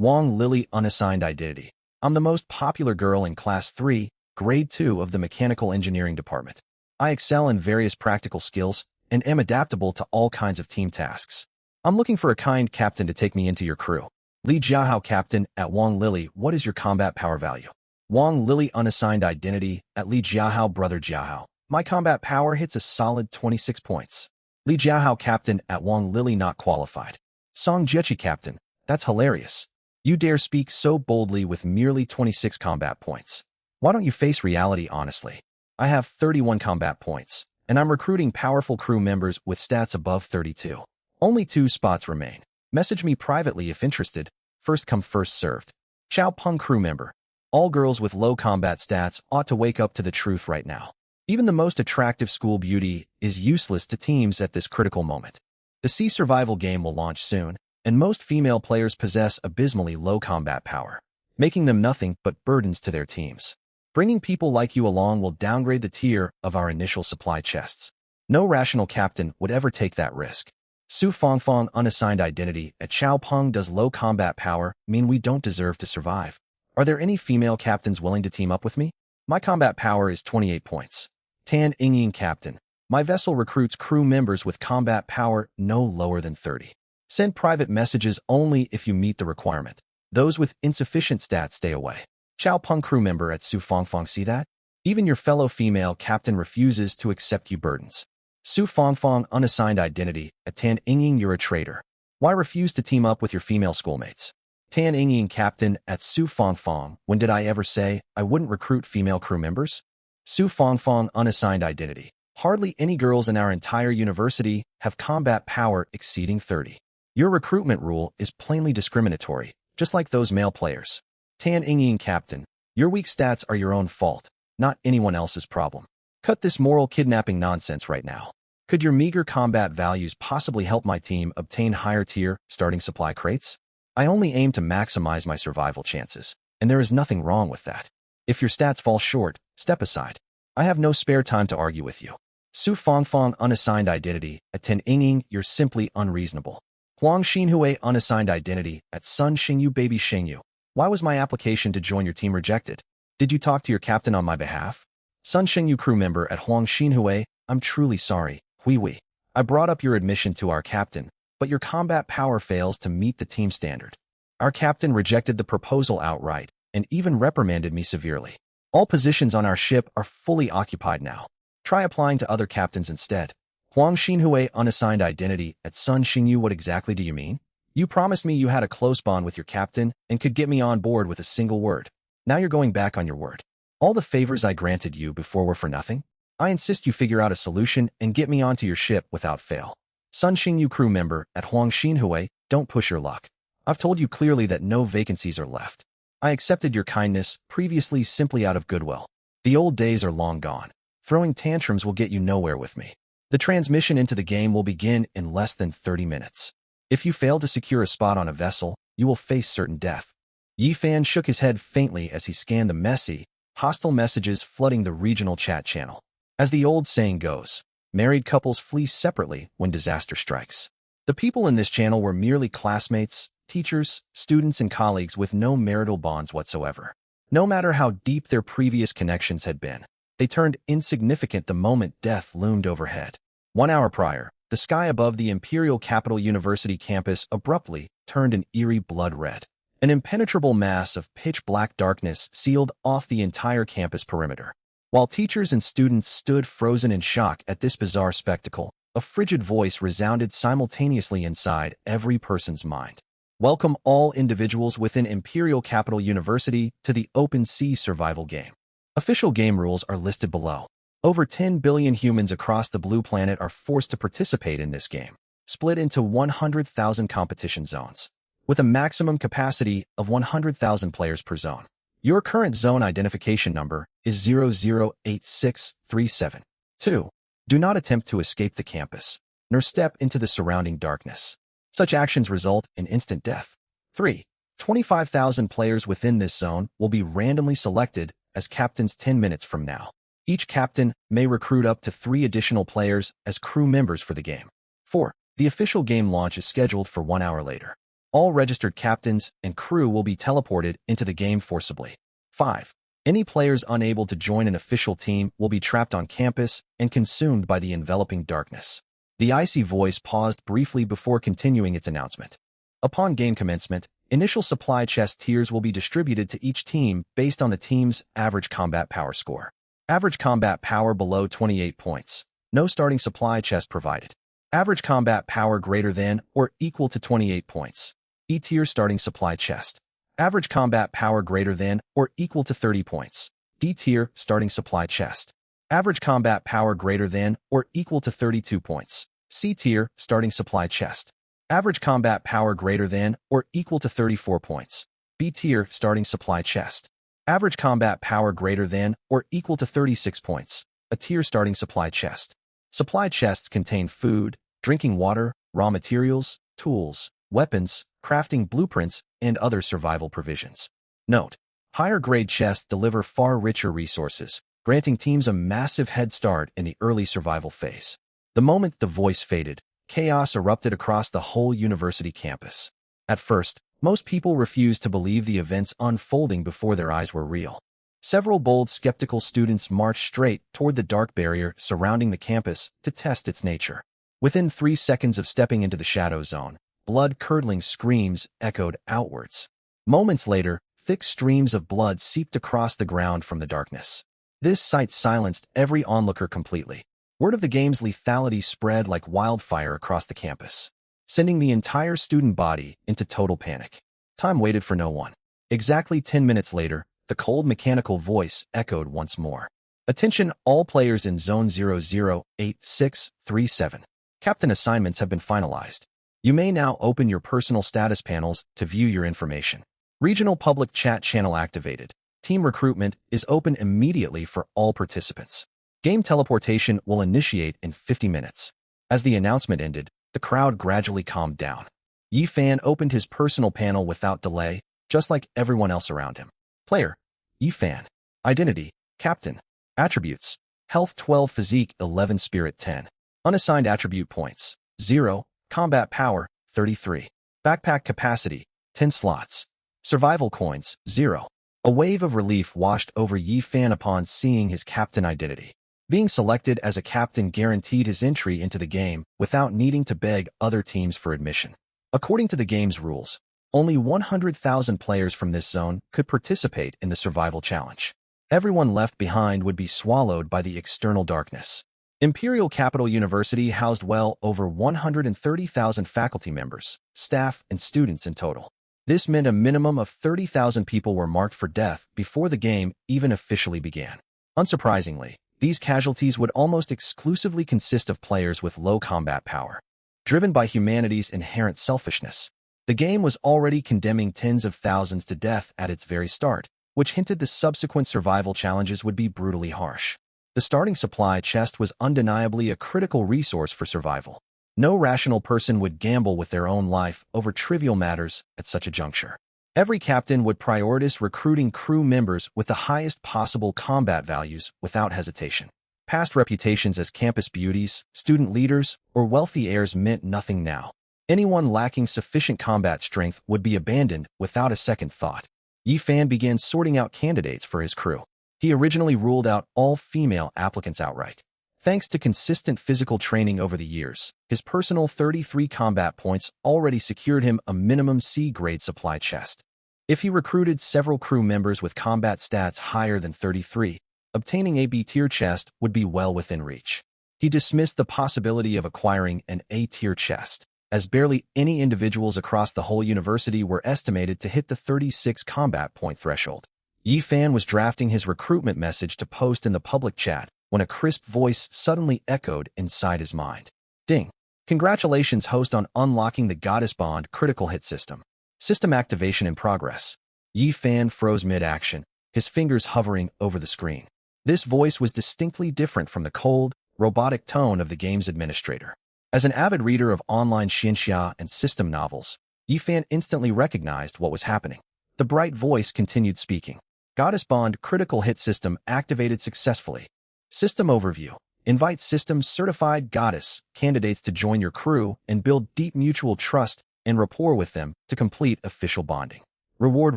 Wang Lily Unassigned Identity. I'm the most popular girl in Class 3, Grade 2 of the Mechanical Engineering Department. I excel in various practical skills and am adaptable to all kinds of team tasks. I'm looking for a kind captain to take me into your crew. Li Jiahao Captain at Wang Lily. What is your combat power value? Wang Lily Unassigned Identity at Li Jiahao Brother Jiahao. My combat power hits a solid 26 points. Li Jiahao Captain at Wang Lily Not Qualified. Song Jiechi Captain. That's hilarious. You dare speak so boldly with merely 26 combat points. Why don't you face reality honestly? I have 31 combat points, and I'm recruiting powerful crew members with stats above 32. Only 2 spots remain. Message me privately if interested. First come first served. Chao Peng crew member. All girls with low combat stats ought to wake up to the truth right now. Even the most attractive school beauty is useless to teams at this critical moment. The Sea Survival game will launch soon, and most female players possess abysmally low combat power, making them nothing but burdens to their teams. Bringing people like you along will downgrade the tier of our initial supply chests. No rational captain would ever take that risk. Su Fongfong Unassigned Identity at Chao Peng. Does low combat power mean we don't deserve to survive? Are there any female captains willing to team up with me? My combat power is 28 points. Tan Yingying Captain. My vessel recruits crew members with combat power no lower than 30. Send private messages only if you meet the requirement. Those with insufficient stats stay away. Chao Peng crew member at Su Fongfong. See that? Even your fellow female captain refuses to accept you burdens. Su Fongfong Unassigned Identity at Tan Yingying. You're a traitor. Why refuse to team up with your female schoolmates? Tan Yingying Captain at Su Fongfong. When did I ever say I wouldn't recruit female crew members? Su Fongfong Unassigned Identity. Hardly any girls in our entire university have combat power exceeding 30. Your recruitment rule is plainly discriminatory, just like those male players. Tan Yingying Captain. Your weak stats are your own fault, not anyone else's problem. Cut this moral kidnapping nonsense right now. Could your meager combat values possibly help my team obtain higher tier starting supply crates? I only aim to maximize my survival chances, and there is nothing wrong with that. If your stats fall short, step aside. I have no spare time to argue with you. Su Fongfong Unassigned Identity at Tan Yingying. You're simply unreasonable. Huang Xinhui Unassigned Identity at Sun Xingyu Baby Xingyu. Why was my application to join your team rejected? Did you talk to your captain on my behalf? Sun Xingyu crew member at Huang Xinhui. I'm truly sorry, Hui. I brought up your admission to our captain, but your combat power fails to meet the team standard. Our captain rejected the proposal outright and even reprimanded me severely. All positions on our ship are fully occupied now. Try applying to other captains instead. Huang Xinhui Unassigned Identity at Sun Xingyu. What exactly do you mean? You promised me you had a close bond with your captain and could get me on board with a single word. Now you're going back on your word. All the favors I granted you before were for nothing? I insist you figure out a solution and get me onto your ship without fail. Sun Xingyu crew member at Huang Xinhui. Don't push your luck. I've told you clearly that no vacancies are left. I accepted your kindness previously simply out of goodwill. The old days are long gone. Throwing tantrums will get you nowhere with me. The transmission into the game will begin in less than 30 minutes. If you fail to secure a spot on a vessel, you will face certain death. Yi Fan shook his head faintly as he scanned the messy, hostile messages flooding the regional chat channel. As the old saying goes, married couples flee separately when disaster strikes. The people in this channel were merely classmates, teachers, students, and colleagues with no marital bonds whatsoever. No matter how deep their previous connections had been, they turned insignificant the moment death loomed overhead. 1 hour prior, the sky above the Imperial Capital University campus abruptly turned an eerie blood red. An impenetrable mass of pitch-black darkness sealed off the entire campus perimeter. While teachers and students stood frozen in shock at this bizarre spectacle, a frigid voice resounded simultaneously inside every person's mind. Welcome all individuals within Imperial Capital University to the Open Sea Survival game. Official game rules are listed below. Over 10 billion humans across the blue planet are forced to participate in this game, split into 100,000 competition zones, with a maximum capacity of 100,000 players per zone. Your current zone identification number is 008637. 2. Do not attempt to escape the campus, nor step into the surrounding darkness. Such actions result in instant death. 3. 25,000 players within this zone will be randomly selected as captains 10 minutes from now. Each captain may recruit up to 3 additional players as crew members for the game. 4. The official game launch is scheduled for 1 hour later. All registered captains and crew will be teleported into the game forcibly. 5. Any players unable to join an official team will be trapped on campus and consumed by the enveloping darkness. The icy voice paused briefly before continuing its announcement. Upon game commencement, initial supply chest tiers will be distributed to each team based on the team's average combat power score. Average combat power below 28 points. No starting supply chest provided. Average combat power greater than or equal to 28 points. E-tier starting supply chest. Average combat power greater than or equal to 30 points. D-tier starting supply chest. Average combat power greater than or equal to 32 points. C-tier starting supply chest. Average combat power greater than or equal to 34 points. B-tier starting supply chest. Average combat power greater than or equal to 36 points. A tier starting supply chest. Supply chests contain food, drinking water, raw materials, tools, weapons, crafting blueprints, and other survival provisions. Note: higher grade chests deliver far richer resources, granting teams a massive head start in the early survival phase. The moment the voice faded, chaos erupted across the whole university campus. At first, most people refused to believe the events unfolding before their eyes were real. Several bold, skeptical students marched straight toward the dark barrier surrounding the campus to test its nature. Within 3 seconds of stepping into the shadow zone, blood-curdling screams echoed outwards. Moments later, thick streams of blood seeped across the ground from the darkness. This sight silenced every onlooker completely. Word of the game's lethality spread like wildfire across the campus, sending the entire student body into total panic. Time waited for no one. Exactly 10 minutes later, the cold mechanical voice echoed once more. Attention all players in Zone 008637. Captain assignments have been finalized. You may now open your personal status panels to view your information. Regional public chat channel activated. Team recruitment is open immediately for all participants. Game teleportation will initiate in 50 minutes. As the announcement ended, the crowd gradually calmed down. Yi Fan opened his personal panel without delay, just like everyone else around him. Player: Yi Fan. Identity: Captain. Attributes: Health 12, Physique 11, Spirit 10. Unassigned attribute points: 0. Combat power: 33. Backpack capacity: 10 slots. Survival coins: 0. A wave of relief washed over Yi Fan upon seeing his captain identity. Being selected as a captain guaranteed his entry into the game without needing to beg other teams for admission. According to the game's rules, only 100,000 players from this zone could participate in the survival challenge. Everyone left behind would be swallowed by the external darkness. Imperial Capital University housed well over 130,000 faculty members, staff, and students in total. This meant a minimum of 30,000 people were marked for death before the game even officially began. Unsurprisingly, these casualties would almost exclusively consist of players with low combat power. Driven by humanity's inherent selfishness, the game was already condemning tens of thousands to death at its very start, which hinted the subsequent survival challenges would be brutally harsh. The starting supply chest was undeniably a critical resource for survival. No rational person would gamble with their own life over trivial matters at such a juncture. Every captain would prioritize recruiting crew members with the highest possible combat values without hesitation. Past reputations as campus beauties, student leaders, or wealthy heirs meant nothing now. Anyone lacking sufficient combat strength would be abandoned without a second thought. Yi Fan began sorting out candidates for his crew. He originally ruled out all female applicants outright. Thanks to consistent physical training over the years, his personal 33 combat points already secured him a minimum C-grade supply chest. If he recruited several crew members with combat stats higher than 33, obtaining a B-tier chest would be well within reach. He dismissed the possibility of acquiring an A-tier chest, as barely any individuals across the whole university were estimated to hit the 36 combat point threshold. Yi Fan was drafting his recruitment message to post in the public chat when a crisp voice suddenly echoed inside his mind. Ding! Congratulations, host, on unlocking the Goddess Bond critical hit system. System activation in progress. Yi Fan froze mid-action, his fingers hovering over the screen. This voice was distinctly different from the cold, robotic tone of the game's administrator. As an avid reader of online xianxia and system novels, Yi Fan instantly recognized what was happening. The bright voice continued speaking. Goddess Bond critical hit system activated successfully. System overview. Invite system certified goddess candidates to join your crew and build deep mutual trust and rapport with them to complete official bonding. Reward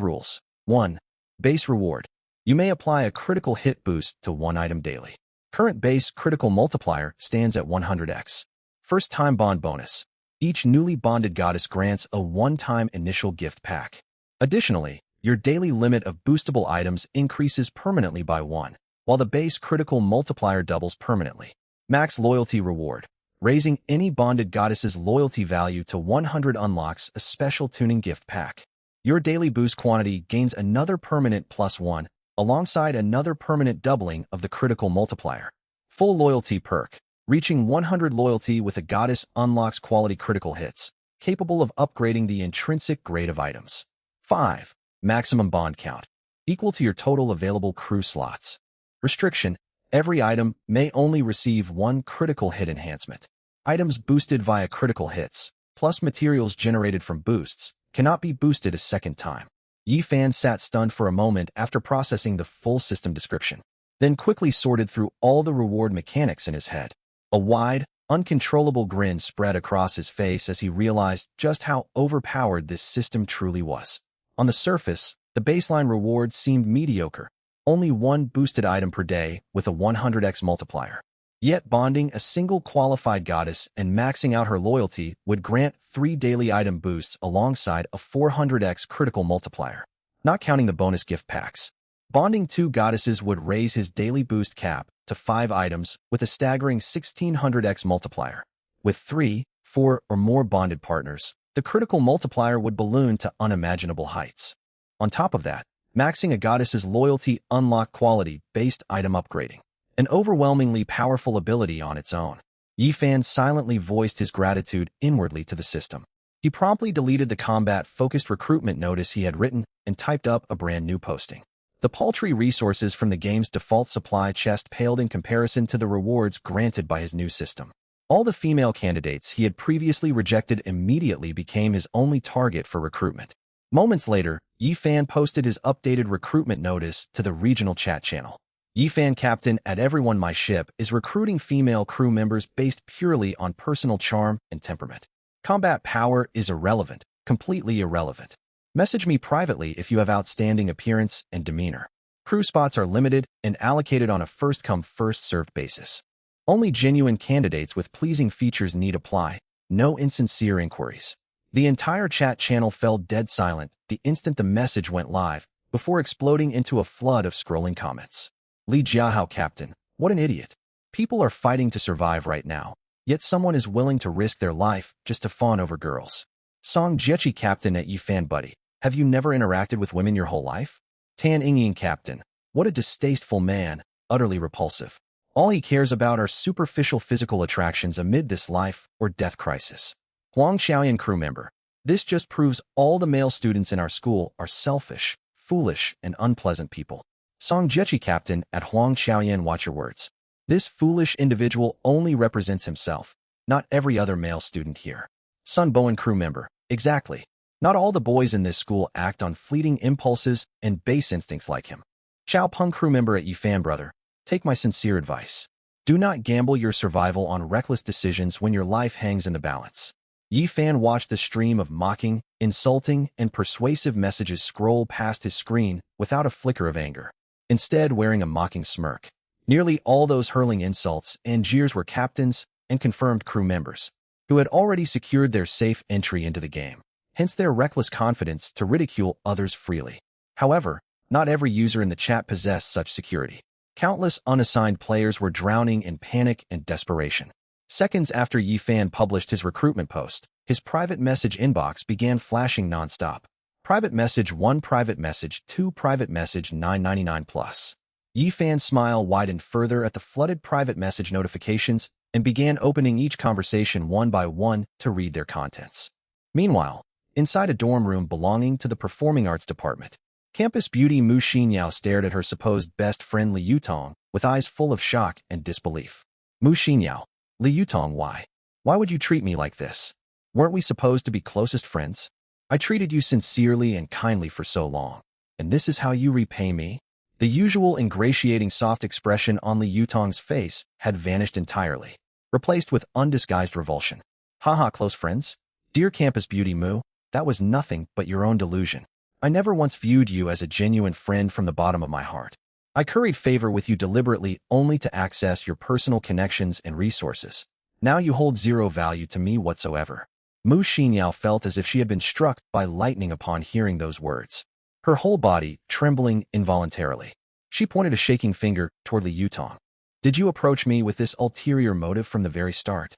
rules. 1. Base reward. You may apply a critical hit boost to one item daily. Current base critical multiplier stands at 100x. First time bond bonus. Each newly bonded goddess grants a one-time initial gift pack. Additionally, your daily limit of boostable items increases permanently by 1, while the base critical multiplier doubles permanently. Max loyalty reward. Raising any bonded goddess's loyalty value to 100 unlocks a special tuning gift pack. Your daily boost quantity gains another permanent +1, alongside another permanent doubling of the critical multiplier. Full loyalty perk. Reaching 100 loyalty with a goddess unlocks quality critical hits, capable of upgrading the intrinsic grade of items. 5. Maximum bond count. Equal to your total available crew slots. Restriction. Every item may only receive one critical hit enhancement. Items boosted via critical hits, plus materials generated from boosts, cannot be boosted a second time. Yifan sat stunned for a moment after processing the full system description, then quickly sorted through all the reward mechanics in his head. A wide, uncontrollable grin spread across his face as he realized just how overpowered this system truly was. On the surface, the baseline reward seemed mediocre, only one boosted item per day with a 100x multiplier. Yet bonding a single qualified goddess and maxing out her loyalty would grant 3 daily item boosts alongside a 400x critical multiplier, not counting the bonus gift packs. Bonding 2 goddesses would raise his daily boost cap to 5 items with a staggering 1600x multiplier. With 3, 4, or more bonded partners, the critical multiplier would balloon to unimaginable heights. On top of that, maxing a goddess's loyalty unlocked quality-based item upgrading, an overwhelmingly powerful ability on its own. Yifan silently voiced his gratitude inwardly to the system. He promptly deleted the combat-focused recruitment notice he had written and typed up a brand new posting. The paltry resources from the game's default supply chest paled in comparison to the rewards granted by his new system. All the female candidates he had previously rejected immediately became his only target for recruitment. Moments later, Yifan posted his updated recruitment notice to the regional chat channel. Yifan Captain at Everyone My Ship is recruiting female crew members based purely on personal charm and temperament. Combat power is irrelevant, completely irrelevant. Message me privately if you have outstanding appearance and demeanor. Crew spots are limited and allocated on a first-come, first-served basis. Only genuine candidates with pleasing features need apply, no insincere inquiries. The entire chat channel fell dead silent the instant the message went live, before exploding into a flood of scrolling comments. Li Jiahao Captain, what an idiot. People are fighting to survive right now, yet someone is willing to risk their life just to fawn over girls. Song Jiechi Captain at Yifan Buddy, have you never interacted with women your whole life? Tan Yingying Captain, what a distasteful man, utterly repulsive. All he cares about are superficial physical attractions amid this life or death crisis. Huang Xiaoyan crew member, this just proves all the male students in our school are selfish, foolish, and unpleasant people. Song Jiechi Captain at Huang Xiaoyan, watch your words. This foolish individual only represents himself, not every other male student here. Sun Bowen crew member, exactly. Not all the boys in this school act on fleeting impulses and base instincts like him. Chao Peng crew member at Yifan brother, take my sincere advice. Do not gamble your survival on reckless decisions when your life hangs in the balance. Yifan watched the stream of mocking, insulting, and persuasive messages scroll past his screen without a flicker of anger, instead wearing a mocking smirk. Nearly all those hurling insults and jeers were captains and confirmed crew members, who had already secured their safe entry into the game, hence their reckless confidence to ridicule others freely. However, not every user in the chat possessed such security. Countless unassigned players were drowning in panic and desperation. Seconds after Yifan published his recruitment post, his private message inbox began flashing non-stop. Private message 1, private message 2, private message 999+. Yifan's smile widened further at the flooded private message notifications and began opening each conversation one by one to read their contents. Meanwhile, inside a dorm room belonging to the Performing Arts Department, campus beauty Mu Xinyao stared at her supposed best friend Li Yutong with eyes full of shock and disbelief. Mu Xinyao, Li Yutong, why? Why would you treat me like this? Weren't we supposed to be closest friends? I treated you sincerely and kindly for so long, and this is how you repay me? The usual ingratiating soft expression on Li Yutong's face had vanished entirely, replaced with undisguised revulsion. Haha, close friends? Dear Campus Beauty Moo, that was nothing but your own delusion. I never once viewed you as a genuine friend from the bottom of my heart. I curried favor with you deliberately only to access your personal connections and resources. Now you hold zero value to me whatsoever. Mu Xinyao felt as if she had been struck by lightning upon hearing those words. Her whole body trembling involuntarily. She pointed a shaking finger toward Li Yutong. Did you approach me with this ulterior motive from the very start?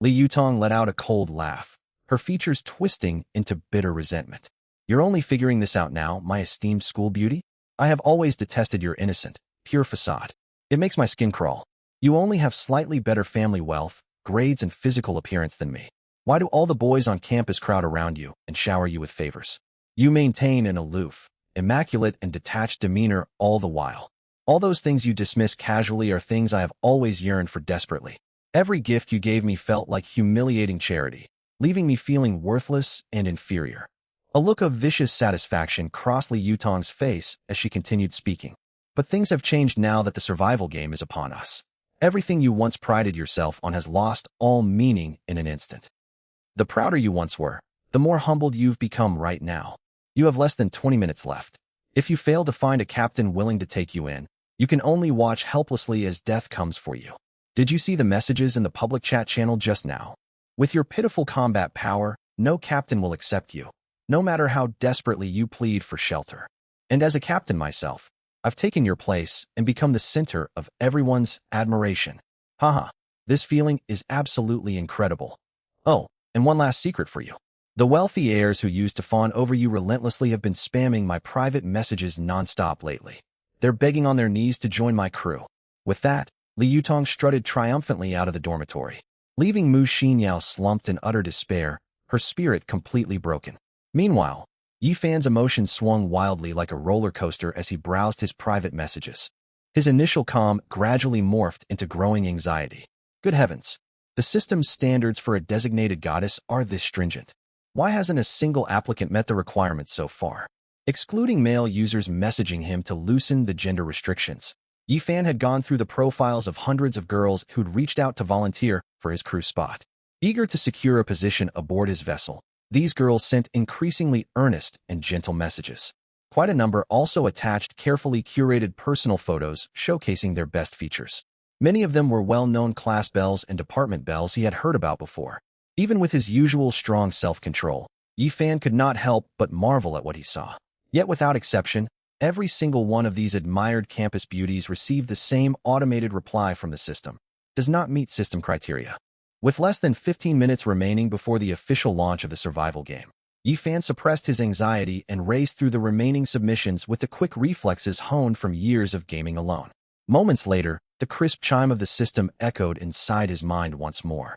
Li Yutong let out a cold laugh, her features twisting into bitter resentment. You're only figuring this out now, my esteemed school beauty? I have always detested your innocent, pure facade. It makes my skin crawl. You only have slightly better family wealth, grades, and physical appearance than me. Why do all the boys on campus crowd around you and shower you with favors? You maintain an aloof, immaculate, and detached demeanor all the while. All those things you dismiss casually are things I have always yearned for desperately. Every gift you gave me felt like humiliating charity, leaving me feeling worthless and inferior. A look of vicious satisfaction crossed Li Yutong's face as she continued speaking. But things have changed now that the survival game is upon us. Everything you once prided yourself on has lost all meaning in an instant. The prouder you once were, the more humbled you've become right now. You have less than 20 minutes left. If you fail to find a captain willing to take you in, you can only watch helplessly as death comes for you. Did you see the messages in the public chat channel just now? With your pitiful combat power, no captain will accept you, no matter how desperately you plead for shelter. And as a captain myself, I've taken your place and become the center of everyone's admiration. Haha, this feeling is absolutely incredible. Oh, and one last secret for you. The wealthy heirs who used to fawn over you relentlessly have been spamming my private messages nonstop lately. They're begging on their knees to join my crew. With that, Li Yutong strutted triumphantly out of the dormitory, leaving Mu Xinyao slumped in utter despair, her spirit completely broken. Meanwhile, Yi Fan's emotions swung wildly like a roller coaster as he browsed his private messages. His initial calm gradually morphed into growing anxiety. Good heavens! The system's standards for a designated goddess are this stringent. Why hasn't a single applicant met the requirements so far? Excluding male users messaging him to loosen the gender restrictions, Yi Fan had gone through the profiles of hundreds of girls who'd reached out to volunteer for his crew spot. Eager to secure a position aboard his vessel, these girls sent increasingly earnest and gentle messages. Quite a number also attached carefully curated personal photos showcasing their best features. Many of them were well-known class belles and department belles he had heard about before. Even with his usual strong self-control, Yi Fan could not help but marvel at what he saw. Yet without exception, every single one of these admired campus beauties received the same automated reply from the system. Does not meet system criteria. With less than 15 minutes remaining before the official launch of the survival game, Yi Fan suppressed his anxiety and raced through the remaining submissions with the quick reflexes honed from years of gaming alone. Moments later, the crisp chime of the system echoed inside his mind once more.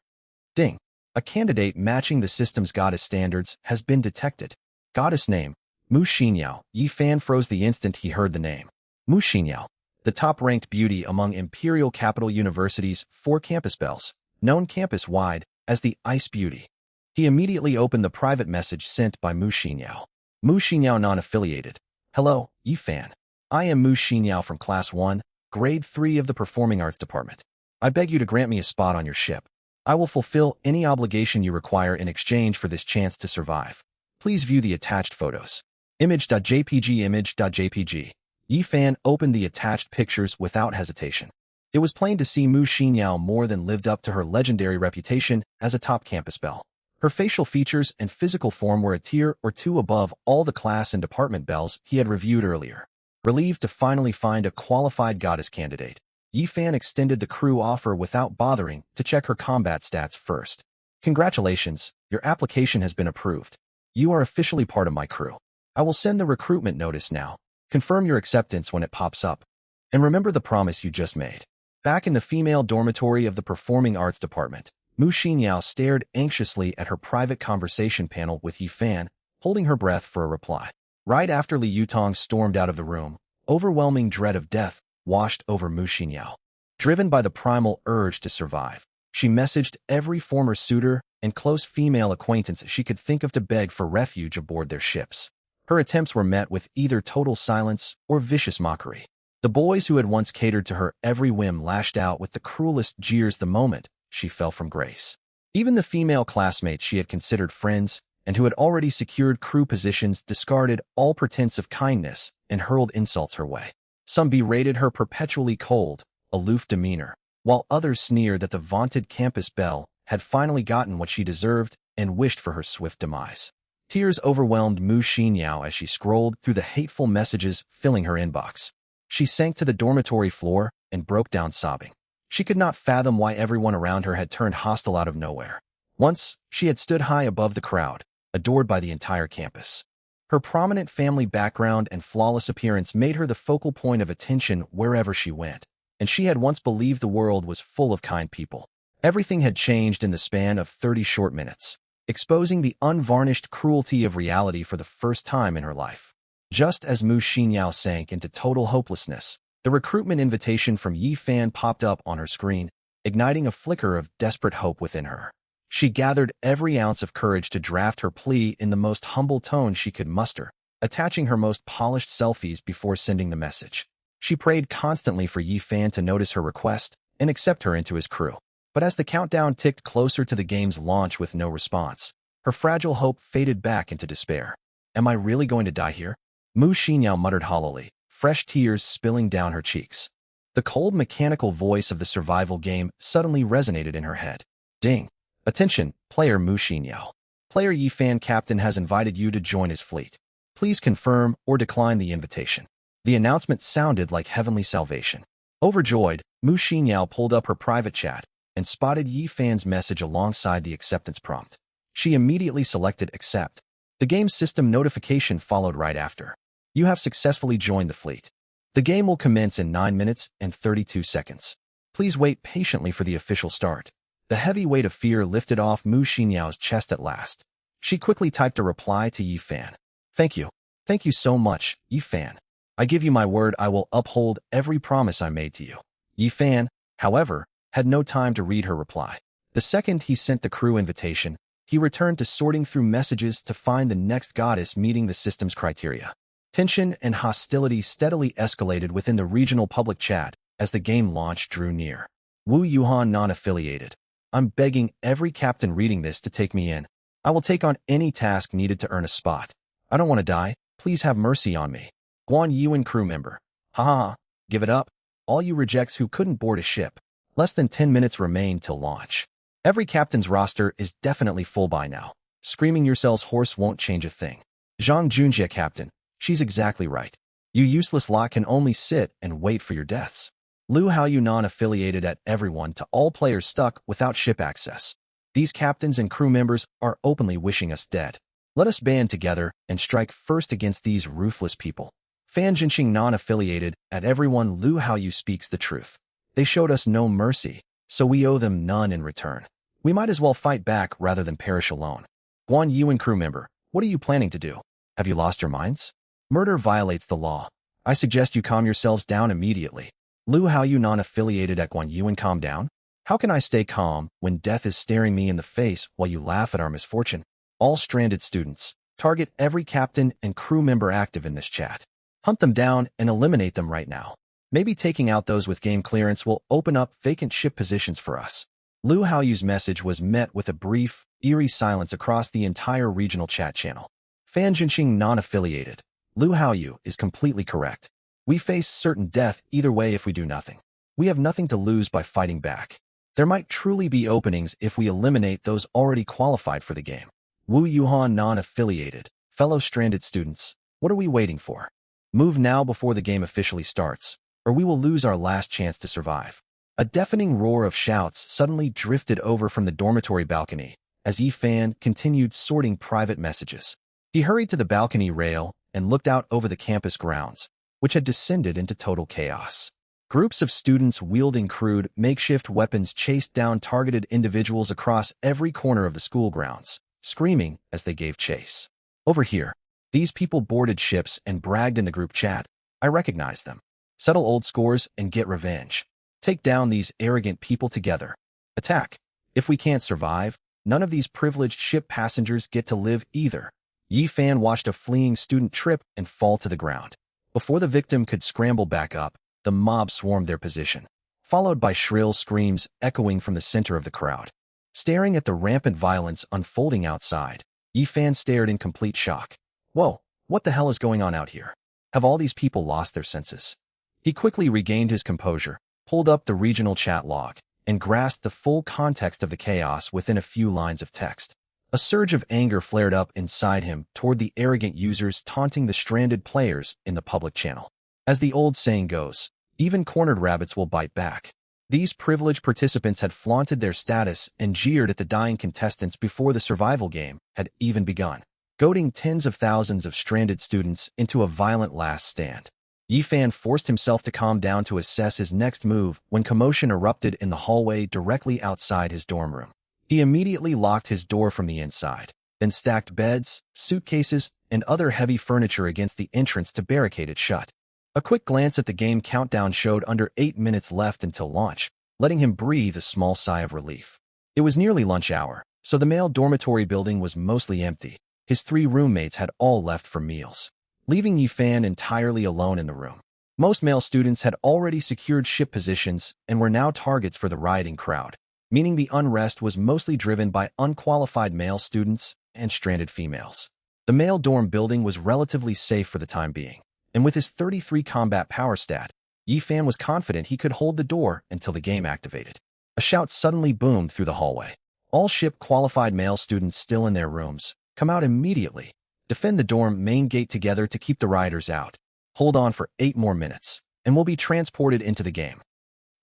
Ding! A candidate matching the system's goddess standards has been detected. Goddess name, Mu Xinyao. Yi Fan froze the instant he heard the name. Mu Xinyao, the top-ranked beauty among Imperial Capital University's 4 campus belles, known campus-wide as the Ice Beauty. He immediately opened the private message sent by Mu Xinyao. Mu Xinyao non-affiliated. Hello, Yi Fan. I am Mu Xinyao from Class 1, Grade 3 of the Performing Arts Department. I beg you to grant me a spot on your ship. I will fulfill any obligation you require in exchange for this chance to survive. Please view the attached photos. Image.jpg Image.jpg. Yi Fan opened the attached pictures without hesitation. It was plain to see Mu Xinyao more than lived up to her legendary reputation as a top campus belle. Her facial features and physical form were a tier or two above all the class and department belles he had reviewed earlier. Relieved to finally find a qualified goddess candidate, Yi Fan extended the crew offer without bothering to check her combat stats first. Congratulations, your application has been approved. You are officially part of my crew. I will send the recruitment notice now. Confirm your acceptance when it pops up. And remember the promise you just made. Back in the female dormitory of the Performing Arts Department, Mu Xinyao stared anxiously at her private conversation panel with Yi Fan, holding her breath for a reply. Right after Li Yutong stormed out of the room, overwhelming dread of death washed over Mu Xinyao. Driven by the primal urge to survive, she messaged every former suitor and close female acquaintance she could think of to beg for refuge aboard their ships. Her attempts were met with either total silence or vicious mockery. The boys who had once catered to her every whim lashed out with the cruelest jeers the moment she fell from grace. Even the female classmates she had considered friends and who had already secured crew positions discarded all pretense of kindness and hurled insults her way. Some berated her perpetually cold, aloof demeanor, while others sneered that the vaunted campus belle had finally gotten what she deserved and wished for her swift demise. Tears overwhelmed Mu Xinyao as she scrolled through the hateful messages filling her inbox. She sank to the dormitory floor and broke down sobbing. She could not fathom why everyone around her had turned hostile out of nowhere. Once, she had stood high above the crowd, adored by the entire campus. Her prominent family background and flawless appearance made her the focal point of attention wherever she went, and she had once believed the world was full of kind people. Everything had changed in the span of 30 short minutes, exposing the unvarnished cruelty of reality for the first time in her life. Just as Mu Xinyao sank into total hopelessness, the recruitment invitation from Yi Fan popped up on her screen, igniting a flicker of desperate hope within her. She gathered every ounce of courage to draft her plea in the most humble tone she could muster, attaching her most polished selfies before sending the message. She prayed constantly for Yi Fan to notice her request and accept her into his crew. But as the countdown ticked closer to the game's launch with no response, her fragile hope faded back into despair. Am I really going to die here? Mu Xinyao muttered hollowly, fresh tears spilling down her cheeks. The cold mechanical voice of the survival game suddenly resonated in her head. Ding! Attention, player Mu Xinyao. Player Yi Fan Captain has invited you to join his fleet. Please confirm or decline the invitation. The announcement sounded like heavenly salvation. Overjoyed, Mu Xinyao pulled up her private chat and spotted Yi Fan's message alongside the acceptance prompt. She immediately selected accept. The game's system notification followed right after. You have successfully joined the fleet. The game will commence in 9 minutes and 32 seconds. Please wait patiently for the official start. The heavy weight of fear lifted off Mu Xinyao's chest at last. She quickly typed a reply to Yi Fan. Thank you. Thank you so much, Yi Fan. I give you my word I will uphold every promise I made to you. Yi Fan, however, had no time to read her reply. The second he sent the crew invitation, he returned to sorting through messages to find the next goddess meeting the system's criteria. Tension and hostility steadily escalated within the regional public chat as the game launch drew near. Wu Yuhan non-affiliated. I'm begging every captain reading this to take me in. I will take on any task needed to earn a spot. I don't want to die. Please have mercy on me. Guan Yuan crew member. Ha ha ha. Give it up. All you rejects who couldn't board a ship. Less than 10 minutes remain till launch. Every captain's roster is definitely full by now. Screaming yourselves hoarse won't change a thing. Zhang Junjie captain. She's exactly right. You useless lot can only sit and wait for your deaths. Lu Haoyu non-affiliated at everyone to all players stuck without ship access. These captains and crew members are openly wishing us dead. Let us band together and strike first against these ruthless people. Fan Jinxing non-affiliated at everyone. Lu Haoyu speaks the truth. They showed us no mercy, so we owe them none in return. We might as well fight back rather than perish alone. Guan Yuan crew member, what are you planning to do? Have you lost your minds? Murder violates the law. I suggest you calm yourselves down immediately. Lu Haoyu non-affiliated at Guan Yuan, calm down? How can I stay calm when death is staring me in the face while you laugh at our misfortune? All stranded students, target every captain and crew member active in this chat. Hunt them down and eliminate them right now. Maybe taking out those with game clearance will open up vacant ship positions for us. Lu Haoyu's message was met with a brief, eerie silence across the entire regional chat channel. Fan Jinxing non-affiliated. Lu Haoyu is completely correct. We face certain death either way if we do nothing. We have nothing to lose by fighting back. There might truly be openings if we eliminate those already qualified for the game. Wu Yuhan non-affiliated. Fellow stranded students, what are we waiting for? Move now before the game officially starts, or we will lose our last chance to survive. A deafening roar of shouts suddenly drifted over from the dormitory balcony as Yi Fan continued sorting private messages. He hurried to the balcony rail and looked out over the campus grounds, which had descended into total chaos. Groups of students wielding crude, makeshift weapons chased down targeted individuals across every corner of the school grounds, screaming as they gave chase. Over here, these people boarded ships and bragged in the group chat. I recognize them. Settle old scores and get revenge. Take down these arrogant people together. Attack. If we can't survive, none of these privileged ship passengers get to live either. Yi Fan watched a fleeing student trip and fall to the ground. Before the victim could scramble back up, the mob swarmed their position, followed by shrill screams echoing from the center of the crowd. Staring at the rampant violence unfolding outside, Yifan stared in complete shock. Whoa, what the hell is going on out here? Have all these people lost their senses? He quickly regained his composure, pulled up the regional chat log, and grasped the full context of the chaos within a few lines of text. A surge of anger flared up inside him toward the arrogant users taunting the stranded players in the public channel. As the old saying goes, even cornered rabbits will bite back. These privileged participants had flaunted their status and jeered at the dying contestants before the survival game had even begun, goading tens of thousands of stranded students into a violent last stand. Yifan forced himself to calm down to assess his next move when commotion erupted in the hallway directly outside his dorm room. He immediately locked his door from the inside, then stacked beds, suitcases, and other heavy furniture against the entrance to barricade it shut. A quick glance at the game countdown showed under 8 minutes left until launch, letting him breathe a small sigh of relief. It was nearly lunch hour, so the male dormitory building was mostly empty. His 3 roommates had all left for meals, leaving Yifan entirely alone in the room. Most male students had already secured ship positions and were now targets for the rioting crowd, meaning the unrest was mostly driven by unqualified male students and stranded females. The male dorm building was relatively safe for the time being, and with his 33 combat power stat, Yifan was confident he could hold the door until the game activated. A shout suddenly boomed through the hallway. All ship-qualified male students still in their rooms, come out immediately. Defend the dorm main gate together to keep the rioters out. Hold on for 8 more minutes, and we'll be transported into the game.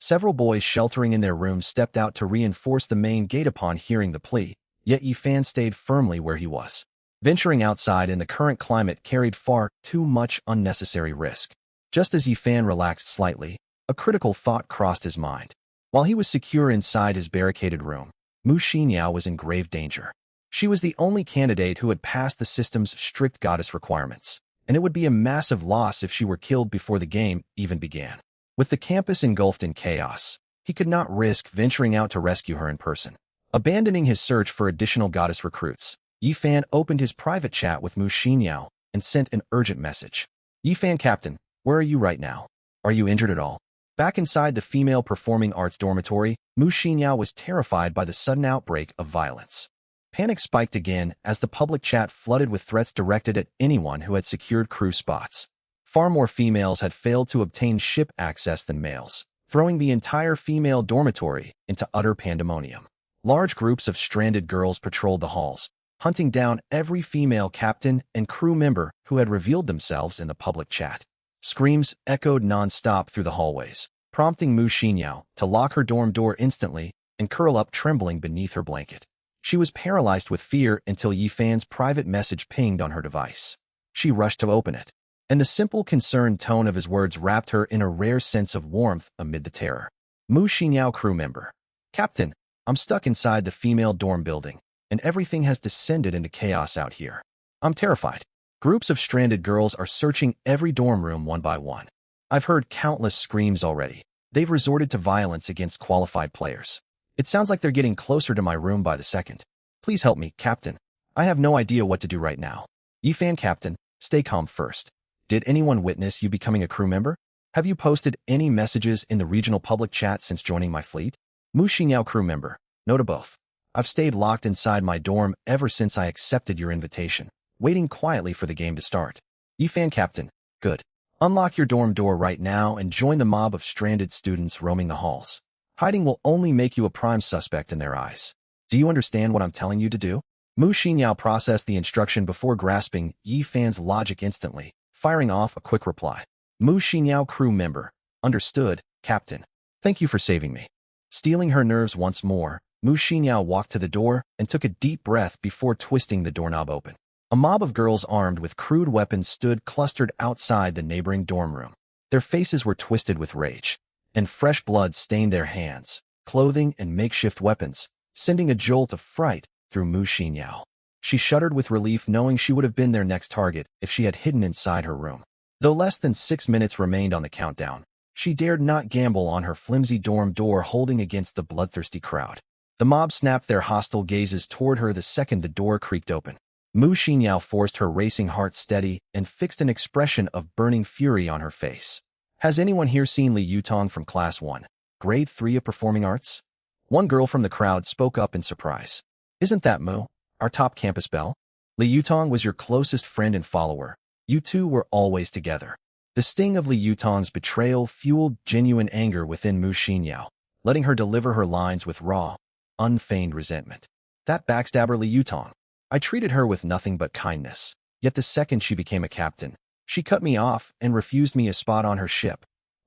Several boys sheltering in their rooms stepped out to reinforce the main gate upon hearing the plea, yet Yifan stayed firmly where he was. Venturing outside in the current climate carried far too much unnecessary risk. Just as Yifan relaxed slightly, a critical thought crossed his mind. While he was secure inside his barricaded room, Mu Xinyao was in grave danger. She was the only candidate who had passed the system's strict goddess requirements, and it would be a massive loss if she were killed before the game even began. With the campus engulfed in chaos, he could not risk venturing out to rescue her in person. Abandoning his search for additional goddess recruits, Yifan opened his private chat with Mu Xinyao and sent an urgent message. Yifan Captain, where are you right now? Are you injured at all? Back inside the female performing arts dormitory, Mu Xinyao was terrified by the sudden outbreak of violence. Panic spiked again as the public chat flooded with threats directed at anyone who had secured crew spots. Far more females had failed to obtain ship access than males, throwing the entire female dormitory into utter pandemonium. Large groups of stranded girls patrolled the halls, hunting down every female captain and crew member who had revealed themselves in the public chat. Screams echoed non-stop through the hallways, prompting Mu Xinyao to lock her dorm door instantly and curl up trembling beneath her blanket. She was paralyzed with fear until Yifan's private message pinged on her device. She rushed to open it, and the simple concerned tone of his words wrapped her in a rare sense of warmth amid the terror. Mu Xinyao crew member. Captain, I'm stuck inside the female dorm building, and everything has descended into chaos out here. I'm terrified. Groups of stranded girls are searching every dorm room one by one. I've heard countless screams already. They've resorted to violence against qualified players. It sounds like they're getting closer to my room by the second. Please help me, Captain. I have no idea what to do right now. Yifan Captain, stay calm first. Did anyone witness you becoming a crew member? Have you posted any messages in the regional public chat since joining my fleet? Mu Xinyao crew member. No to both. I've stayed locked inside my dorm ever since I accepted your invitation, waiting quietly for the game to start. Yifan Captain, good. Unlock your dorm door right now and join the mob of stranded students roaming the halls. Hiding will only make you a prime suspect in their eyes. Do you understand what I'm telling you to do? Mu Xinyao processed the instruction before grasping Yifan's logic instantly, firing off a quick reply. Mu Xinyao crew member. Understood, Captain. Thank you for saving me. Stealing her nerves once more, Mu Xinyao walked to the door and took a deep breath before twisting the doorknob open. A mob of girls armed with crude weapons stood clustered outside the neighboring dorm room. Their faces were twisted with rage, and fresh blood stained their hands, clothing, and makeshift weapons, sending a jolt of fright through Mu Xinyao. She shuddered with relief knowing she would have been their next target if she had hidden inside her room. Though less than 6 minutes remained on the countdown, she dared not gamble on her flimsy dorm door holding against the bloodthirsty crowd. The mob snapped their hostile gazes toward her the second the door creaked open. Mu Xinyao forced her racing heart steady and fixed an expression of burning fury on her face. Has anyone here seen Li Yutong from Class 1, Grade 3 of Performing Arts? One girl from the crowd spoke up in surprise. Isn't that Mu, our top campus belle? Li Yutong was your closest friend and follower. You two were always together. The sting of Li Yutong's betrayal fueled genuine anger within Mu Xinyao, letting her deliver her lines with raw, unfeigned resentment. That backstabber Li Yutong. I treated her with nothing but kindness. Yet the second she became a captain, she cut me off and refused me a spot on her ship.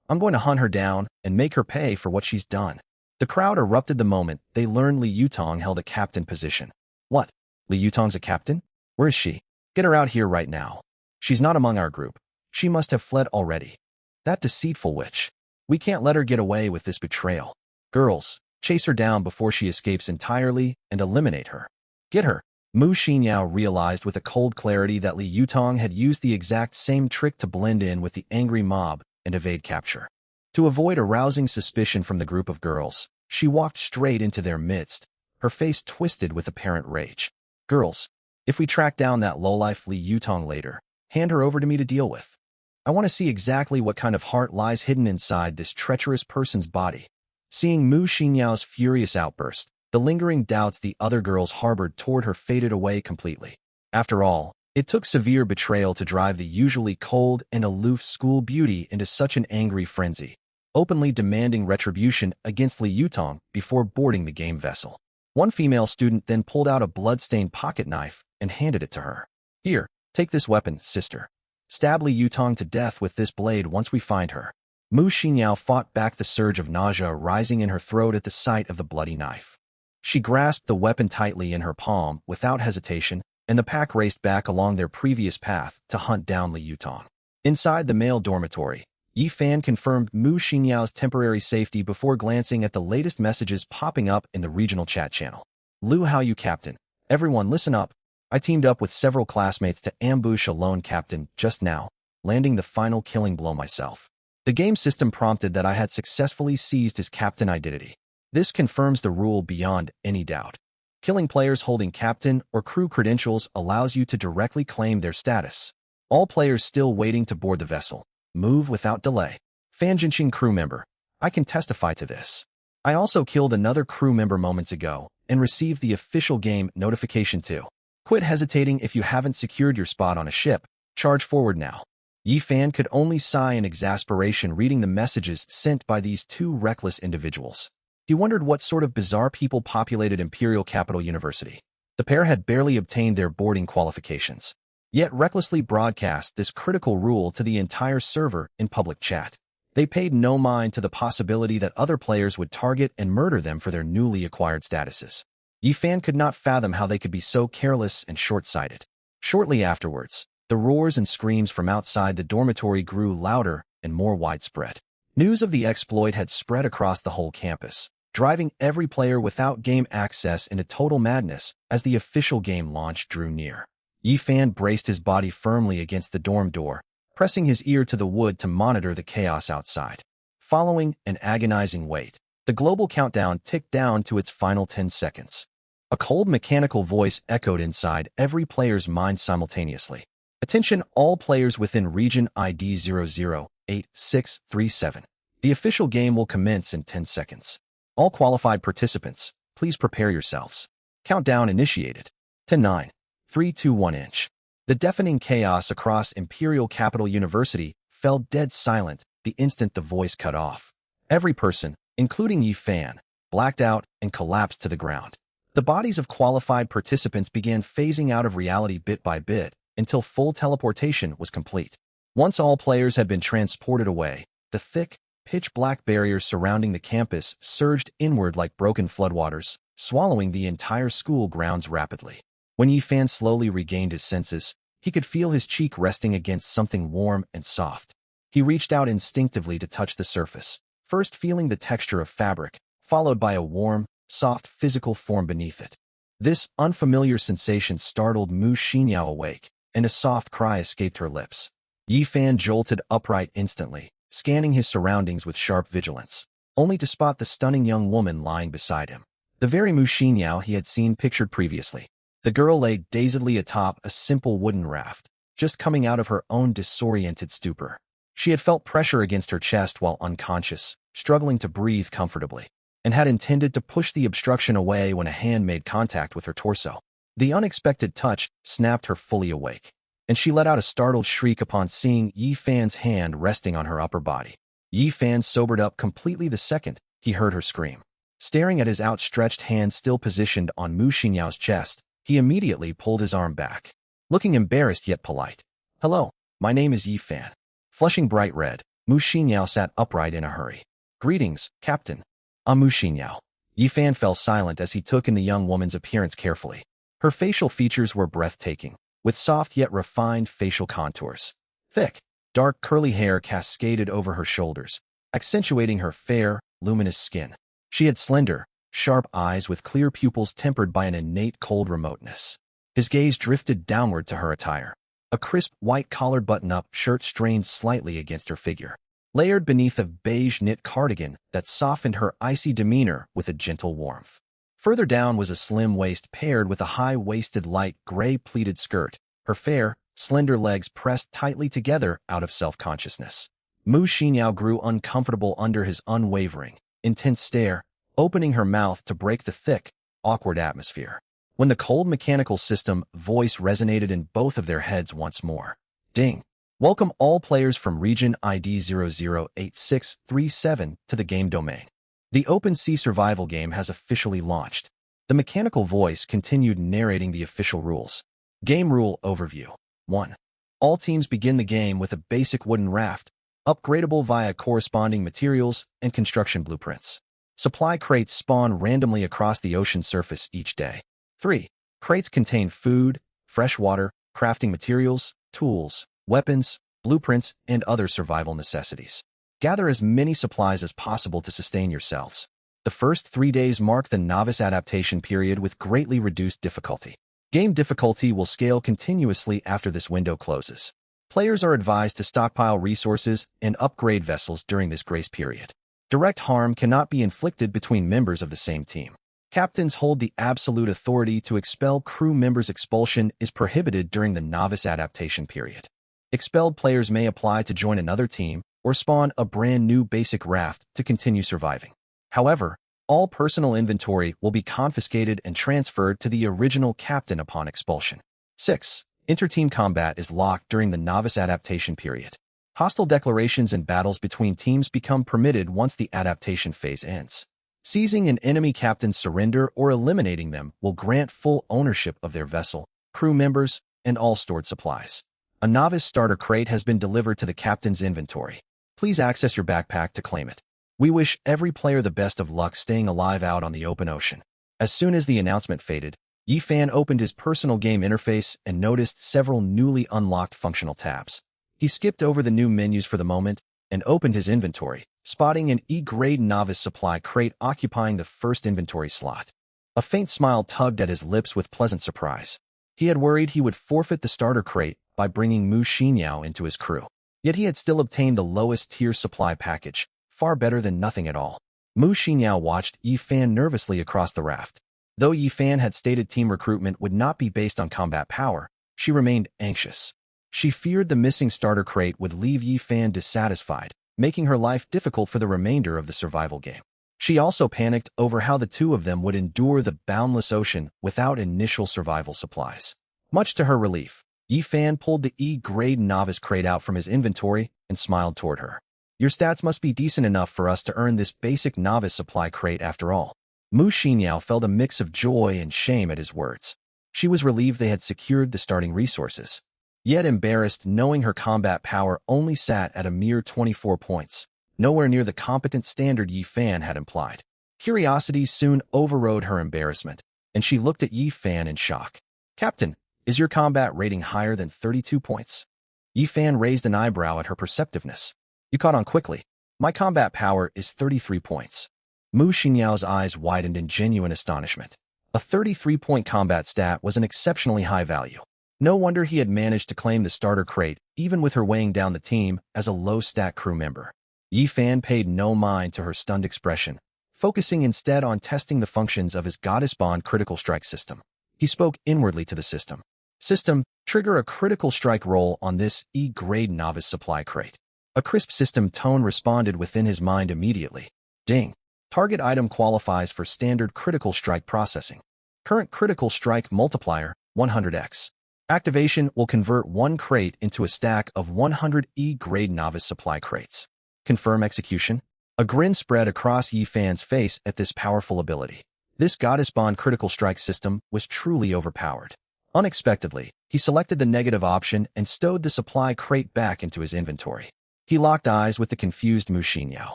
I'm going to hunt her down and make her pay for what she's done. The crowd erupted the moment they learned Li Yutong held a captain position. What? Li Yutong's a captain? Where is she? Get her out here right now. She's not among our group. She must have fled already. That deceitful witch. We can't let her get away with this betrayal. Girls, chase her down before she escapes entirely and eliminate her. Get her. Mu Xinyao realized with a cold clarity that Li Yutong had used the exact same trick to blend in with the angry mob and evade capture. To avoid arousing suspicion from the group of girls, she walked straight into their midst, her face twisted with apparent rage. Girls, if we track down that lowlife Li Yutong later, hand her over to me to deal with. I want to see exactly what kind of heart lies hidden inside this treacherous person's body. Seeing Mu Xinyao's furious outburst, the lingering doubts the other girls harbored toward her faded away completely. After all, it took severe betrayal to drive the usually cold and aloof school beauty into such an angry frenzy, openly demanding retribution against Li Yutong before boarding the game vessel. One female student then pulled out a blood-stained pocket knife and handed it to her. Here, take this weapon, sister. Stab Li Yutong to death with this blade once we find her. Mu Xinyao fought back the surge of nausea rising in her throat at the sight of the bloody knife. She grasped the weapon tightly in her palm without hesitation, and the pack raced back along their previous path to hunt down Li Yutong. Inside the male dormitory, Yi Fan confirmed Mu Xinyao's temporary safety before glancing at the latest messages popping up in the regional chat channel. Lu Haoyu Captain. Everyone listen up. I teamed up with several classmates to ambush a lone captain just now, landing the final killing blow myself. The game system prompted that I had successfully seized his captain identity. This confirms the rule beyond any doubt. Killing players holding captain or crew credentials allows you to directly claim their status. All players still waiting to board the vessel move without delay. Fanjinxing crew member. I can testify to this. I also killed another crew member moments ago and received the official game notification too. Quit hesitating if you haven't secured your spot on a ship. Charge forward now. Yi Fan could only sigh in exasperation reading the messages sent by these two reckless individuals. He wondered what sort of bizarre people populated Imperial Capital University. The pair had barely obtained their boarding qualifications, yet recklessly broadcast this critical rule to the entire server in public chat. They paid no mind to the possibility that other players would target and murder them for their newly acquired statuses. Yi Fan could not fathom how they could be so careless and short-sighted. Shortly afterwards, the roars and screams from outside the dormitory grew louder and more widespread. News of the exploit had spread across the whole campus, driving every player without game access into total madness as the official game launch drew near. Yi Fan braced his body firmly against the dorm door, pressing his ear to the wood to monitor the chaos outside. Following an agonizing wait, the global countdown ticked down to its final 10 seconds. A cold mechanical voice echoed inside every player's mind simultaneously. Attention all players within region ID 008637. The official game will commence in 10 seconds. All qualified participants, please prepare yourselves. Countdown initiated. 10, 9, 3, 2, 1 inch. The deafening chaos across Imperial Capital University fell dead silent the instant the voice cut off. Every person, including Yi Fan, blacked out and collapsed to the ground. The bodies of qualified participants began phasing out of reality bit by bit until full teleportation was complete. Once all players had been transported away, the thick, pitch-black barriers surrounding the campus surged inward like broken floodwaters, swallowing the entire school grounds rapidly. When Yi Fan slowly regained his senses, he could feel his cheek resting against something warm and soft. He reached out instinctively to touch the surface, first feeling the texture of fabric, followed by a warm, soft physical form beneath it. This unfamiliar sensation startled Mu Xinyao awake, and a soft cry escaped her lips. Yi Fan jolted upright instantly, scanning his surroundings with sharp vigilance, only to spot the stunning young woman lying beside him. The very Mu Xinyao he had seen pictured previously. The girl lay dazedly atop a simple wooden raft, just coming out of her own disoriented stupor. She had felt pressure against her chest while unconscious, struggling to breathe comfortably. and had intended to push the obstruction away when a hand made contact with her torso. The unexpected touch snapped her fully awake, and she let out a startled shriek upon seeing Yi Fan's hand resting on her upper body. Yi Fan sobered up completely the second he heard her scream. Staring at his outstretched hand still positioned on Mu Xinyao's chest, he immediately pulled his arm back. Looking embarrassed yet polite. "Hello, my name is Yi Fan." Flushing bright red, Mu Xinyao sat upright in a hurry. "Greetings, Captain." Mu Xinyao. Yi Fan fell silent as he took in the young woman's appearance carefully. Her facial features were breathtaking, with soft yet refined facial contours. Thick, dark curly hair cascaded over her shoulders, accentuating her fair, luminous skin. She had slender, sharp eyes with clear pupils tempered by an innate cold remoteness. His gaze drifted downward to her attire. A crisp, white-collared button-up shirt strained slightly against her figure, layered beneath a beige knit cardigan that softened her icy demeanor with a gentle warmth. Further down was a slim waist paired with a high-waisted light gray pleated skirt, her fair, slender legs pressed tightly together out of self-consciousness. Mu Xinyao grew uncomfortable under his unwavering, intense stare, opening her mouth to break the thick, awkward atmosphere. When the cold mechanical system voice resonated in both of their heads once more. Ding! Welcome all players from region ID 008637 to the game domain. The Open Sea survival game has officially launched. The mechanical voice continued narrating the official rules. Game rule overview. 1. All teams begin the game with a basic wooden raft, upgradable via corresponding materials and construction blueprints. Supply crates spawn randomly across the ocean surface each day. 3. Crates contain food, fresh water, crafting materials, tools, weapons, blueprints, and other survival necessities. Gather as many supplies as possible to sustain yourselves. The first 3 days mark the novice adaptation period with greatly reduced difficulty. Game difficulty will scale continuously after this window closes. Players are advised to stockpile resources and upgrade vessels during this grace period. Direct harm cannot be inflicted between members of the same team. Captains hold the absolute authority to expel crew members. Expulsion is prohibited during the novice adaptation period. Expelled players may apply to join another team or spawn a brand new basic raft to continue surviving. However, all personal inventory will be confiscated and transferred to the original captain upon expulsion. 6. Inter-team combat is locked during the novice adaptation period. Hostile declarations and battles between teams become permitted once the adaptation phase ends. Seizing an enemy captain's surrender or eliminating them will grant full ownership of their vessel, crew members, and all stored supplies. A novice starter crate has been delivered to the captain's inventory. Please access your backpack to claim it. We wish every player the best of luck staying alive out on the open ocean. As soon as the announcement faded, Yi Fan opened his personal game interface and noticed several newly unlocked functional tabs. He skipped over the new menus for the moment and opened his inventory, spotting an E-grade novice supply crate occupying the first inventory slot. A faint smile tugged at his lips with pleasant surprise. He had worried he would forfeit the starter crate by bringing Mu Xinyao into his crew. Yet he had still obtained the lowest tier supply package, far better than nothing at all. Mu Xinyao watched Yi Fan nervously across the raft. Though Yi Fan had stated team recruitment would not be based on combat power, she remained anxious. She feared the missing starter crate would leave Yi Fan dissatisfied, making her life difficult for the remainder of the survival game. She also panicked over how the two of them would endure the boundless ocean without initial survival supplies. Much to her relief, Yi Fan pulled the E-grade novice crate out from his inventory and smiled toward her. Your stats must be decent enough for us to earn this basic novice supply crate after all. Mu Xinyao felt a mix of joy and shame at his words. She was relieved they had secured the starting resources, yet embarrassed knowing her combat power only sat at a mere 24 points, nowhere near the competent standard Yi Fan had implied. Curiosity soon overrode her embarrassment, and she looked at Yi Fan in shock. Captain, is your combat rating higher than 32 points? Yi Fan raised an eyebrow at her perceptiveness. You caught on quickly. My combat power is 33 points. Mu Xinyao's eyes widened in genuine astonishment. A 33-point combat stat was an exceptionally high value. No wonder he had managed to claim the starter crate, even with her weighing down the team as a low-stat crew member. Yi Fan paid no mind to her stunned expression, focusing instead on testing the functions of his Goddess Bond critical strike system. He spoke inwardly to the system. System, trigger a critical strike roll on this E-grade novice supply crate. A crisp system tone responded within his mind immediately. Ding. Target item qualifies for standard critical strike processing. Current critical strike multiplier, 100x. Activation will convert one crate into a stack of 100 E-grade novice supply crates. Confirm execution. A grin spread across Yi-Fan's face at this powerful ability. This Goddess Bond critical strike system was truly overpowered. Unexpectedly, he selected the negative option and stowed the supply crate back into his inventory. He locked eyes with the confused Mu Xinyao,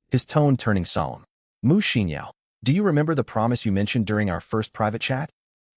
his tone turning solemn. Mu Xinyao, do you remember the promise you mentioned during our first private chat?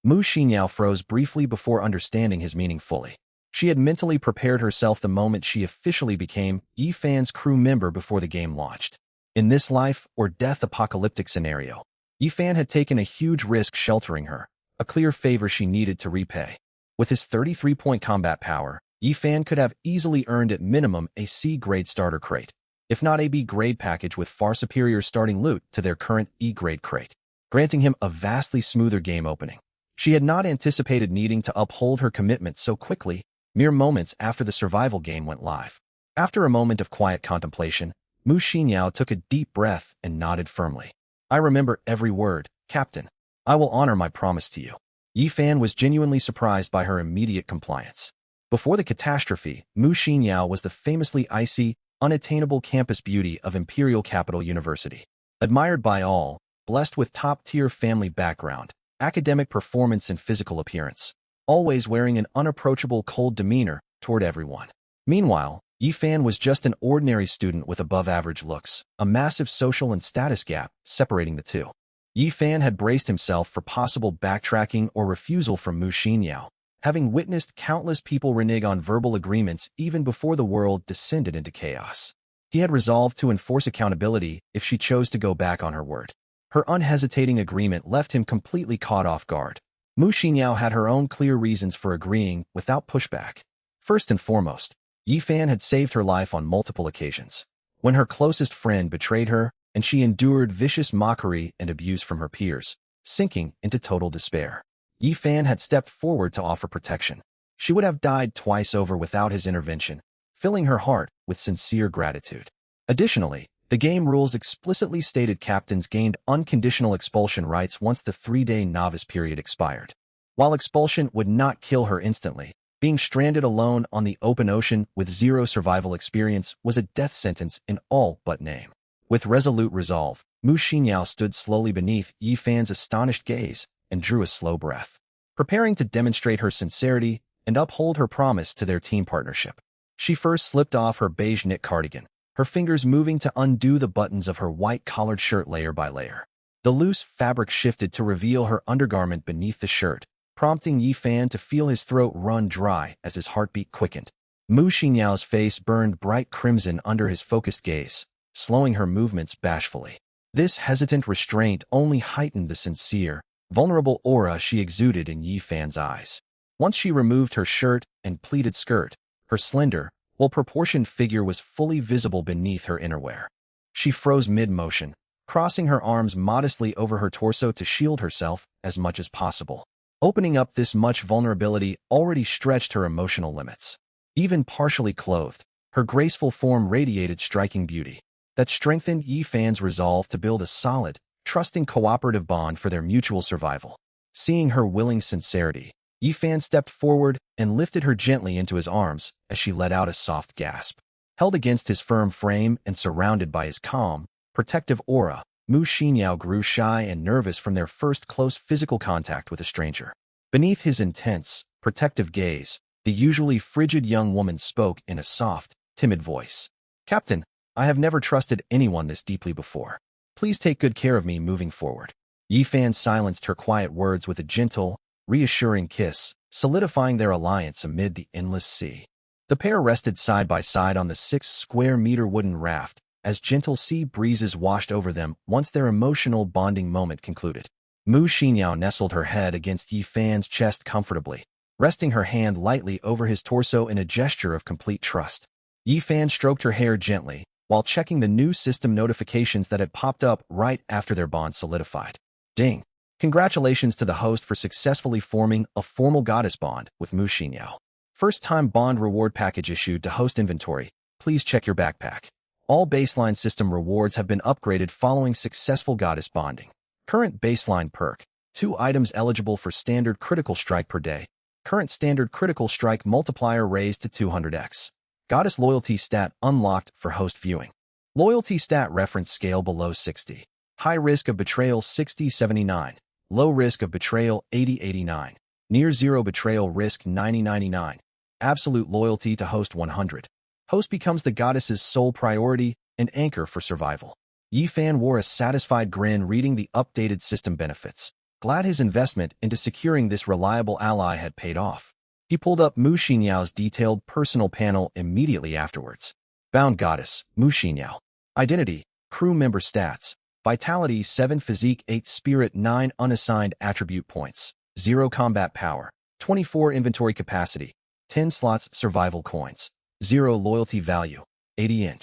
Mu Xinyao froze briefly before understanding his meaning fully. She had mentally prepared herself the moment she officially became Yi-Fan's crew member before the game launched. In this life or death apocalyptic scenario, Yi-Fan had taken a huge risk sheltering her, a clear favor she needed to repay. With his 33-point combat power, Yi-Fan could have easily earned at minimum a C-grade starter crate, if not a B-grade package with far superior starting loot to their current E-grade crate, granting him a vastly smoother game opening. She had not anticipated needing to uphold her commitment so quickly, mere moments after the survival game went live. After a moment of quiet contemplation, Mu Xinyao took a deep breath and nodded firmly. I remember every word, Captain. I will honor my promise to you. Yi-Fan was genuinely surprised by her immediate compliance. Before the catastrophe, Mu Xinyao was the famously icy, unattainable campus beauty of Imperial Capital University. Admired by all, blessed with top-tier family background, academic performance and physical appearance, always wearing an unapproachable cold demeanor toward everyone. Meanwhile, Yi-Fan was just an ordinary student with above-average looks, a massive social and status gap separating the two. Yi-Fan had braced himself for possible backtracking or refusal from Mu Xinyao, having witnessed countless people renege on verbal agreements even before the world descended into chaos. He had resolved to enforce accountability if she chose to go back on her word. Her unhesitating agreement left him completely caught off guard. Mu Xinyao had her own clear reasons for agreeing without pushback. First and foremost, Yi-Fan had saved her life on multiple occasions. When her closest friend betrayed her, and she endured vicious mockery and abuse from her peers, sinking into total despair, Yi-Fan had stepped forward to offer protection. She would have died twice over without his intervention, filling her heart with sincere gratitude. Additionally, the game rules explicitly stated captains gained unconditional expulsion rights once the 3-day novice period expired. While expulsion would not kill her instantly, being stranded alone on the open ocean with zero survival experience was a death sentence in all but name. With resolute resolve, Mu Xinyao stood slowly beneath Yi-Fan's astonished gaze and drew a slow breath, preparing to demonstrate her sincerity and uphold her promise to their team partnership. She first slipped off her beige knit cardigan, her fingers moving to undo the buttons of her white-collared shirt layer by layer. The loose fabric shifted to reveal her undergarment beneath the shirt, prompting Yi-Fan to feel his throat run dry as his heartbeat quickened. Mu Xinyao's face burned bright crimson under his focused gaze, slowing her movements bashfully. This hesitant restraint only heightened the sincere, vulnerable aura she exuded in Yi-Fan's eyes. Once she removed her shirt and pleated skirt, her slender, well-proportioned figure was fully visible beneath her innerwear. She froze mid-motion, crossing her arms modestly over her torso to shield herself as much as possible. Opening up this much vulnerability already stretched her emotional limits. Even partially clothed, her graceful form radiated striking beauty that strengthened Yi-Fan's resolve to build a solid, trusting cooperative bond for their mutual survival. Seeing her willing sincerity, Yi-Fan stepped forward and lifted her gently into his arms as she let out a soft gasp. Held against his firm frame and surrounded by his calm, protective aura, Mu Xinyao grew shy and nervous from their first close physical contact with a stranger. Beneath his intense, protective gaze, the usually frigid young woman spoke in a soft, timid voice. Captain, I have never trusted anyone this deeply before. Please take good care of me moving forward. Yi-Fan silenced her quiet words with a gentle, reassuring kiss, solidifying their alliance amid the endless sea. The pair rested side by side on the 6-square-meter wooden raft as gentle sea breezes washed over them once their emotional bonding moment concluded. Mu Xinyao nestled her head against Yi-Fan's chest comfortably, resting her hand lightly over his torso in a gesture of complete trust. Yi-Fan stroked her hair gently, while checking the new system notifications that had popped up right after their bond solidified. Ding! Congratulations to the host for successfully forming a formal goddess bond with Mu Xinyao. First-time bond reward package issued to host inventory. Please check your backpack. All baseline system rewards have been upgraded following successful goddess bonding. Current baseline perk. 2 items eligible for standard critical strike per day. Current standard critical strike multiplier raised to 200x. Goddess loyalty stat unlocked for host viewing. Loyalty stat reference scale below 60. High risk of betrayal 60-79. Low risk of betrayal 80-89. Near zero betrayal risk 90-99. Absolute loyalty to host 100. Host becomes the goddess's sole priority and anchor for survival. Yifan wore a satisfied grin reading the updated system benefits, glad his investment into securing this reliable ally had paid off. He pulled up Mu Xinyao's detailed personal panel immediately afterwards. Bound Goddess, Mu Xinyao. Identity, crew member stats. Vitality 7, Physique 8, Spirit 9, Unassigned attribute points, 0 combat power, 24 inventory capacity, 10 slots survival coins, 0 loyalty value, 80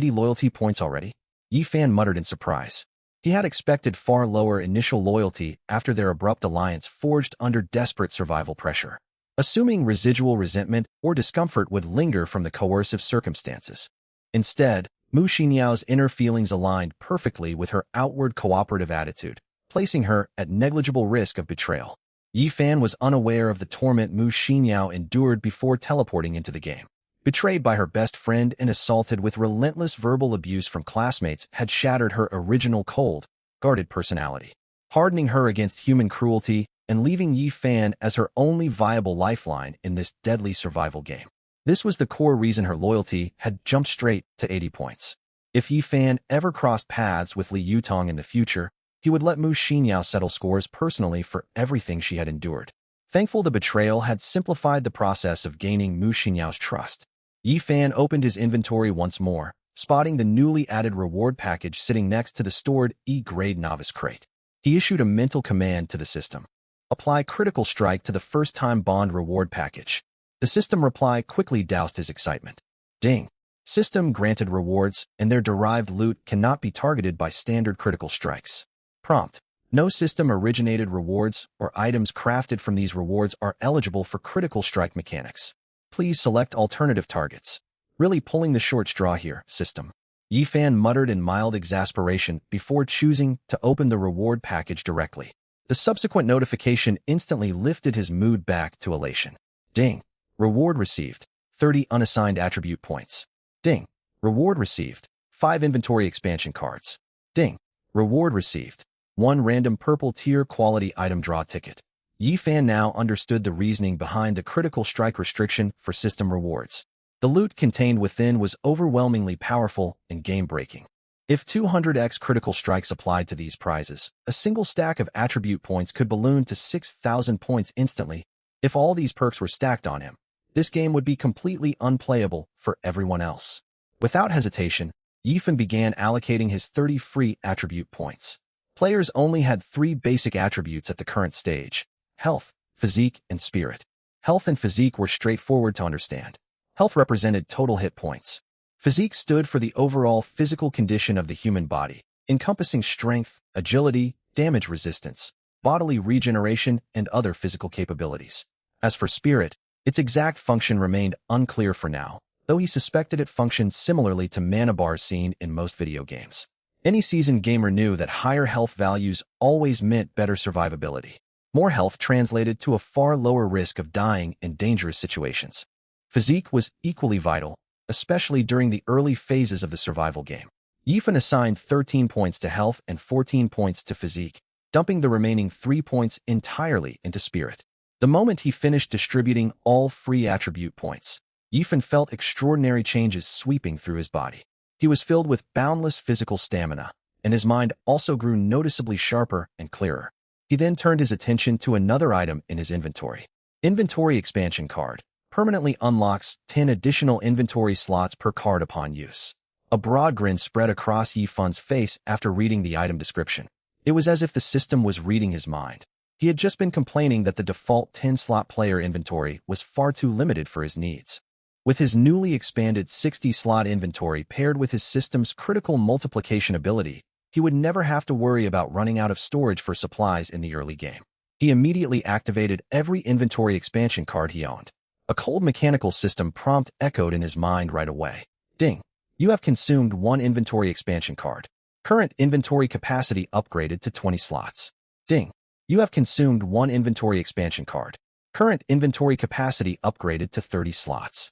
loyalty points already? Yifan muttered in surprise. He had expected far lower initial loyalty after their abrupt alliance forged under desperate survival pressure, assuming residual resentment or discomfort would linger from the coercive circumstances. Instead, Mu Xinyao's inner feelings aligned perfectly with her outward cooperative attitude, placing her at negligible risk of betrayal. Yifan was unaware of the torment Mu Xinyao endured before teleporting into the game. Betrayed by her best friend and assaulted with relentless verbal abuse from classmates had shattered her original cold, guarded personality, hardening her against human cruelty and leaving Yifan as her only viable lifeline in this deadly survival game. This was the core reason her loyalty had jumped straight to 80 points. If Yifan ever crossed paths with Li Yutong in the future, he would let Mu Xinyao settle scores personally for everything she had endured. Thankful the betrayal had simplified the process of gaining Mu Xinyao's trust. Yifan opened his inventory once more, spotting the newly added reward package sitting next to the stored E-grade novice crate. He issued a mental command to the system. Apply critical strike to the first-time bond reward package. The system reply quickly doused his excitement. Ding. System granted rewards and their derived loot cannot be targeted by standard critical strikes. Prompt. No system-originated rewards or items crafted from these rewards are eligible for critical strike mechanics. Please select alternative targets. Really pulling the short straw here, system. Yifan muttered in mild exasperation before choosing to open the reward package directly. The subsequent notification instantly lifted his mood back to elation. Ding. Reward received, 30 unassigned attribute points. Ding. Reward received, 5 inventory expansion cards. Ding. Reward received, 1 random purple tier quality item draw ticket. Yifan now understood the reasoning behind the critical strike restriction for system rewards. The loot contained within was overwhelmingly powerful and game-breaking. If 200x critical strikes applied to these prizes, a single stack of attribute points could balloon to 6,000 points instantly. If all these perks were stacked on him, this game would be completely unplayable for everyone else. Without hesitation, Yifan began allocating his 30 free attribute points. Players only had 3 basic attributes at the current stage: health, physique, and spirit. Health and physique were straightforward to understand. Health represented total hit points. Physique stood for the overall physical condition of the human body, encompassing strength, agility, damage resistance, bodily regeneration, and other physical capabilities. As for spirit, its exact function remained unclear for now, though he suspected it functioned similarly to mana bars seen in most video games. Any seasoned gamer knew that higher health values always meant better survivability. More health translated to a far lower risk of dying in dangerous situations. Physique was equally vital, especially during the early phases of the survival game. Yifan assigned 13 points to health and 14 points to physique, dumping the remaining 3 points entirely into spirit. The moment he finished distributing all free attribute points, Yifan felt extraordinary changes sweeping through his body. He was filled with boundless physical stamina, and his mind also grew noticeably sharper and clearer. He then turned his attention to another item in his inventory. Inventory expansion card permanently unlocks 10 additional inventory slots per card upon use. A broad grin spread across Yifan's face after reading the item description. It was as if the system was reading his mind. He had just been complaining that the default 10-slot player inventory was far too limited for his needs. With his newly expanded 60-slot inventory paired with his system's critical multiplication ability, he would never have to worry about running out of storage for supplies in the early game. He immediately activated every inventory expansion card he owned. A cold mechanical system prompt echoed in his mind right away. Ding. You have consumed 1 inventory expansion card. Current inventory capacity upgraded to 20 slots. Ding. You have consumed 1 inventory expansion card. Current inventory capacity upgraded to 30 slots.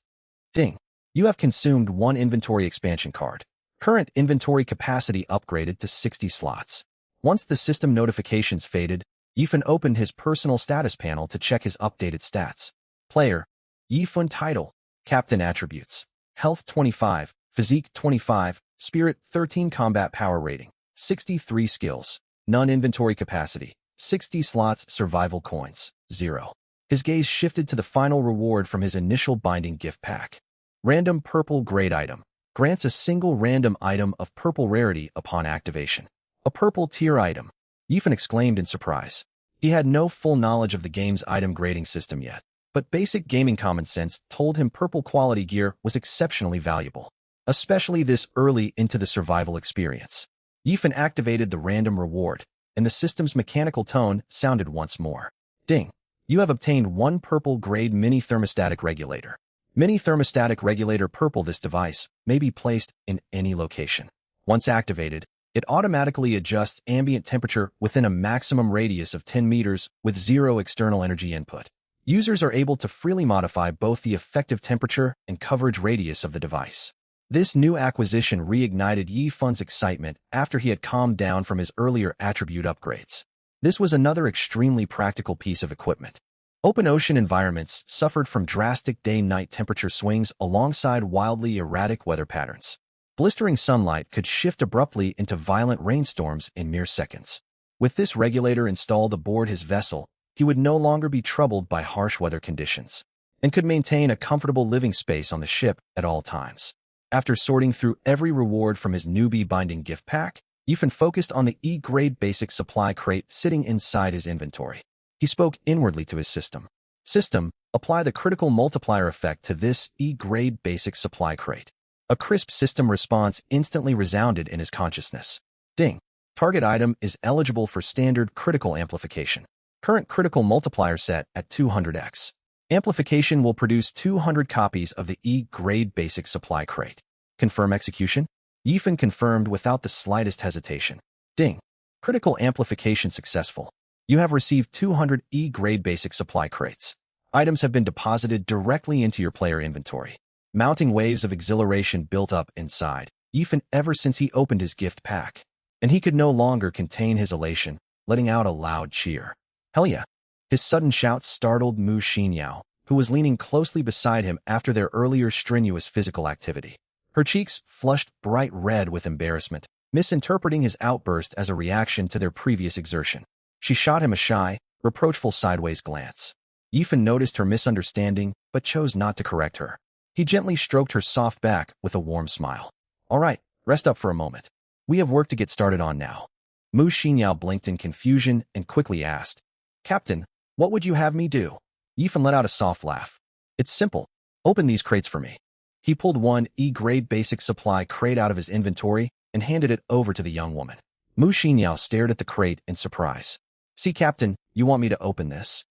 Ding. You have consumed 1 inventory expansion card. Current inventory capacity upgraded to 60 slots. Once the system notifications faded, Yifan opened his personal status panel to check his updated stats. Player. Yifan title. Captain attributes. Health 25, Physique 25, Spirit 13 Combat Power Rating, 63 skills. None inventory capacity, 60 slots survival coins, 0. His gaze shifted to the final reward from his initial binding gift pack. Random purple grade item. Grants a single random item of purple rarity upon activation. A purple tier item. Yifan exclaimed in surprise. He had no full knowledge of the game's item grading system yet, but basic gaming common sense told him purple quality gear was exceptionally valuable, especially this early into the survival experience. Yifan activated the random reward, and the system's mechanical tone sounded once more. Ding. You have obtained 1 purple grade mini thermostatic regulator. Mini thermostatic regulator purple. This device may be placed in any location. Once activated, it automatically adjusts ambient temperature within a maximum radius of 10 meters with 0 external energy input. Users are able to freely modify both the effective temperature and coverage radius of the device. This new acquisition reignited Yifan's excitement after he had calmed down from his earlier attribute upgrades. This was another extremely practical piece of equipment. Open ocean environments suffered from drastic day-night temperature swings alongside wildly erratic weather patterns. Blistering sunlight could shift abruptly into violent rainstorms in mere seconds. With this regulator installed aboard his vessel, he would no longer be troubled by harsh weather conditions and could maintain a comfortable living space on the ship at all times. After sorting through every reward from his newbie binding gift pack, Yifan focused on the E-grade basic supply crate sitting inside his inventory. He spoke inwardly to his system. System, apply the critical multiplier effect to this E-grade basic supply crate. A crisp system response instantly resounded in his consciousness. Ding. Target item is eligible for standard critical amplification. Current critical multiplier set at 200x. Amplification will produce 200 copies of the E-grade basic supply crate. Confirm execution? Yifan confirmed without the slightest hesitation. Ding. Critical amplification successful. You have received 200 E-grade basic supply crates. Items have been deposited directly into your player inventory. Mounting waves of exhilaration built up inside Yifan ever since he opened his gift pack, and he could no longer contain his elation, letting out a loud cheer. Hell yeah! His sudden shouts startled Mu Xinyao, who was leaning closely beside him after their earlier strenuous physical activity. Her cheeks flushed bright red with embarrassment, misinterpreting his outburst as a reaction to their previous exertion. She shot him a shy, reproachful sideways glance. Yifan noticed her misunderstanding, but chose not to correct her. He gently stroked her soft back with a warm smile. All right, rest up for a moment. We have work to get started on now. Mu Xinyao blinked in confusion and quickly asked, Captain, what would you have me do? Yifan let out a soft laugh. It's simple. Open these crates for me. He pulled 1 E-grade basic supply crate out of his inventory and handed it over to the young woman. Mu Xinyao stared at the crate in surprise. See, Captain, you want me to open this?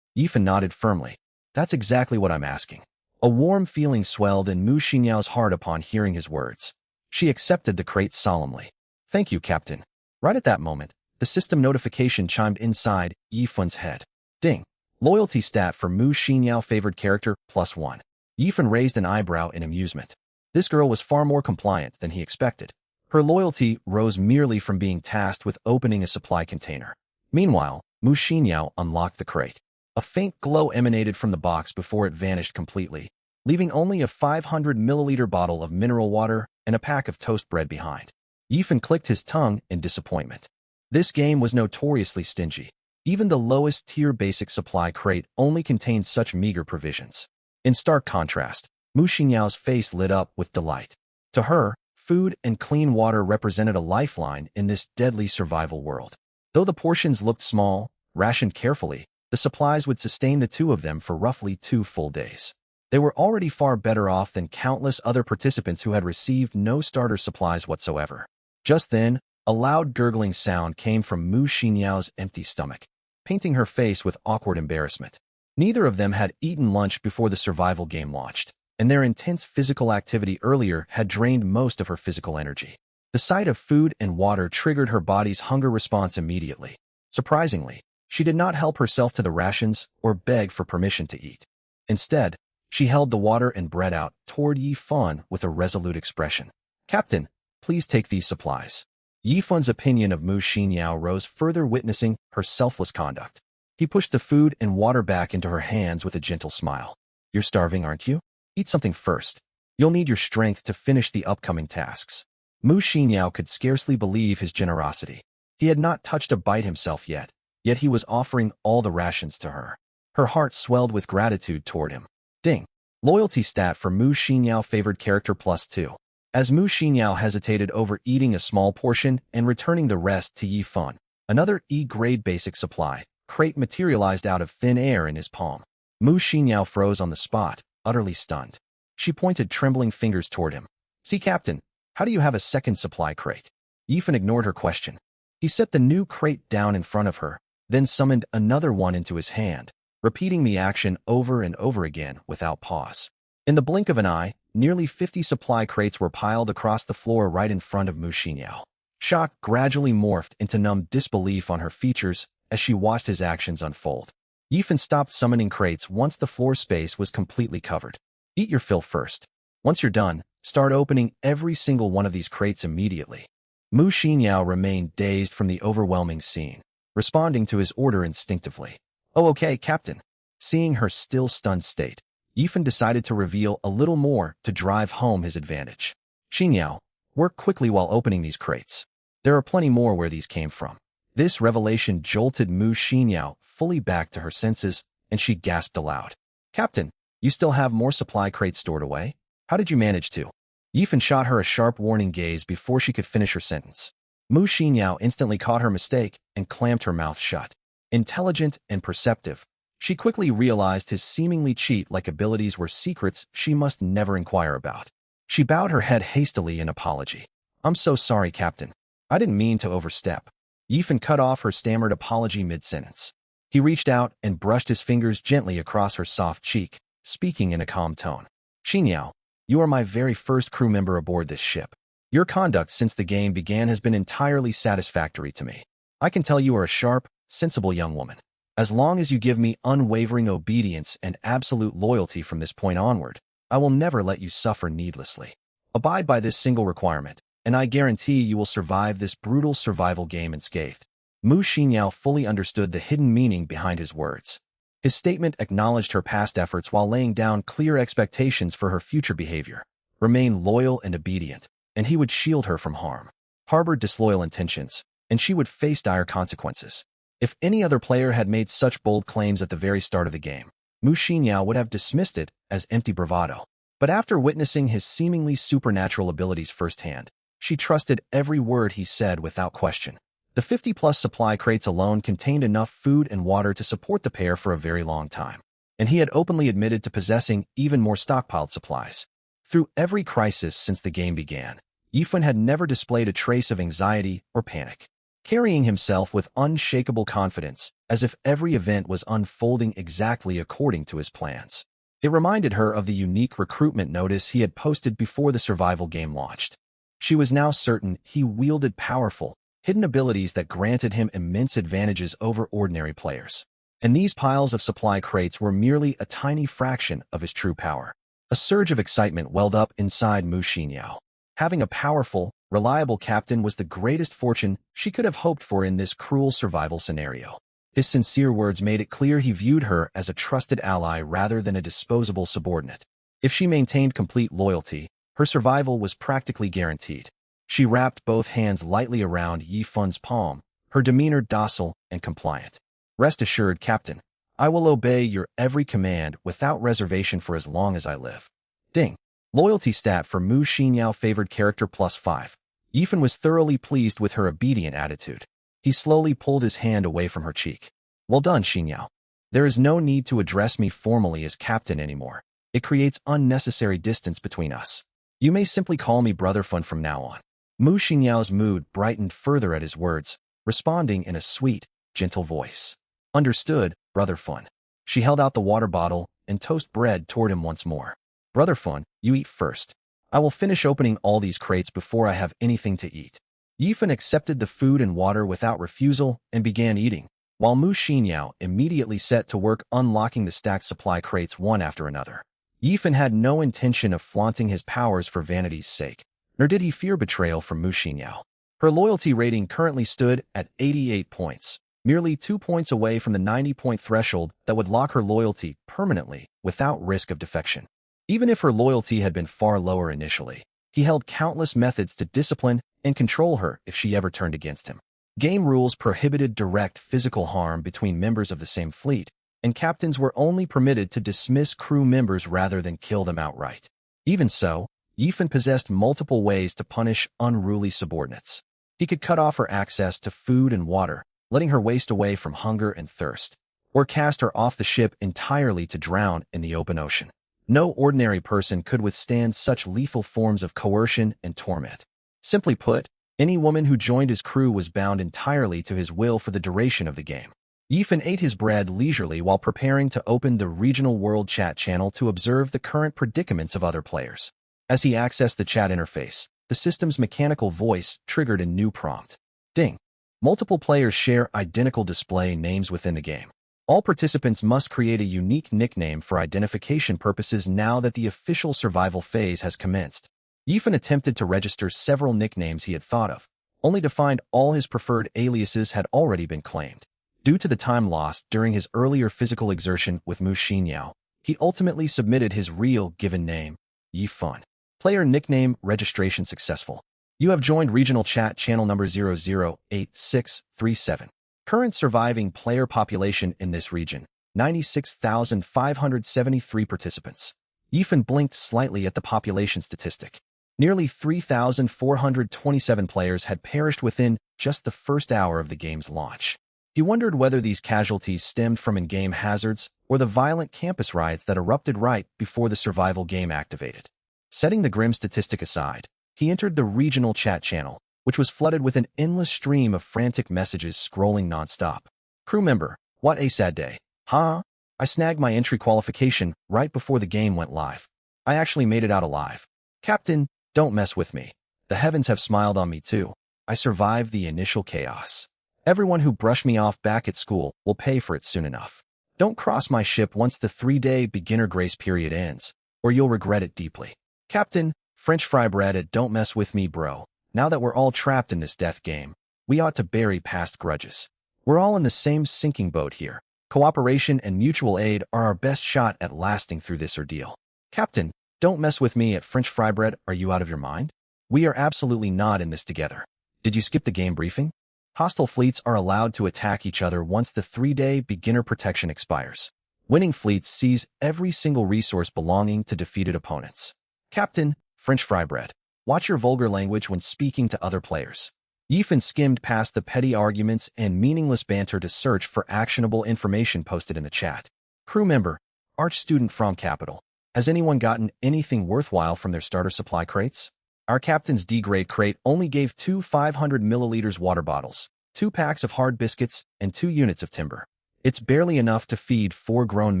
Yifan nodded firmly. That's exactly what I'm asking. A warm feeling swelled in Mu Xinyao's heart upon hearing his words. She accepted the crate solemnly. Thank you, Captain. Right at that moment, the system notification chimed inside Yifan's head. Ding. Loyalty stat for Mu Xinyao favored character +1. Yifan raised an eyebrow in amusement. This girl was far more compliant than he expected. Her loyalty rose merely from being tasked with opening a supply container. Meanwhile, Mu Xinyao unlocked the crate. A faint glow emanated from the box before it vanished completely, leaving only a 500-milliliter bottle of mineral water and a pack of toast bread behind. Yifan clicked his tongue in disappointment. This game was notoriously stingy. Even the lowest-tier basic supply crate only contained such meager provisions. In stark contrast, Mu Xinyao's face lit up with delight. To her, food and clean water represented a lifeline in this deadly survival world. Though the portions looked small, rationed carefully, the supplies would sustain the two of them for roughly 2 full days. They were already far better off than countless other participants who had received no starter supplies whatsoever. Just then, a loud gurgling sound came from Mu Xinyao's empty stomach, painting her face with awkward embarrassment. Neither of them had eaten lunch before the survival game launched. and their intense physical activity earlier had drained most of her physical energy. The sight of food and water triggered her body's hunger response immediately. Surprisingly, she did not help herself to the rations or beg for permission to eat. Instead, she held the water and bread out toward Yi Fun with a resolute expression. "Captain, please take these supplies." Yi Fun's opinion of Mu Xinyao rose further, witnessing her selfless conduct. He pushed the food and water back into her hands with a gentle smile. "You're starving, aren't you? Eat something first. You'll need your strength to finish the upcoming tasks." Mu Xinyao could scarcely believe his generosity. He had not touched a bite himself yet he was offering all the rations to her. Her heart swelled with gratitude toward him. Ding. Loyalty stat for Mu Xinyao favored character +2. As Mu Xinyao hesitated over eating a small portion and returning the rest to Yi Fun, another E-grade basic supply crate materialized out of thin air in his palm. Mu Xinyao froze on the spot, utterly stunned. She pointed trembling fingers toward him. "See, Captain, how do you have a second supply crate?" Yi Fun ignored her question. He set the new crate down in front of her, then summoned another one into his hand, repeating the action over and over again without pause. In the blink of an eye, nearly 50 supply crates were piled across the floor right in front of Mu Xinyao. Shock gradually morphed into numb disbelief on her features as she watched his actions unfold. Yi Fun stopped summoning crates once the floor space was completely covered. "Eat your fill first. Once you're done, start opening every single one of these crates immediately." Mu Xinyao remained dazed from the overwhelming scene, responding to his order instinctively. "Oh, okay, Captain." Seeing her still stunned state, Yi Fun decided to reveal a little more to drive home his advantage. "Xinyao, work quickly while opening these crates. There are plenty more where these came from." This revelation jolted Mu Xinyao fully back to her senses, and she gasped aloud. "Captain, you still have more supply crates stored away? How did you manage to?" Yi Fun shot her a sharp warning gaze before she could finish her sentence. Mu Xinyao instantly caught her mistake and clamped her mouth shut. Intelligent and perceptive, she quickly realized his seemingly cheat-like abilities were secrets she must never inquire about. She bowed her head hastily in apology. "I'm so sorry, Captain. I didn't mean to overstep." Yi Fun cut off her stammered apology mid-sentence. He reached out and brushed his fingers gently across her soft cheek, speaking in a calm tone. "Xinyao, you are my very first crew member aboard this ship. Your conduct since the game began has been entirely satisfactory to me. I can tell you are a sharp, sensible young woman. As long as you give me unwavering obedience and absolute loyalty from this point onward, I will never let you suffer needlessly. Abide by this single requirement, and I guarantee you will survive this brutal survival game unscathed." Mu Xinyao fully understood the hidden meaning behind his words. His statement acknowledged her past efforts while laying down clear expectations for her future behavior. Remain loyal and obedient, and he would shield her from harm. Harbor disloyal intentions, and she would face dire consequences. If any other player had made such bold claims at the very start of the game, Mu Xinyao would have dismissed it as empty bravado. But after witnessing his seemingly supernatural abilities firsthand, she trusted every word he said without question. The 50-plus supply crates alone contained enough food and water to support the pair for a very long time, and he had openly admitted to possessing even more stockpiled supplies. Through every crisis since the game began, Yi Fun had never displayed a trace of anxiety or panic, carrying himself with unshakable confidence as if every event was unfolding exactly according to his plans. It reminded her of the unique recruitment notice he had posted before the survival game launched. She was now certain he wielded powerful, hidden abilities that granted him immense advantages over ordinary players. And these piles of supply crates were merely a tiny fraction of his true power. A surge of excitement welled up inside Mu Xinyao. Having a powerful, reliable captain was the greatest fortune she could have hoped for in this cruel survival scenario. His sincere words made it clear he viewed her as a trusted ally rather than a disposable subordinate. If she maintained complete loyalty, her survival was practically guaranteed. She wrapped both hands lightly around Yi Fun's palm, her demeanor docile and compliant. "Rest assured, Captain, I will obey your every command without reservation for as long as I live." Ding. Loyalty stat for Mu Xinyao favored character +5. Yi Fun was thoroughly pleased with her obedient attitude. He slowly pulled his hand away from her cheek. "Well done, Xinyao. There is no need to address me formally as captain anymore. It creates unnecessary distance between us. You may simply call me Brother Fun from now on." Mu Xinyao's mood brightened further at his words, responding in a sweet, gentle voice. "Understood, Brother Fun." She held out the water bottle and toast bread toward him once more. Brother Fun, you eat first. I will finish opening all these crates before I have anything to eat. Yifan accepted the food and water without refusal and began eating, while Mu Xinyao immediately set to work unlocking the stacked supply crates one after another. Yifan had no intention of flaunting his powers for vanity's sake, nor did he fear betrayal from Mu Xinyao. Her loyalty rating currently stood at 88 points, merely 2 points away from the 90-point threshold that would lock her loyalty permanently without risk of defection. Even if her loyalty had been far lower initially, he held countless methods to discipline and control her if she ever turned against him. Game rules prohibited direct physical harm between members of the same fleet, and captains were only permitted to dismiss crew members rather than kill them outright. Even so, Yifan possessed multiple ways to punish unruly subordinates. He could cut off her access to food and water, letting her waste away from hunger and thirst, or cast her off the ship entirely to drown in the open ocean. No ordinary person could withstand such lethal forms of coercion and torment. Simply put, any woman who joined his crew was bound entirely to his will for the duration of the game. Yifan ate his bread leisurely while preparing to open the regional world chat channel to observe the current predicaments of other players. As he accessed the chat interface, the system's mechanical voice triggered a new prompt. Ding! Multiple players share identical display names within the game. All participants must create a unique nickname for identification purposes now that the official survival phase has commenced. Yifan attempted to register several nicknames he had thought of, only to find all his preferred aliases had already been claimed. Due to the time lost during his earlier physical exertion with Mu Xinyao, he ultimately submitted his real given name, Yifan. Player nickname registration successful. You have joined regional chat channel number 008637. Current surviving player population in this region, 96,573 participants. Yifan blinked slightly at the population statistic. Nearly 3,427 players had perished within just the first hour of the game's launch. He wondered whether these casualties stemmed from in-game hazards or the violent campus riots that erupted right before the survival game activated. Setting the grim statistic aside, he entered the regional chat channel, which was flooded with an endless stream of frantic messages scrolling nonstop. Crew member, what a sad day. Huh? I snagged my entry qualification right before the game went live. I actually made it out alive. Captain, don't mess with me. The heavens have smiled on me too. I survived the initial chaos. Everyone who brushed me off back at school will pay for it soon enough. Don't cross my ship once the 3-day beginner grace period ends, or you'll regret it deeply. Captain, French fry bread at don't mess with me bro. Now that we're all trapped in this death game, we ought to bury past grudges. We're all in the same sinking boat here. Cooperation and mutual aid are our best shot at lasting through this ordeal. Captain, don't mess with me at French fry bread. Are you out of your mind? We are absolutely not in this together. Did you skip the game briefing? Hostile fleets are allowed to attack each other once the 3-day beginner protection expires. Winning fleets seize every single resource belonging to defeated opponents. Captain, French fry bread. Watch your vulgar language when speaking to other players. Yifan skimmed past the petty arguments and meaningless banter to search for actionable information posted in the chat. Crew member, Arch student from Capital. Has anyone gotten anything worthwhile from their starter supply crates? Our captain's D-grade crate only gave 2 500 milliliters water bottles, 2 packs of hard biscuits, and 2 units of timber. It's barely enough to feed 4 grown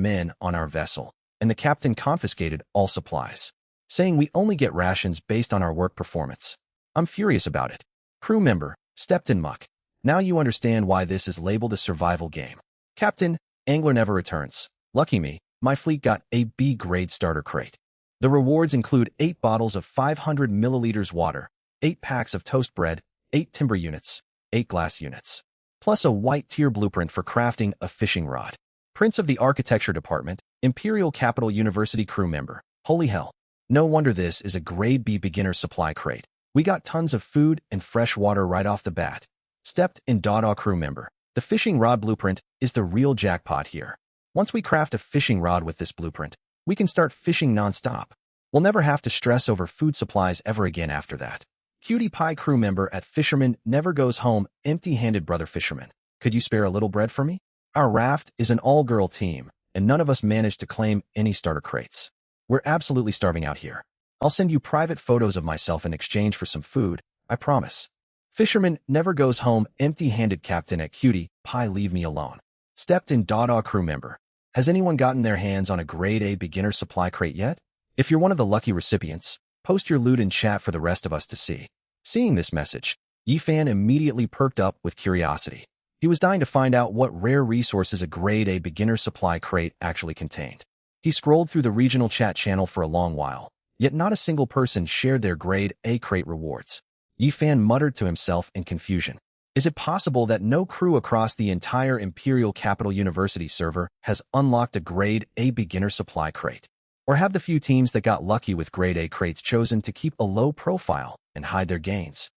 men on our vessel, and the captain confiscated all supplies, saying we only get rations based on our work performance. I'm furious about it. Crew member, stepped in muck. Now you understand why this is labeled a survival game. Captain, Angler never returns. Lucky me, my fleet got a B-grade starter crate. The rewards include 8 bottles of 500 milliliters water, 8 packs of toast bread, 8 timber units, 8 glass units, plus a white tier blueprint for crafting a fishing rod. Prince of the Architecture Department, Imperial Capital University crew member. Holy hell. No wonder this is a grade B beginner supply crate. We got tons of food and fresh water right off the bat. Stepped in Dada crew member. The fishing rod blueprint is the real jackpot here. Once we craft a fishing rod with this blueprint, we can start fishing non-stop. We'll never have to stress over food supplies ever again after that. Cutie Pie crew member at Fisherman never goes home empty-handed. Brother Fisherman, could you spare a little bread for me? Our raft is an all-girl team, and none of us managed to claim any starter crates. We're absolutely starving out here. I'll send you private photos of myself in exchange for some food, I promise. Fisherman never goes home empty-handed. Captain at Cutie Pie, leave me alone. Stepped in Dada crew member. Has anyone gotten their hands on a grade A beginner supply crate yet? If you're one of the lucky recipients, post your loot in chat for the rest of us to see. Seeing this message, Yifan immediately perked up with curiosity. He was dying to find out what rare resources a Grade A beginner supply crate actually contained. He scrolled through the regional chat channel for a long while, yet not a single person shared their Grade A crate rewards. Yifan muttered to himself in confusion. Is it possible that no crew across the entire Imperial Capital University server has unlocked a Grade A beginner supply crate? Or have the few teams that got lucky with Grade A crates chosen to keep a low profile and hide their gains?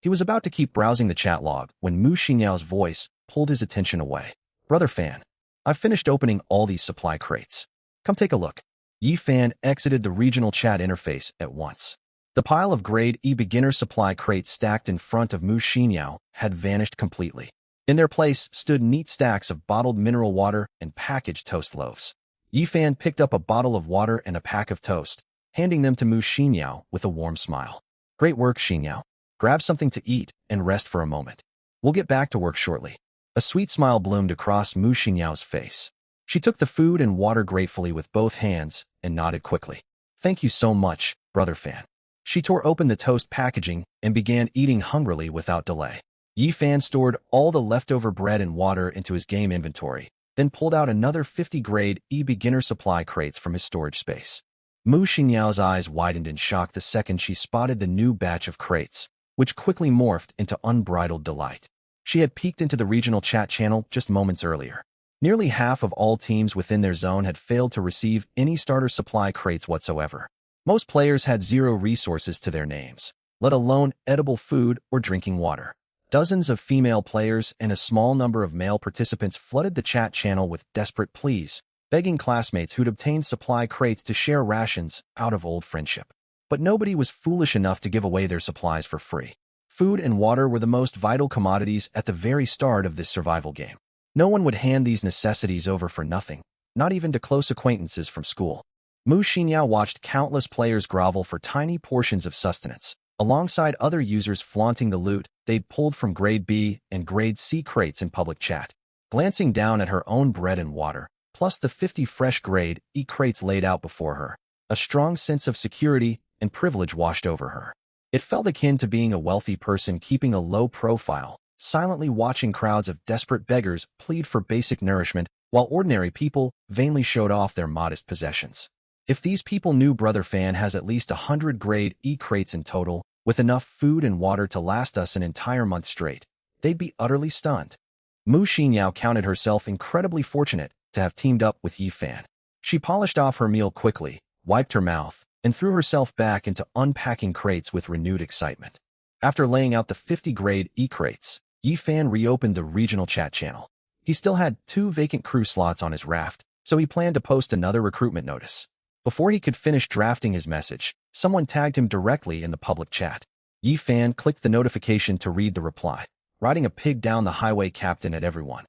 He was about to keep browsing the chat log when Mu Xinyao's voice pulled his attention away. Brother Fan, I've finished opening all these supply crates. Come take a look. Yifan exited the regional chat interface at once. The pile of Grade E beginner supply crates stacked in front of Mu Xinyao had vanished completely. In their place stood neat stacks of bottled mineral water and packaged toast loaves. Yifan picked up a bottle of water and a pack of toast, handing them to Mu Xinyao with a warm smile. Great work, Xinyao. Grab something to eat and rest for a moment. We'll get back to work shortly. A sweet smile bloomed across Mu Xinyao's face. She took the food and water gratefully with both hands and nodded quickly. Thank you so much, Brother Fan. She tore open the toast packaging and began eating hungrily without delay. Yifan stored all the leftover bread and water into his game inventory, then pulled out another 50 Grade E beginner supply crates from his storage space. Mu Xinyao's eyes widened in shock the second she spotted the new batch of crates, which quickly morphed into unbridled delight. She had peeked into the regional chat channel just moments earlier. Nearly half of all teams within their zone had failed to receive any starter supply crates whatsoever. Most players had zero resources to their names, let alone edible food or drinking water. Dozens of female players and a small number of male participants flooded the chat channel with desperate pleas, begging classmates who'd obtained supply crates to share rations out of old friendship. But nobody was foolish enough to give away their supplies for free. Food and water were the most vital commodities at the very start of this survival game. No one would hand these necessities over for nothing, not even to close acquaintances from school. Mu Xinyao watched countless players grovel for tiny portions of sustenance, alongside other users flaunting the loot they'd pulled from Grade B and Grade C crates in public chat. Glancing down at her own bread and water, plus the 50 fresh Grade E crates laid out before her, a strong sense of security and privilege washed over her. It felt akin to being a wealthy person keeping a low profile, silently watching crowds of desperate beggars plead for basic nourishment, while ordinary people vainly showed off their modest possessions. If these people knew Brother Fan has at least 100 Grade E crates in total, with enough food and water to last us an entire month straight, they'd be utterly stunned. Mu Xinyao counted herself incredibly fortunate to have teamed up with Yifan. She polished off her meal quickly, wiped her mouth, and threw herself back into unpacking crates with renewed excitement. After laying out the 50 Grade E crates, Yifan reopened the regional chat channel. He still had 2 vacant crew slots on his raft, so he planned to post another recruitment notice. Before he could finish drafting his message, someone tagged him directly in the public chat. Yifan clicked the notification to read the reply. Riding a pig down the highway, captain at everyone.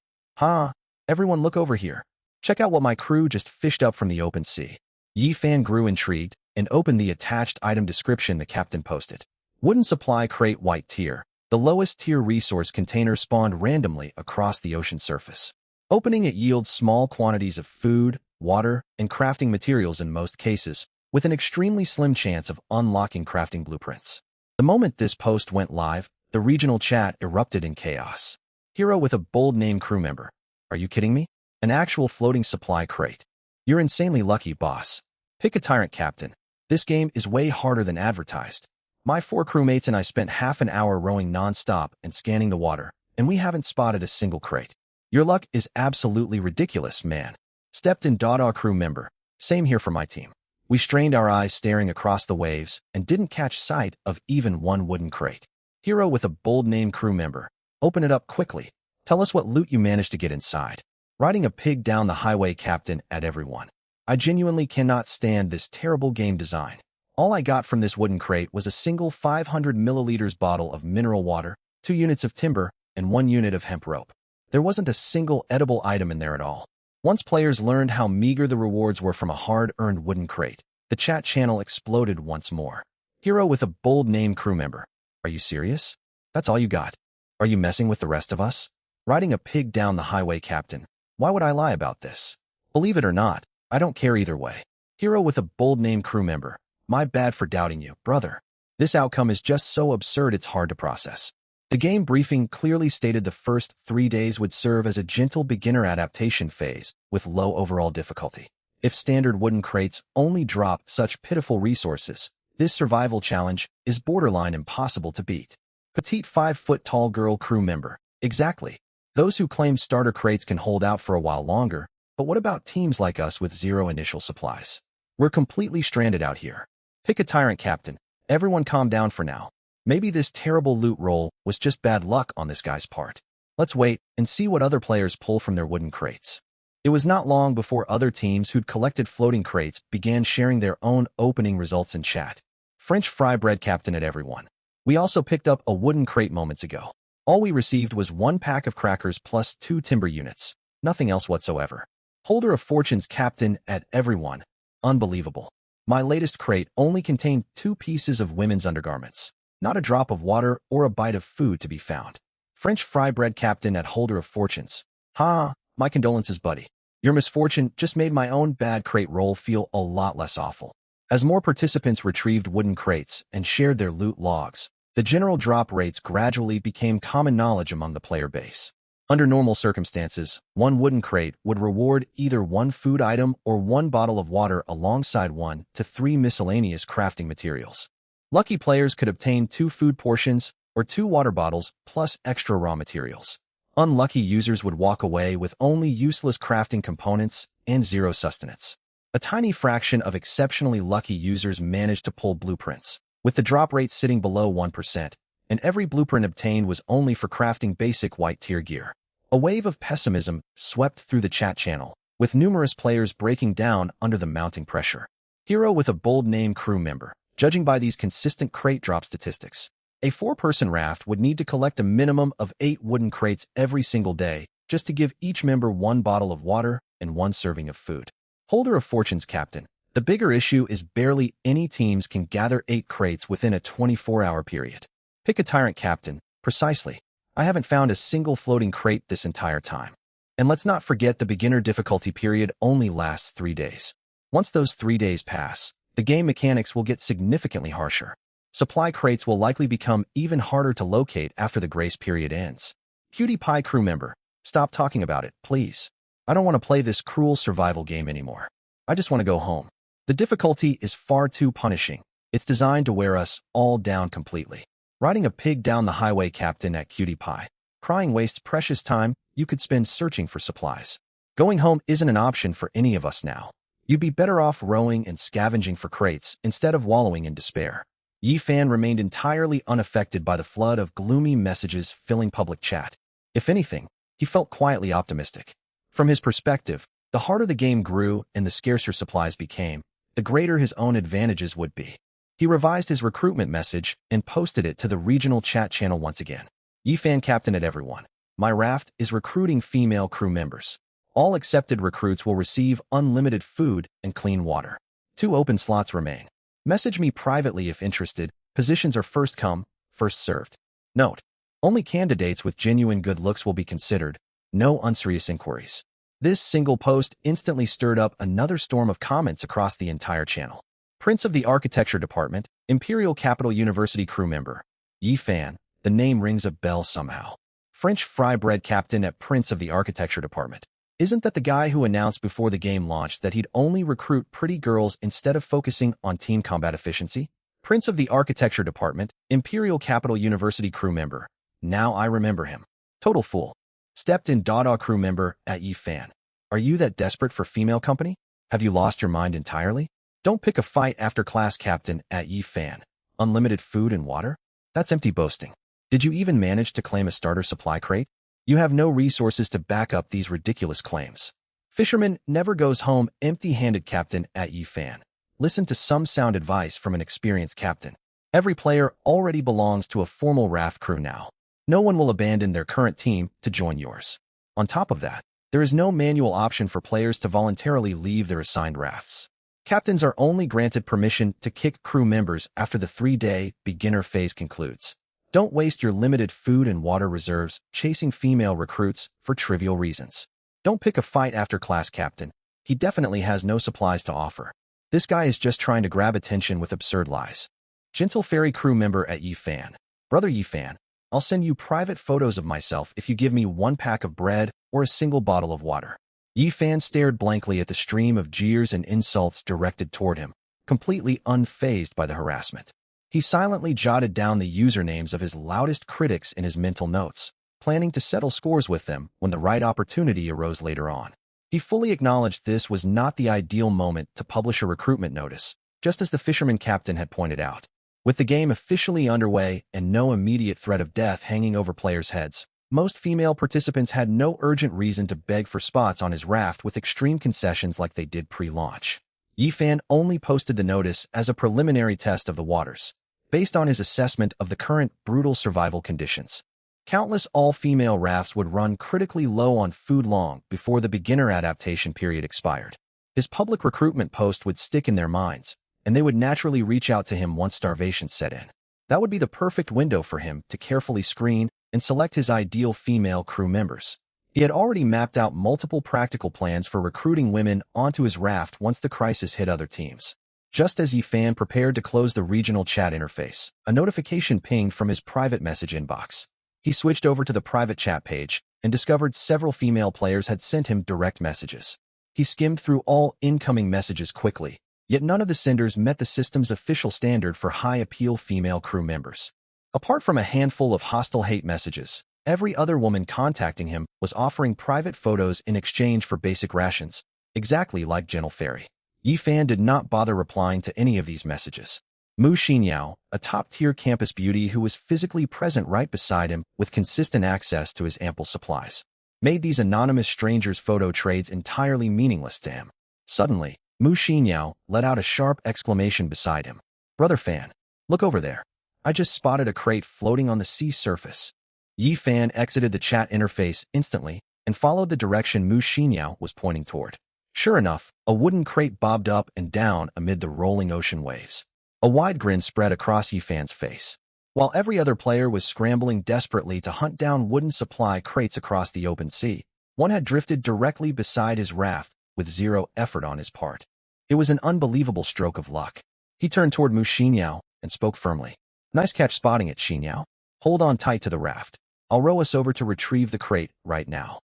Everyone look over here. Check out what my crew just fished up from the open sea. Yifan grew intrigued and opened the attached item description the captain posted. Wooden supply crate, white tier. The lowest tier resource container spawned randomly across the ocean surface. Opening it yields small quantities of food, water, and crafting materials in most cases, with an extremely slim chance of unlocking crafting blueprints. The moment this post went live, the regional chat erupted in chaos. Hero with a bold name crew member. Are you kidding me? An actual floating supply crate. You're insanely lucky, boss. Pick a tyrant, captain. This game is way harder than advertised. My 4 crewmates and I spent half an hour rowing non-stop and scanning the water, and we haven't spotted a single crate. Your luck is absolutely ridiculous, man. Stepped in Dada crew member. Same here for my team. We strained our eyes staring across the waves and didn't catch sight of even one wooden crate. Hero with a bold name crew member. Open it up quickly. Tell us what loot you managed to get inside. Riding a pig down the highway, captain at everyone. I genuinely cannot stand this terrible game design. All I got from this wooden crate was a single 500 milliliters bottle of mineral water, 2 units of timber, and 1 unit of hemp rope. There wasn't a single edible item in there at all. Once players learned how meager the rewards were from a hard-earned wooden crate, the chat channel exploded once more. Hero with a bold name crew member. Are you serious? That's all you got? Are you messing with the rest of us? Riding a pig down the highway, captain. Why would I lie about this? Believe it or not, I don't care either way. Hero with a bold name crew member. My bad for doubting you, brother. This outcome is just so absurd it's hard to process. The game briefing clearly stated the first 3 days would serve as a gentle beginner adaptation phase with low overall difficulty. If standard wooden crates only drop such pitiful resources, this survival challenge is borderline impossible to beat. Petite 5-foot-tall girl crew member. Exactly. Those who claim starter crates can hold out for a while longer, but what about teams like us with zero initial supplies? We're completely stranded out here. Pick a tyrant captain. Everyone calm down for now. Maybe this terrible loot roll was just bad luck on this guy's part. Let's wait and see what other players pull from their wooden crates. It was not long before other teams who'd collected floating crates began sharing their own opening results in chat. French fry bread captain at everyone. We also picked up a wooden crate moments ago. All we received was 1 pack of crackers plus 2 timber units. Nothing else whatsoever. Holder of fortunes captain at everyone. Unbelievable. My latest crate only contained 2 pieces of women's undergarments. Not a drop of water or a bite of food to be found. French fry bread captain at holder of fortunes. Ha, my condolences, buddy. Your misfortune just made my own bad crate roll feel a lot less awful. As more participants retrieved wooden crates and shared their loot logs, the general drop rates gradually became common knowledge among the player base. Under normal circumstances, 1 wooden crate would reward either 1 food item or 1 bottle of water alongside 1 to 3 miscellaneous crafting materials. Lucky players could obtain 2 food portions or 2 water bottles plus extra raw materials. Unlucky users would walk away with only useless crafting components and 0 sustenance. A tiny fraction of exceptionally lucky users managed to pull blueprints, with the drop rate sitting below 1%, and every blueprint obtained was only for crafting basic white-tier gear. A wave of pessimism swept through the chat channel, with numerous players breaking down under the mounting pressure. Hero with a bold name crew member. Judging by these consistent crate drop statistics, a 4-person raft would need to collect a minimum of 8 wooden crates every single day just to give each member 1 bottle of water and 1 serving of food. Holder of fortunes captain. The bigger issue is barely any teams can gather 8 crates within a 24-hour period. Pick a tyrant captain. Precisely. I haven't found a single floating crate this entire time. And let's not forget the beginner difficulty period only lasts 3 days. Once those 3 days pass, the game mechanics will get significantly harsher. Supply crates will likely become even harder to locate after the grace period ends. Cutie Pie crew member, stop talking about it, please. I don't want to play this cruel survival game anymore. I just want to go home. The difficulty is far too punishing. It's designed to wear us all down completely. Riding a pig down the highway captain at Cutie Pie. Crying wastes precious time you could spend searching for supplies. Going home isn't an option for any of us now. You'd be better off rowing and scavenging for crates instead of wallowing in despair. Yi Fan remained entirely unaffected by the flood of gloomy messages filling public chat. If anything, he felt quietly optimistic. From his perspective, the harder the game grew and the scarcer supplies became, the greater his own advantages would be. He revised his recruitment message and posted it to the regional chat channel once again. Yi Fan captain at everyone. My raft is recruiting female crew members. All accepted recruits will receive unlimited food and clean water. 2 open slots remain. Message me privately if interested. Positions are first come, first served. Note: only candidates with genuine good looks will be considered. No unserious inquiries. This single post instantly stirred up another storm of comments across the entire channel. Prince of the Architecture Department, Imperial Capital University crew member. Yi Fan, the name rings a bell somehow. French fry bread captain at Prince of the Architecture Department. Isn't that the guy who announced before the game launched that he'd only recruit pretty girls instead of focusing on team combat efficiency? Prince of the Architecture Department, Imperial Capital University crew member. Now I remember him. Total fool. Stepped in Dada crew member at Yi Fan. Are you that desperate for female company? Have you lost your mind entirely? Don't pick a fight after class captain at Yi Fan. Unlimited food and water? That's empty boasting. Did you even manage to claim a starter supply crate? You have no resources to back up these ridiculous claims. Fisherman never goes home empty-handed captain at Yi Fan. Listen to some sound advice from an experienced captain. Every player already belongs to a formal raft crew now. No one will abandon their current team to join yours. On top of that, there is no manual option for players to voluntarily leave their assigned rafts. Captains are only granted permission to kick crew members after the 3-day beginner phase concludes. Don't waste your limited food and water reserves chasing female recruits for trivial reasons. Don't pick a fight after class captain. He definitely has no supplies to offer. This guy is just trying to grab attention with absurd lies. Gentle Fairy crew member at Yifan. Brother Yifan, I'll send you private photos of myself if you give me 1 pack of bread or a single bottle of water. Yifan stared blankly at the stream of jeers and insults directed toward him, completely unfazed by the harassment. He silently jotted down the usernames of his loudest critics in his mental notes, planning to settle scores with them when the right opportunity arose later on. He fully acknowledged this was not the ideal moment to publish a recruitment notice, just as the fisherman captain had pointed out. With the game officially underway and no immediate threat of death hanging over players' heads, most female participants had no urgent reason to beg for spots on his raft with extreme concessions like they did pre-launch. Yifan only posted the notice as a preliminary test of the waters, based on his assessment of the current brutal survival conditions. Countless all-female rafts would run critically low on food long before the beginner adaptation period expired. His public recruitment post would stick in their minds, and they would naturally reach out to him once starvation set in. That would be the perfect window for him to carefully screen and select his ideal female crew members. He had already mapped out multiple practical plans for recruiting women onto his raft once the crisis hit other teams. Just as Yifan prepared to close the regional chat interface, a notification pinged from his private message inbox. He switched over to the private chat page and discovered several female players had sent him direct messages. He skimmed through all incoming messages quickly, yet none of the senders met the system's official standard for high-appeal female crew members. Apart from a handful of hostile hate messages, every other woman contacting him was offering private photos in exchange for basic rations, exactly like Gentle Fairy. Yifan did not bother replying to any of these messages. Mu Xinyao, a top-tier campus beauty who was physically present right beside him with consistent access to his ample supplies, made these anonymous strangers' photo trades entirely meaningless to him. Suddenly, Mu Xinyao let out a sharp exclamation beside him. "Brother Fan, look over there. I just spotted a crate floating on the sea surface." Yifan exited the chat interface instantly and followed the direction Mu Xinyao was pointing toward. Sure enough, a wooden crate bobbed up and down amid the rolling ocean waves. A wide grin spread across Yifan's face. While every other player was scrambling desperately to hunt down wooden supply crates across the open sea, one had drifted directly beside his raft with zero effort on his part. It was an unbelievable stroke of luck. He turned toward Mu Xinyao and spoke firmly. "Nice catch spotting it, Xinyao. Hold on tight to the raft. I'll row us over to retrieve the crate right now."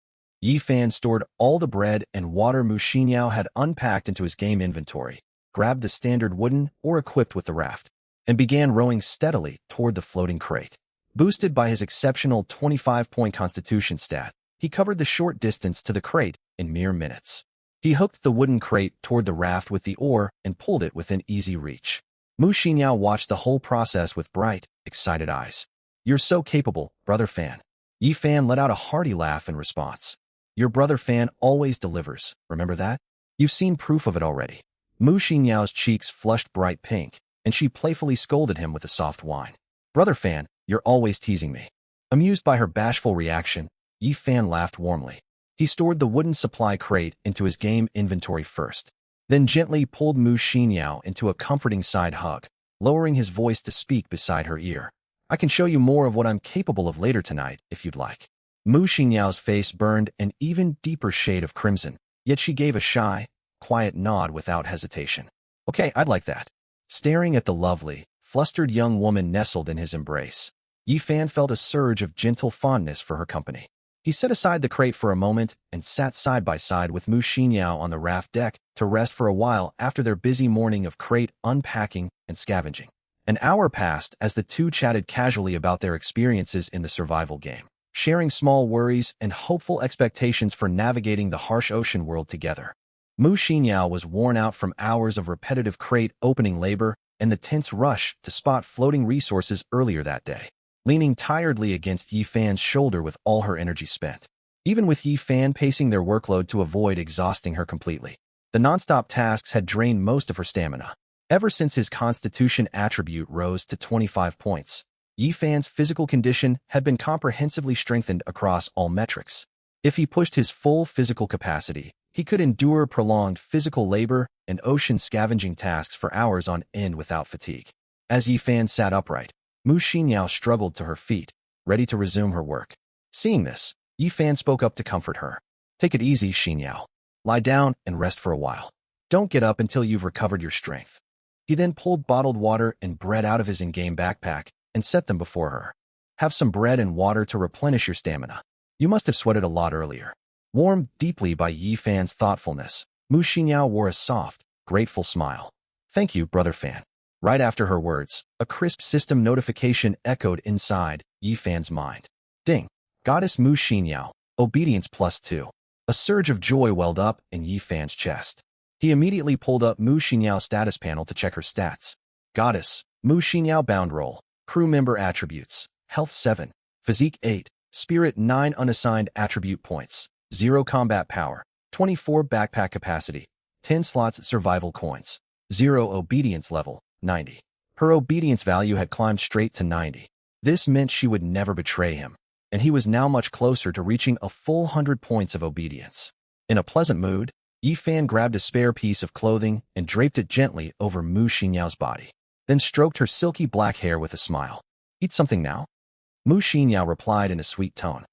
Yifan stored all the bread and water Mu Xinyao had unpacked into his game inventory, grabbed the standard wooden or equipped with the raft, and began rowing steadily toward the floating crate. Boosted by his exceptional 25-point constitution stat, he covered the short distance to the crate in mere minutes. He hooked the wooden crate toward the raft with the oar and pulled it within easy reach. Mu Xinyao watched the whole process with bright, excited eyes. "You're so capable, Brother Fan." Yifan let out a hearty laugh in response. "Your Brother Fan always delivers, remember that? You've seen proof of it already." Mu Xinyao's cheeks flushed bright pink, and she playfully scolded him with a soft whine. "Brother Fan, you're always teasing me." Amused by her bashful reaction, Yifan laughed warmly. He stored the wooden supply crate into his game inventory first, then gently pulled Mu Xinyao into a comforting side hug, lowering his voice to speak beside her ear. "I can show you more of what I'm capable of later tonight, if you'd like." Mu Xinyao's face burned an even deeper shade of crimson, yet she gave a shy, quiet nod without hesitation. "Okay, I'd like that." Staring at the lovely, flustered young woman nestled in his embrace, Yifan felt a surge of gentle fondness for her company. He set aside the crate for a moment and sat side by side with Mu Xinyao on the raft deck to rest for a while after their busy morning of crate unpacking and scavenging. An hour passed as the two chatted casually about their experiences in the survival game, sharing small worries and hopeful expectations for navigating the harsh ocean world together. Mu Xinyao was worn out from hours of repetitive crate opening labor and the tense rush to spot floating resources earlier that day, leaning tiredly against Yifan's shoulder with all her energy spent. Even with Yifan pacing their workload to avoid exhausting her completely, the nonstop tasks had drained most of her stamina. Ever since his constitution attribute rose to 25 points, Yifan's physical condition had been comprehensively strengthened across all metrics. If he pushed his full physical capacity, he could endure prolonged physical labor and ocean scavenging tasks for hours on end without fatigue. As Yifan sat upright, Mu Xinyao struggled to her feet, ready to resume her work. Seeing this, Yifan spoke up to comfort her. "Take it easy, Xinyao. Lie down and rest for a while." Don't get up until you've recovered your strength. He then pulled bottled water and bread out of his in-game backpack and set them before her. Have some bread and water to replenish your stamina. You must have sweated a lot earlier. Warmed deeply by Yi Fan's thoughtfulness, Mu Xinyao wore a soft, grateful smile. Thank you, Brother Fan. Right after her words, a crisp system notification echoed inside Yi Fan's mind. Ding! Goddess Mu Xinyao, obedience +2. A surge of joy welled up in Yi Fan's chest. He immediately pulled up Mu Xinyao's status panel to check her stats. Goddess, Mu Xinyao bound role, crew member attributes, health 7, physique 8, spirit 9 unassigned attribute points, 0 combat power, 24 backpack capacity, 10 slots survival coins, 0 obedience level, 90. Her obedience value had climbed straight to 90. This meant she would never betray him, and he was now much closer to reaching a full 100 points of obedience. In a pleasant mood, Yi Fan grabbed a spare piece of clothing and draped it gently over Mu Xinyao's body, then stroked her silky black hair with a smile. Eat something now? Mu Xinyao replied in a sweet tone.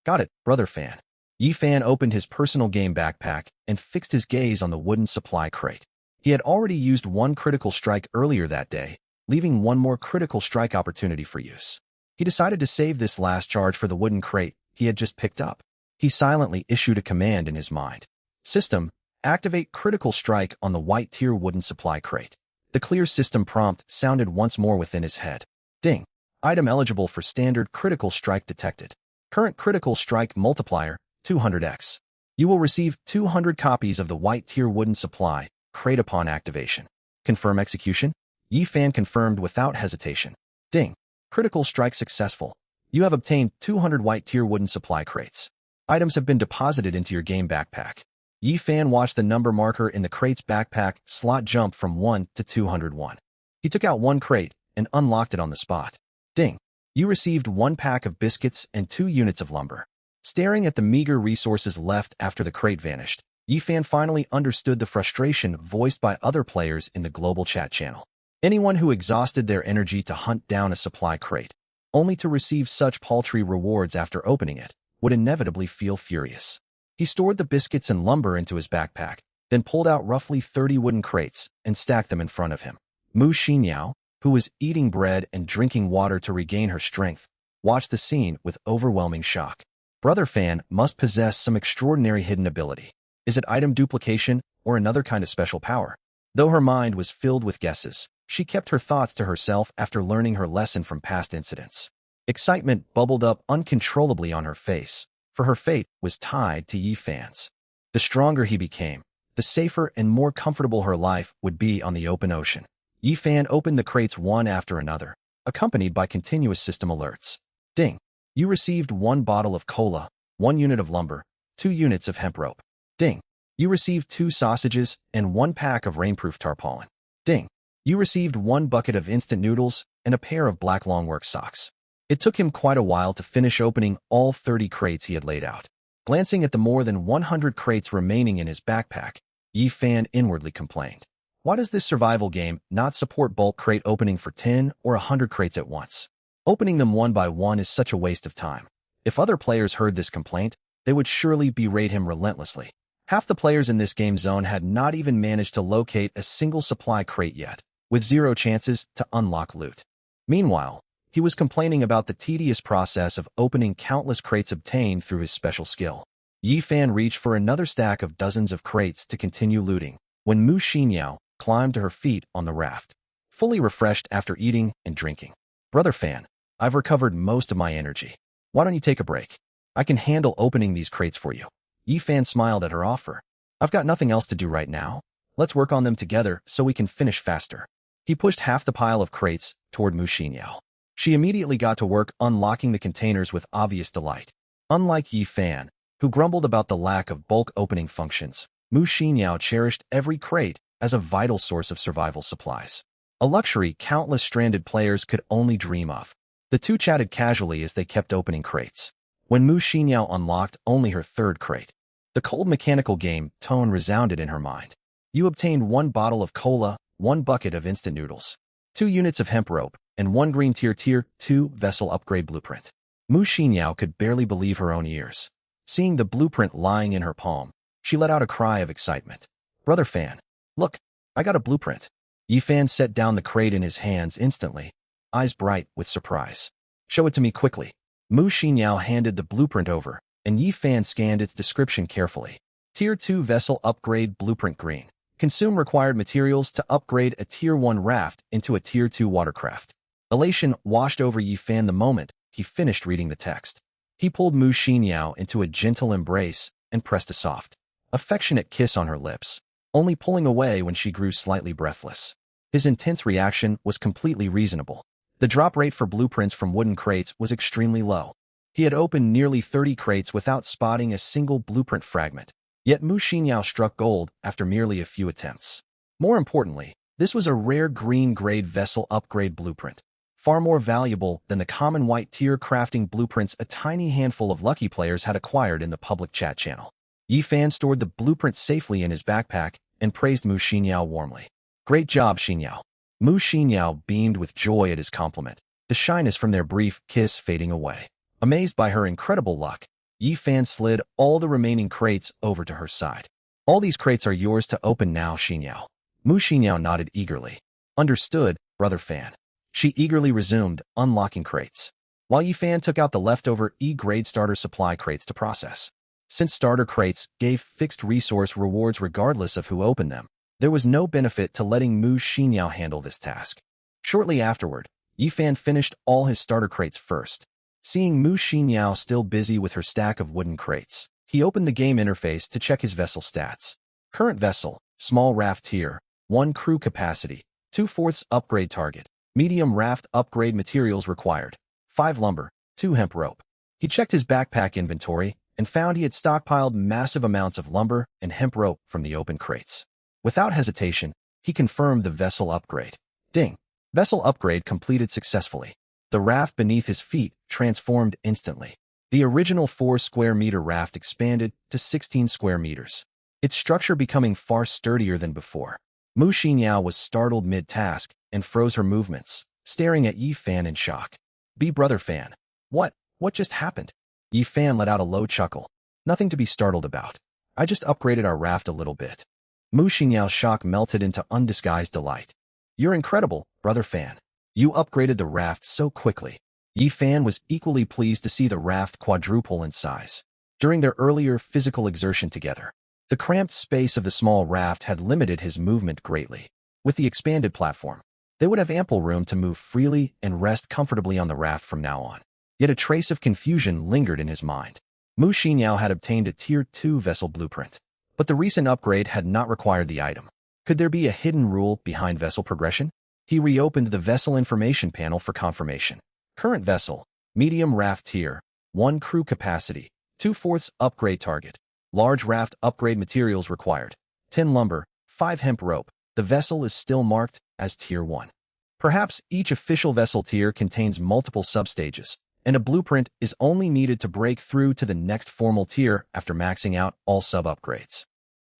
Got it, Brother Fan. Yi Fan opened his personal game backpack and fixed his gaze on the wooden supply crate. He had already used one critical strike earlier that day, leaving one more critical strike opportunity for use. He decided to save this last charge for the wooden crate he had just picked up. He silently issued a command in his mind. System, activate critical strike on the white-tier wooden supply crate. The clear system prompt sounded once more within his head. Ding! Item eligible for standard critical strike detected. Current critical strike multiplier, 200x. You will receive 200 copies of the white-tier wooden supply crate upon activation. Confirm execution? Yi Fan confirmed without hesitation. Ding! Critical strike successful. You have obtained 200 white-tier wooden supply crates. Items have been deposited into your game backpack. Yi Fan watched the number marker in the crate's backpack slot jump from 1 to 201. He took out one crate and unlocked it on the spot. Ding! You received 1 pack of biscuits and 2 units of lumber. Staring at the meager resources left after the crate vanished, Yi Fan finally understood the frustration voiced by other players in the global chat channel. Anyone who exhausted their energy to hunt down a supply crate, only to receive such paltry rewards after opening it, would inevitably feel furious. He stored the biscuits and lumber into his backpack, then pulled out roughly 30 wooden crates and stacked them in front of him. Mu Xinyao, who was eating bread and drinking water to regain her strength, watched the scene with overwhelming shock. Brother Fan must possess some extraordinary hidden ability. Is it item duplication or another kind of special power? Though her mind was filled with guesses, she kept her thoughts to herself after learning her lesson from past incidents. Excitement bubbled up uncontrollably on her face, for her fate was tied to Yi Fan's. The stronger he became, the safer and more comfortable her life would be on the open ocean. Yi Fan opened the crates one after another, accompanied by continuous system alerts. Ding! You received 1 bottle of cola, 1 unit of lumber, 2 units of hemp rope. Ding! You received 2 sausages and 1 pack of rainproof tarpaulin. Ding! You received 1 bucket of instant noodles and a pair of black longwork socks. It took him quite a while to finish opening all 30 crates he had laid out. Glancing at the more than 100 crates remaining in his backpack, Yi Fan inwardly complained. Why does this survival game not support bulk crate opening for 10 or 100 crates at once? Opening them one by one is such a waste of time. If other players heard this complaint, they would surely berate him relentlessly. Half the players in this game zone had not even managed to locate a single supply crate yet, with 0 chances to unlock loot. Meanwhile, he was complaining about the tedious process of opening countless crates obtained through his special skill. Yi Fan reached for another stack of dozens of crates to continue looting, when Mu Xinyao climbed to her feet on the raft, fully refreshed after eating and drinking. Brother Fan, I've recovered most of my energy. Why don't you take a break? I can handle opening these crates for you. Yi Fan smiled at her offer. I've got nothing else to do right now. Let's work on them together so we can finish faster. He pushed half the pile of crates toward Mu Xinyao. She immediately got to work unlocking the containers with obvious delight. Unlike Yi Fan, who grumbled about the lack of bulk opening functions, Mu Xinyao cherished every crate as a vital source of survival supplies. A luxury countless stranded players could only dream of. The two chatted casually as they kept opening crates. When Mu Xinyao unlocked only her 3rd crate, the cold mechanical game tone resounded in her mind. You obtained 1 bottle of cola, 1 bucket of instant noodles, 2 units of hemp rope, and 1 green tier 2 vessel upgrade blueprint. Mu Xinyao could barely believe her own ears. Seeing the blueprint lying in her palm, she let out a cry of excitement. Brother Fan, Look, I got a blueprint. Yifan set down the crate in his hands instantly, eyes bright with surprise. Show it to me quickly. Mu Xinyao handed the blueprint over, and Yifan scanned its description carefully. Tier 2 Vessel Upgrade Blueprint Green. Consume required materials to upgrade a Tier 1 raft into a Tier 2 watercraft. Elation washed over Yifan the moment he finished reading the text. He pulled Mu Xinyao into a gentle embrace and pressed a soft, affectionate kiss on her lips, only pulling away when she grew slightly breathless. His intense reaction was completely reasonable. The drop rate for blueprints from wooden crates was extremely low. He had opened nearly 30 crates without spotting a single blueprint fragment. Yet Mu Xinyao struck gold after merely a few attempts. More importantly, this was a rare green-grade vessel upgrade blueprint, far more valuable than the common white tier crafting blueprints a tiny handful of lucky players had acquired in the public chat channel. Yifan stored the blueprint safely in his backpack and praised Mu Xinyao warmly. Great job, Xinyao. Mu Xinyao beamed with joy at his compliment, the shyness from their brief kiss fading away. Amazed by her incredible luck, Yifan slid all the remaining crates over to her side. All these crates are yours to open now, Xinyao. Mu Xinyao nodded eagerly. Understood, Brother Fan. She eagerly resumed, unlocking crates, while Yifan took out the leftover E-grade starter supply crates to process. Since starter crates gave fixed resource rewards regardless of who opened them, there was no benefit to letting Mu Xinyao handle this task. Shortly afterward, Yifan finished all his starter crates first. Seeing Mu Xinyao still busy with her stack of wooden crates, he opened the game interface to check his vessel stats. Current vessel, small raft tier, 1 crew capacity, 2/4 upgrade target, medium raft upgrade materials required, 5 lumber, 2 hemp rope. He checked his backpack inventory and found he had stockpiled massive amounts of lumber and hemp rope from the open crates. Without hesitation, he confirmed the vessel upgrade. Ding! Vessel upgrade completed successfully. The raft beneath his feet transformed instantly. The original 4 square meter raft expanded to 16 square meters, its structure becoming far sturdier than before. Mu Xinyao was startled mid-task and froze her movements, staring at Yifan in shock. Brother Fan. What just happened? Yifan let out a low chuckle. Nothing to be startled about. I just upgraded our raft a little bit. Mu Xinyao's shock melted into undisguised delight. You're incredible, Brother Fan. You upgraded the raft so quickly. Yifan was equally pleased to see the raft quadruple in size. During their earlier physical exertion together, the cramped space of the small raft had limited his movement greatly. With the expanded platform, they would have ample room to move freely and rest comfortably on the raft from now on. Yet a trace of confusion lingered in his mind. Mu Xinyao had obtained a Tier 2 vessel blueprint, but the recent upgrade had not required the item. Could there be a hidden rule behind vessel progression? He reopened the vessel information panel for confirmation. Current vessel, medium raft tier, 1 crew capacity, 2/4 upgrade target, large raft upgrade materials required, 10 lumber, 5 hemp rope. The vessel is still marked as Tier 1. Perhaps each official vessel tier contains multiple substages, and a blueprint is only needed to break through to the next formal tier after maxing out all sub-upgrades.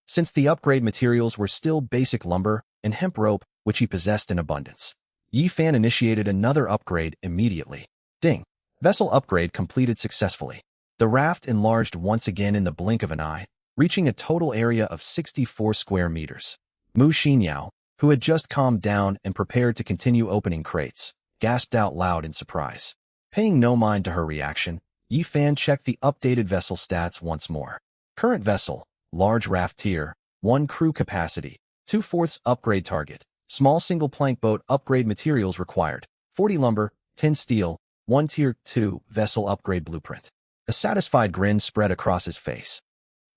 Since the upgrade materials were still basic lumber and hemp rope, which he possessed in abundance, Yifan initiated another upgrade immediately. Ding! Vessel upgrade completed successfully. The raft enlarged once again in the blink of an eye, reaching a total area of 64 square meters. Mu Xinyao, who had just calmed down and prepared to continue opening crates, gasped out loud in surprise. Paying no mind to her reaction, Yifan checked the updated vessel stats once more. Current vessel, large raft tier, 1 crew capacity, 2/4 upgrade target, small single plank boat upgrade materials required, 40 lumber, 10 steel, 1 Tier 2 vessel upgrade blueprint. A satisfied grin spread across his face.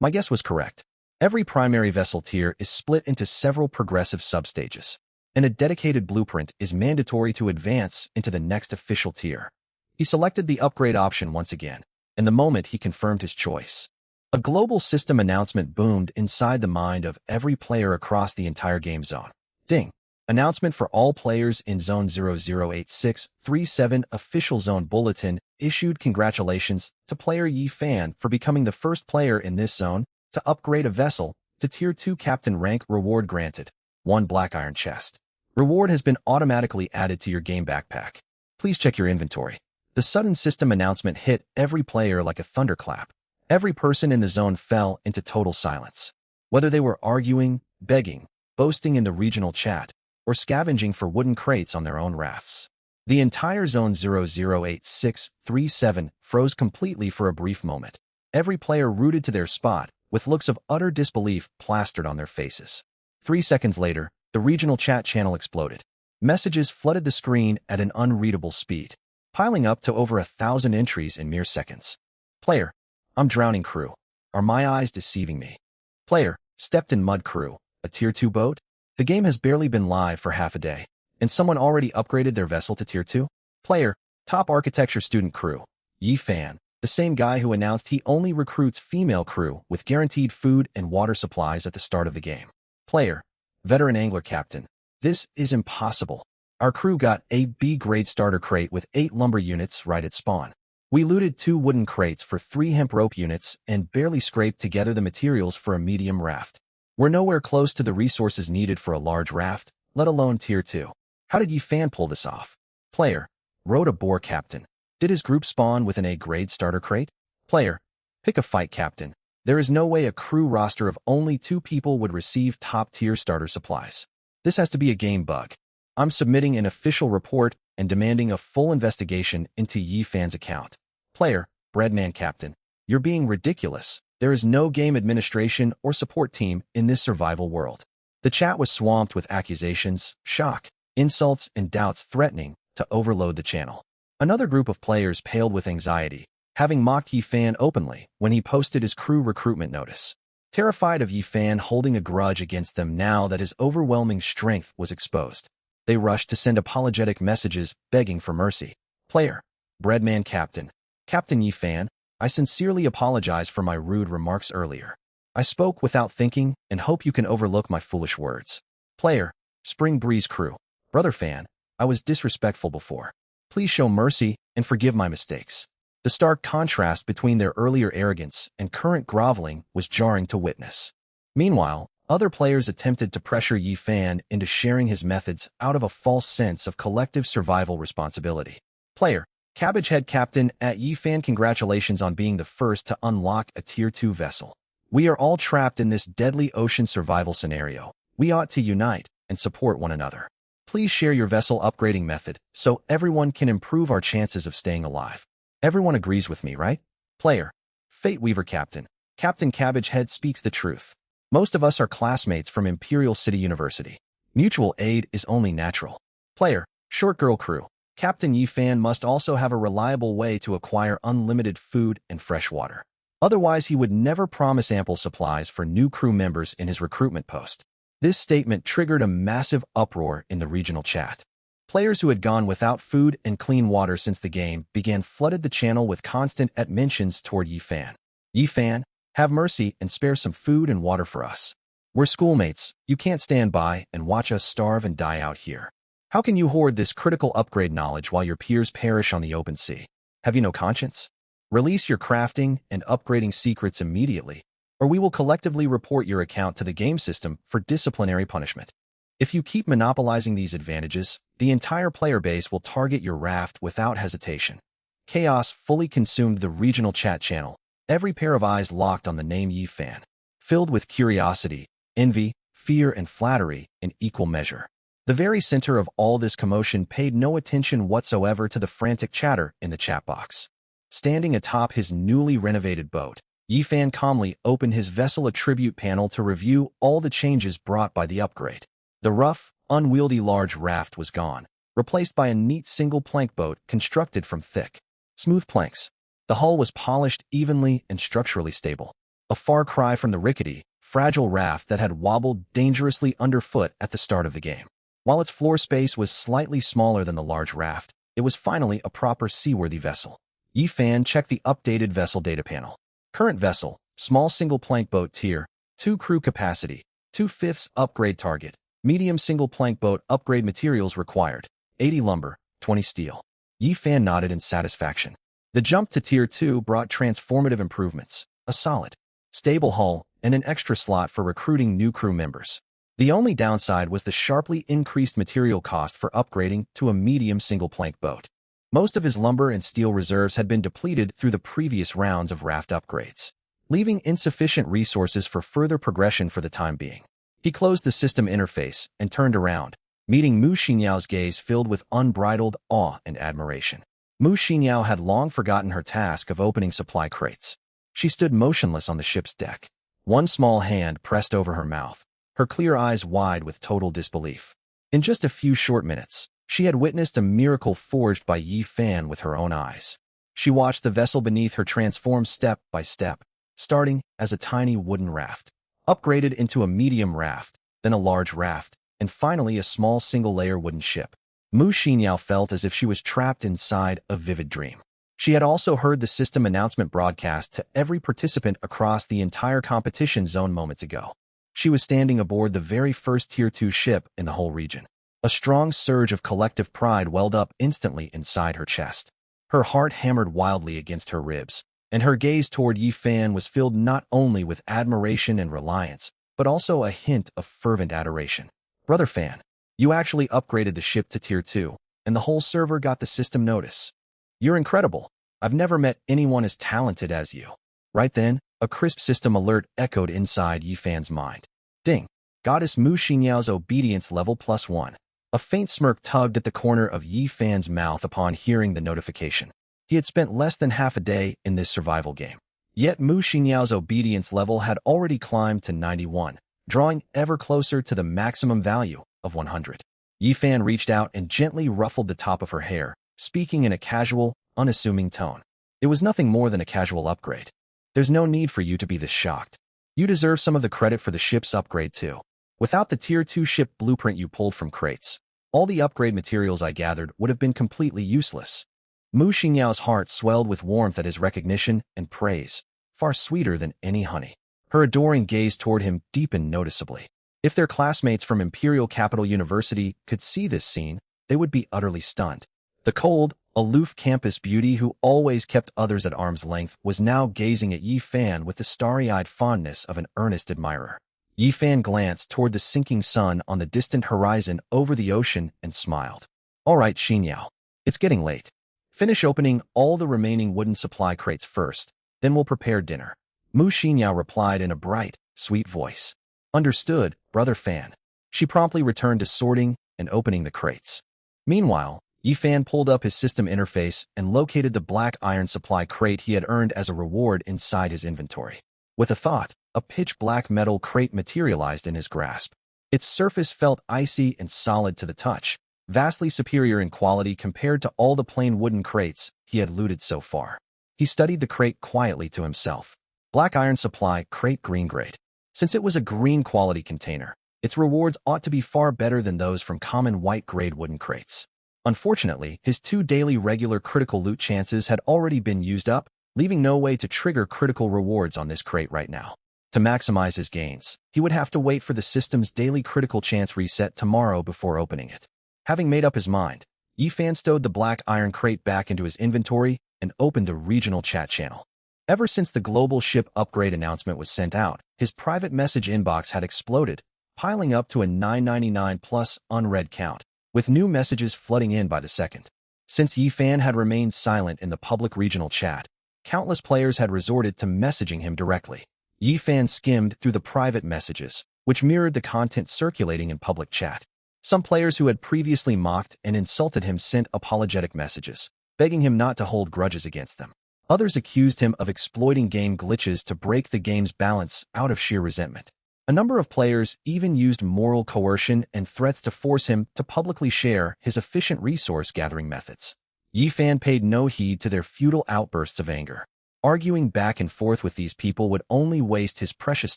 My guess was correct. Every primary vessel tier is split into several progressive substages, and a dedicated blueprint is mandatory to advance into the next official tier. He selected the upgrade option once again, and the moment he confirmed his choice, a global system announcement boomed inside the mind of every player across the entire game zone. Ding! Announcement for all players in Zone 008637 Official Zone Bulletin issued. Congratulations to player Yifan for becoming the first player in this zone to upgrade a vessel to Tier 2 Captain rank. Reward granted. 1 black iron chest. Reward has been automatically added to your game backpack. Please check your inventory. The sudden system announcement hit every player like a thunderclap. Every person in the zone fell into total silence. Whether they were arguing, begging, boasting in the regional chat, or scavenging for wooden crates on their own rafts. The entire Zone 008637 froze completely for a brief moment. Every player rooted to their spot, with looks of utter disbelief plastered on their faces. 3 seconds later, the regional chat channel exploded. Messages flooded the screen at an unreadable speed, piling up to over 1,000 entries in mere seconds. Player: I'm drowning crew. Are my eyes deceiving me? Player: stepped in mud crew. A Tier 2 boat? The game has barely been live for half a day, and someone already upgraded their vessel to Tier 2? Player: top architecture student crew. Yi Fan, the same guy who announced he only recruits female crew with guaranteed food and water supplies at the start of the game. Player: veteran angler captain. This is impossible. Our crew got a B-grade starter crate with 8 lumber units right at spawn. We looted 2 wooden crates for 3 hemp rope units and barely scraped together the materials for a medium raft. We're nowhere close to the resources needed for a large raft, let alone Tier 2. How did Yi Fan pull this off? Player: rode a boar captain. Did his group spawn with an A-grade starter crate? Player: pick a fight captain. There is no way a crew roster of only 2 people would receive top-tier starter supplies. This has to be a game bug. I'm submitting an official report and demanding a full investigation into Yi Fan's account. Player: breadman captain. You're being ridiculous. There is no game administration or support team in this survival world. The chat was swamped with accusations, shock, insults, and doubts threatening to overload the channel. Another group of players paled with anxiety, having mocked Yi Fan openly when he posted his crew recruitment notice. Terrified of Yi Fan holding a grudge against them now that his overwhelming strength was exposed, they rushed to send apologetic messages begging for mercy. Player: breadman captain. Captain Yi Fan, I sincerely apologize for my rude remarks earlier. I spoke without thinking and hope you can overlook my foolish words. Player: spring breeze crew. Brother Fan, I was disrespectful before. Please show mercy and forgive my mistakes. The stark contrast between their earlier arrogance and current groveling was jarring to witness. Meanwhile, other players attempted to pressure Yi Fan into sharing his methods out of a false sense of collective survival responsibility. Player: Cabbagehead Captain at Yi Fan, congratulations on being the first to unlock a Tier 2 vessel. We are all trapped in this deadly ocean survival scenario. We ought to unite and support one another. Please share your vessel upgrading method so everyone can improve our chances of staying alive. Everyone agrees with me, right? Player: Fate Weaver Captain. Captain Cabbagehead speaks the truth. Most of us are classmates from Imperial City University. Mutual aid is only natural. Player: Short Girl Crew. Captain Yi Fan must also have a reliable way to acquire unlimited food and fresh water. Otherwise, he would never promise ample supplies for new crew members in his recruitment post. This statement triggered a massive uproar in the regional chat. Players who had gone without food and clean water since the game began flooded the channel with constant mentions toward Yi Fan. Yi Fan, have mercy and spare some food and water for us. We're schoolmates. You can't stand by and watch us starve and die out here. How can you hoard this critical upgrade knowledge while your peers perish on the open sea? Have you no conscience? Release your crafting and upgrading secrets immediately, or we will collectively report your account to the game system for disciplinary punishment. If you keep monopolizing these advantages, the entire player base will target your raft without hesitation. Chaos fully consumed the regional chat channel, every pair of eyes locked on the name Yi Fan, filled with curiosity, envy, fear, and flattery in equal measure. The very center of all this commotion paid no attention whatsoever to the frantic chatter in the chat box. Standing atop his newly renovated boat, Yi Fan calmly opened his vessel attribute panel to review all the changes brought by the upgrade. The rough, unwieldy large raft was gone, replaced by a neat single-plank boat constructed from thick, smooth planks. The hull was polished evenly and structurally stable, a far cry from the rickety, fragile raft that had wobbled dangerously underfoot at the start of the game. While its floor space was slightly smaller than the large raft, it was finally a proper seaworthy vessel. Yi Fan checked the updated vessel data panel. Current vessel, small single-plank boat tier, 2 crew capacity, 2/5 upgrade target. Medium single-plank boat upgrade materials required, 80 lumber, 20 steel. Yi Fan nodded in satisfaction. The jump to Tier 2 brought transformative improvements, a solid, stable hull, and an extra slot for recruiting new crew members. The only downside was the sharply increased material cost for upgrading to a medium single-plank boat. Most of his lumber and steel reserves had been depleted through the previous rounds of raft upgrades, leaving insufficient resources for further progression for the time being. He closed the system interface and turned around, meeting Mu Xinyao's gaze filled with unbridled awe and admiration. Mu Xinyao had long forgotten her task of opening supply crates. She stood motionless on the ship's deck, one small hand pressed over her mouth, her clear eyes wide with total disbelief. In just a few short minutes, she had witnessed a miracle forged by Yi Fan with her own eyes. She watched the vessel beneath her transform step by step, starting as a tiny wooden raft, upgraded into a medium raft, then a large raft, and finally a small single-layer wooden ship. Mu Xinyao felt as if she was trapped inside a vivid dream. She had also heard the system announcement broadcast to every participant across the entire competition zone moments ago. She was standing aboard the very first Tier 2 ship in the whole region. A strong surge of collective pride welled up instantly inside her chest. Her heart hammered wildly against her ribs, and her gaze toward Yi Fan was filled not only with admiration and reliance, but also a hint of fervent adoration. Brother Fan, you actually upgraded the ship to Tier 2, and the whole server got the system notice. You're incredible. I've never met anyone as talented as you. Right then, a crisp system alert echoed inside Yi Fan's mind. Ding! Goddess Mu Xinyao's obedience level +1. A faint smirk tugged at the corner of Yi Fan's mouth upon hearing the notification. He had spent less than half a day in this survival game. Yet Mu Xinyao's obedience level had already climbed to 91, drawing ever closer to the maximum value of 100. Yi Fan reached out and gently ruffled the top of her hair, speaking in a casual, unassuming tone. It was nothing more than a casual upgrade. There's no need for you to be this shocked. You deserve some of the credit for the ship's upgrade too. Without the Tier 2 ship blueprint you pulled from crates, all the upgrade materials I gathered would have been completely useless. Mu Xinyao's heart swelled with warmth at his recognition and praise, far sweeter than any honey. Her adoring gaze toward him deepened noticeably. If their classmates from Imperial Capital University could see this scene, they would be utterly stunned. The cold, aloof campus beauty who always kept others at arm's length was now gazing at Yi Fan with the starry-eyed fondness of an earnest admirer. Yi Fan glanced toward the sinking sun on the distant horizon over the ocean and smiled. All right, Xinyao. It's getting late. Finish opening all the remaining wooden supply crates first, then we'll prepare dinner. Mu Xinyao replied in a bright, sweet voice. Understood, Brother Fan. She promptly returned to sorting and opening the crates. Meanwhile, Yi Fan pulled up his system interface and located the black iron supply crate he had earned as a reward inside his inventory. With a thought, a pitch-black metal crate materialized in his grasp. Its surface felt icy and solid to the touch, vastly superior in quality compared to all the plain wooden crates he had looted so far. He studied the crate quietly to himself. Black iron supply crate green grade. Since it was a green quality container, its rewards ought to be far better than those from common white grade wooden crates. Unfortunately, his 2 daily regular critical loot chances had already been used up, leaving no way to trigger critical rewards on this crate right now. To maximize his gains, he would have to wait for the system's daily critical chance reset tomorrow before opening it. Having made up his mind, Yi Fan stowed the black iron crate back into his inventory and opened the regional chat channel. Ever since the global ship upgrade announcement was sent out, his private message inbox had exploded, piling up to a 999 plus unread count, with new messages flooding in by the second. Since Yi Fan had remained silent in the public regional chat, countless players had resorted to messaging him directly. Yi Fan skimmed through the private messages, which mirrored the content circulating in public chat. Some players who had previously mocked and insulted him sent apologetic messages, begging him not to hold grudges against them. Others accused him of exploiting game glitches to break the game's balance out of sheer resentment. A number of players even used moral coercion and threats to force him to publicly share his efficient resource-gathering methods. Yi Fan paid no heed to their futile outbursts of anger. Arguing back and forth with these people would only waste his precious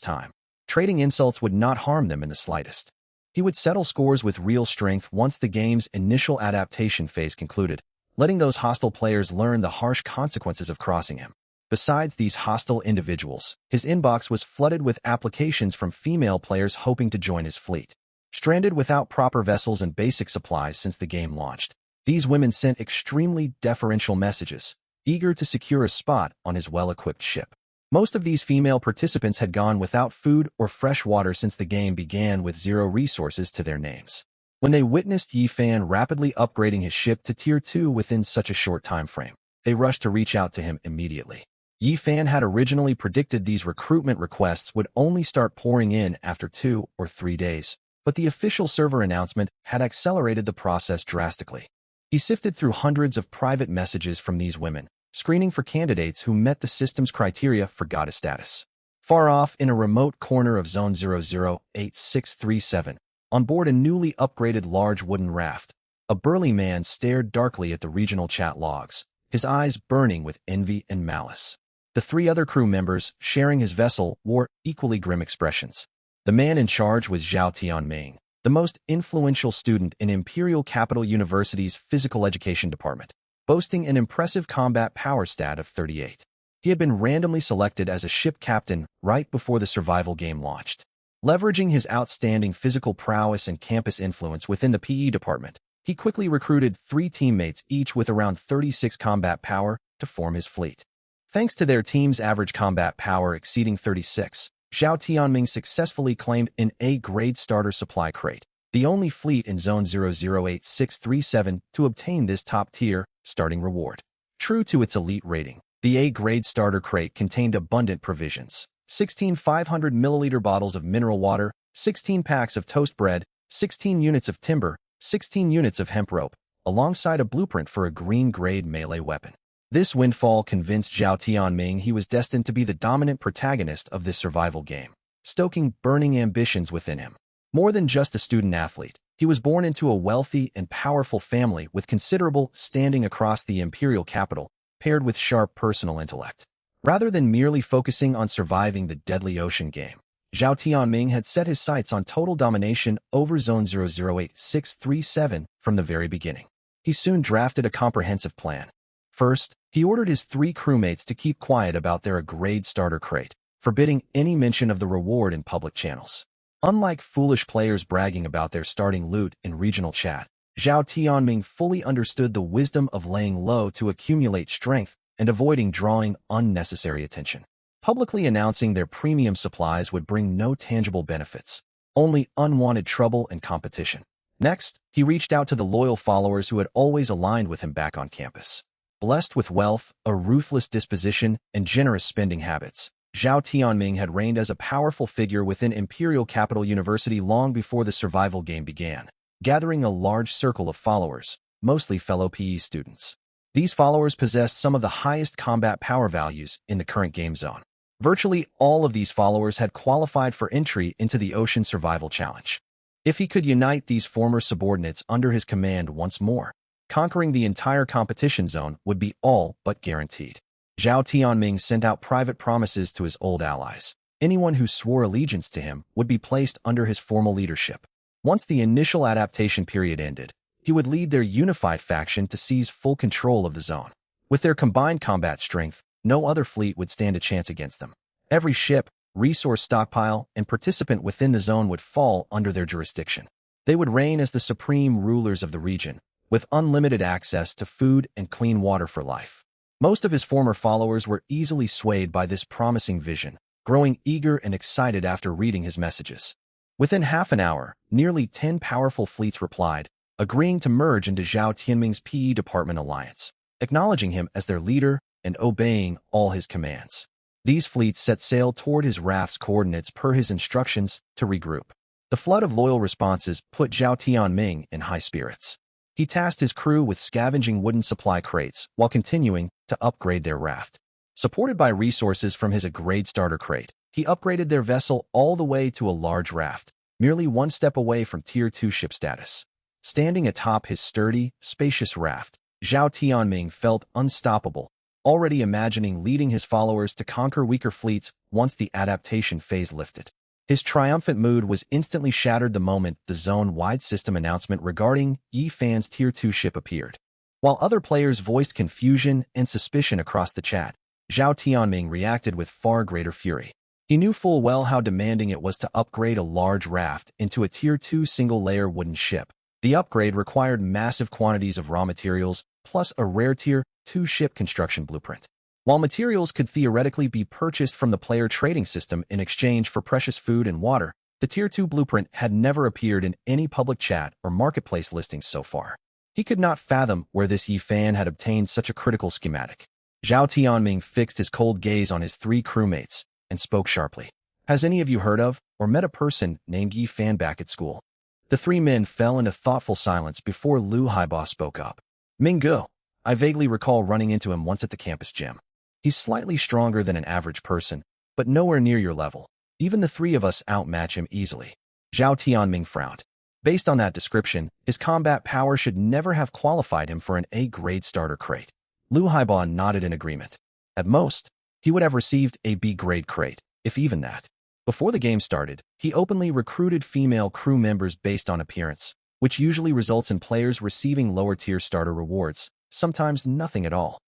time. Trading insults would not harm them in the slightest. He would settle scores with real strength once the game's initial adaptation phase concluded, letting those hostile players learn the harsh consequences of crossing him. Besides these hostile individuals, his inbox was flooded with applications from female players hoping to join his fleet. Stranded without proper vessels and basic supplies since the game launched, these women sent extremely deferential messages, eager to secure a spot on his well-equipped ship. Most of these female participants had gone without food or fresh water since the game began with 0 resources to their names. When they witnessed Yi Fan rapidly upgrading his ship to Tier 2 within such a short time frame, they rushed to reach out to him immediately. Yi Fan had originally predicted these recruitment requests would only start pouring in after 2 or 3 days, but the official server announcement had accelerated the process drastically. He sifted through hundreds of private messages from these women, screening for candidates who met the system's criteria for goddess status. Far off in a remote corner of Zone 008637, on board a newly upgraded large wooden raft, a burly man stared darkly at the regional chat logs, his eyes burning with envy and malice. The 3 other crew members, sharing his vessel, wore equally grim expressions. The man in charge was Zhao Tianming, the most influential student in Imperial Capital University's Physical Education Department, boasting an impressive combat power stat of 38. He had been randomly selected as a ship captain right before the survival game launched. Leveraging his outstanding physical prowess and campus influence within the PE department, he quickly recruited 3 teammates each with around 36 combat power to form his fleet. Thanks to their team's average combat power exceeding 36, Zhao Tianming successfully claimed an A-grade starter supply crate, the only fleet in Zone 008637 to obtain this top-tier starting reward. True to its elite rating, the A-grade starter crate contained abundant provisions: 16 500-milliliter bottles of mineral water, 16 packs of toast bread, 16 units of timber, 16 units of hemp rope, alongside a blueprint for a green-grade melee weapon. This windfall convinced Zhao Tianming he was destined to be the dominant protagonist of this survival game, stoking burning ambitions within him. More than just a student-athlete, he was born into a wealthy and powerful family with considerable standing across the imperial capital, paired with sharp personal intellect. Rather than merely focusing on surviving the deadly ocean game, Zhao Tianming had set his sights on total domination over Zone 008637 from the very beginning. He soon drafted a comprehensive plan. First, he ordered his 3 crewmates to keep quiet about their A-grade starter crate, forbidding any mention of the reward in public channels. Unlike foolish players bragging about their starting loot in regional chat, Zhao Tianming fully understood the wisdom of laying low to accumulate strength and avoiding drawing unnecessary attention. Publicly announcing their premium supplies would bring no tangible benefits, only unwanted trouble and competition. Next, he reached out to the loyal followers who had always aligned with him back on campus. Blessed with wealth, a ruthless disposition, and generous spending habits, Zhao Tianming had reigned as a powerful figure within Imperial Capital University long before the survival game began, gathering a large circle of followers, mostly fellow PE students. These followers possessed some of the highest combat power values in the current game zone. Virtually all of these followers had qualified for entry into the Ocean Survival Challenge. If he could unite these former subordinates under his command once more, conquering the entire competition zone would be all but guaranteed. Zhao Tianming sent out private promises to his old allies. Anyone who swore allegiance to him would be placed under his formal leadership. Once the initial adaptation period ended, he would lead their unified faction to seize full control of the zone. With their combined combat strength, no other fleet would stand a chance against them. Every ship, resource stockpile, and participant within the zone would fall under their jurisdiction. They would reign as the supreme rulers of the region, with unlimited access to food and clean water for life. Most of his former followers were easily swayed by this promising vision, growing eager and excited after reading his messages. Within half an hour, nearly 10 powerful fleets replied, agreeing to merge into Zhao Tianming's PE department alliance, acknowledging him as their leader and obeying all his commands. These fleets set sail toward his raft's coordinates per his instructions to regroup. The flood of loyal responses put Zhao Tianming in high spirits. He tasked his crew with scavenging wooden supply crates while continuing to upgrade their raft. Supported by resources from his A-grade starter crate, he upgraded their vessel all the way to a large raft, merely one step away from Tier 2 ship status. Standing atop his sturdy, spacious raft, Zhao Tianming felt unstoppable, already imagining leading his followers to conquer weaker fleets once the adaptation phase lifted. His triumphant mood was instantly shattered the moment the zone-wide system announcement regarding Yi Fan's Tier 2 ship appeared. While other players voiced confusion and suspicion across the chat, Zhao Tianming reacted with far greater fury. He knew full well how demanding it was to upgrade a large raft into a Tier 2 single-layer wooden ship. The upgrade required massive quantities of raw materials, plus a rare Tier 2 ship construction blueprint. While materials could theoretically be purchased from the player trading system in exchange for precious food and water, the Tier 2 blueprint had never appeared in any public chat or marketplace listings so far. He could not fathom where this Yi Fan had obtained such a critical schematic. Zhao Tianming fixed his cold gaze on his three crewmates and spoke sharply. Has any of you heard of or met a person named Yi Fan back at school? The three men fell into thoughtful silence before Lu Haiba spoke up. Minggu, I vaguely recall running into him once at the campus gym. He's slightly stronger than an average person, but nowhere near your level. Even the three of us outmatch him easily. Zhao Tianming frowned. Based on that description, his combat power should never have qualified him for an A-grade starter crate. Lu Haiba nodded in agreement. At most, he would have received a B-grade crate, if even that. Before the game started, he openly recruited female crew members based on appearance, which usually results in players receiving lower-tier starter rewards, sometimes nothing at all.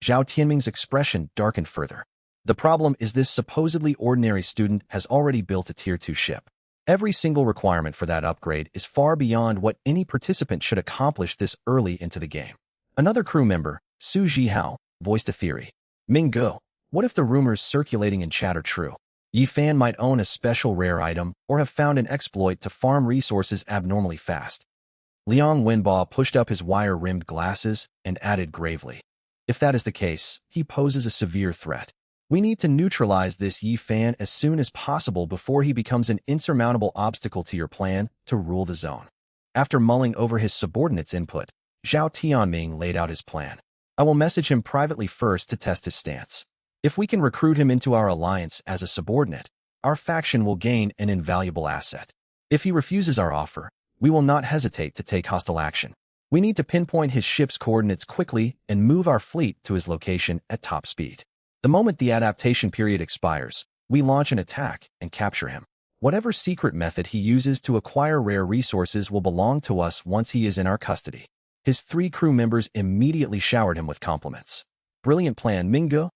Zhao Tianming's expression darkened further. The problem is this supposedly ordinary student has already built a Tier 2 ship. Every single requirement for that upgrade is far beyond what any participant should accomplish this early into the game. Another crew member, Su Zhihao, voiced a theory. Minggu, what if the rumors circulating in chat are true? Yi Fan might own a special rare item or have found an exploit to farm resources abnormally fast. Liang Wenbo pushed up his wire-rimmed glasses and added gravely. If that is the case, he poses a severe threat. We need to neutralize this Yi Fan as soon as possible before he becomes an insurmountable obstacle to your plan to rule the zone. After mulling over his subordinates' input, Zhao Tianming laid out his plan. I will message him privately first to test his stance. If we can recruit him into our alliance as a subordinate, our faction will gain an invaluable asset. If he refuses our offer, we will not hesitate to take hostile action. We need to pinpoint his ship's coordinates quickly and move our fleet to his location at top speed. The moment the adaptation period expires, we launch an attack and capture him. Whatever secret method he uses to acquire rare resources will belong to us once he is in our custody. His three crew members immediately showered him with compliments. Brilliant plan, Minggu.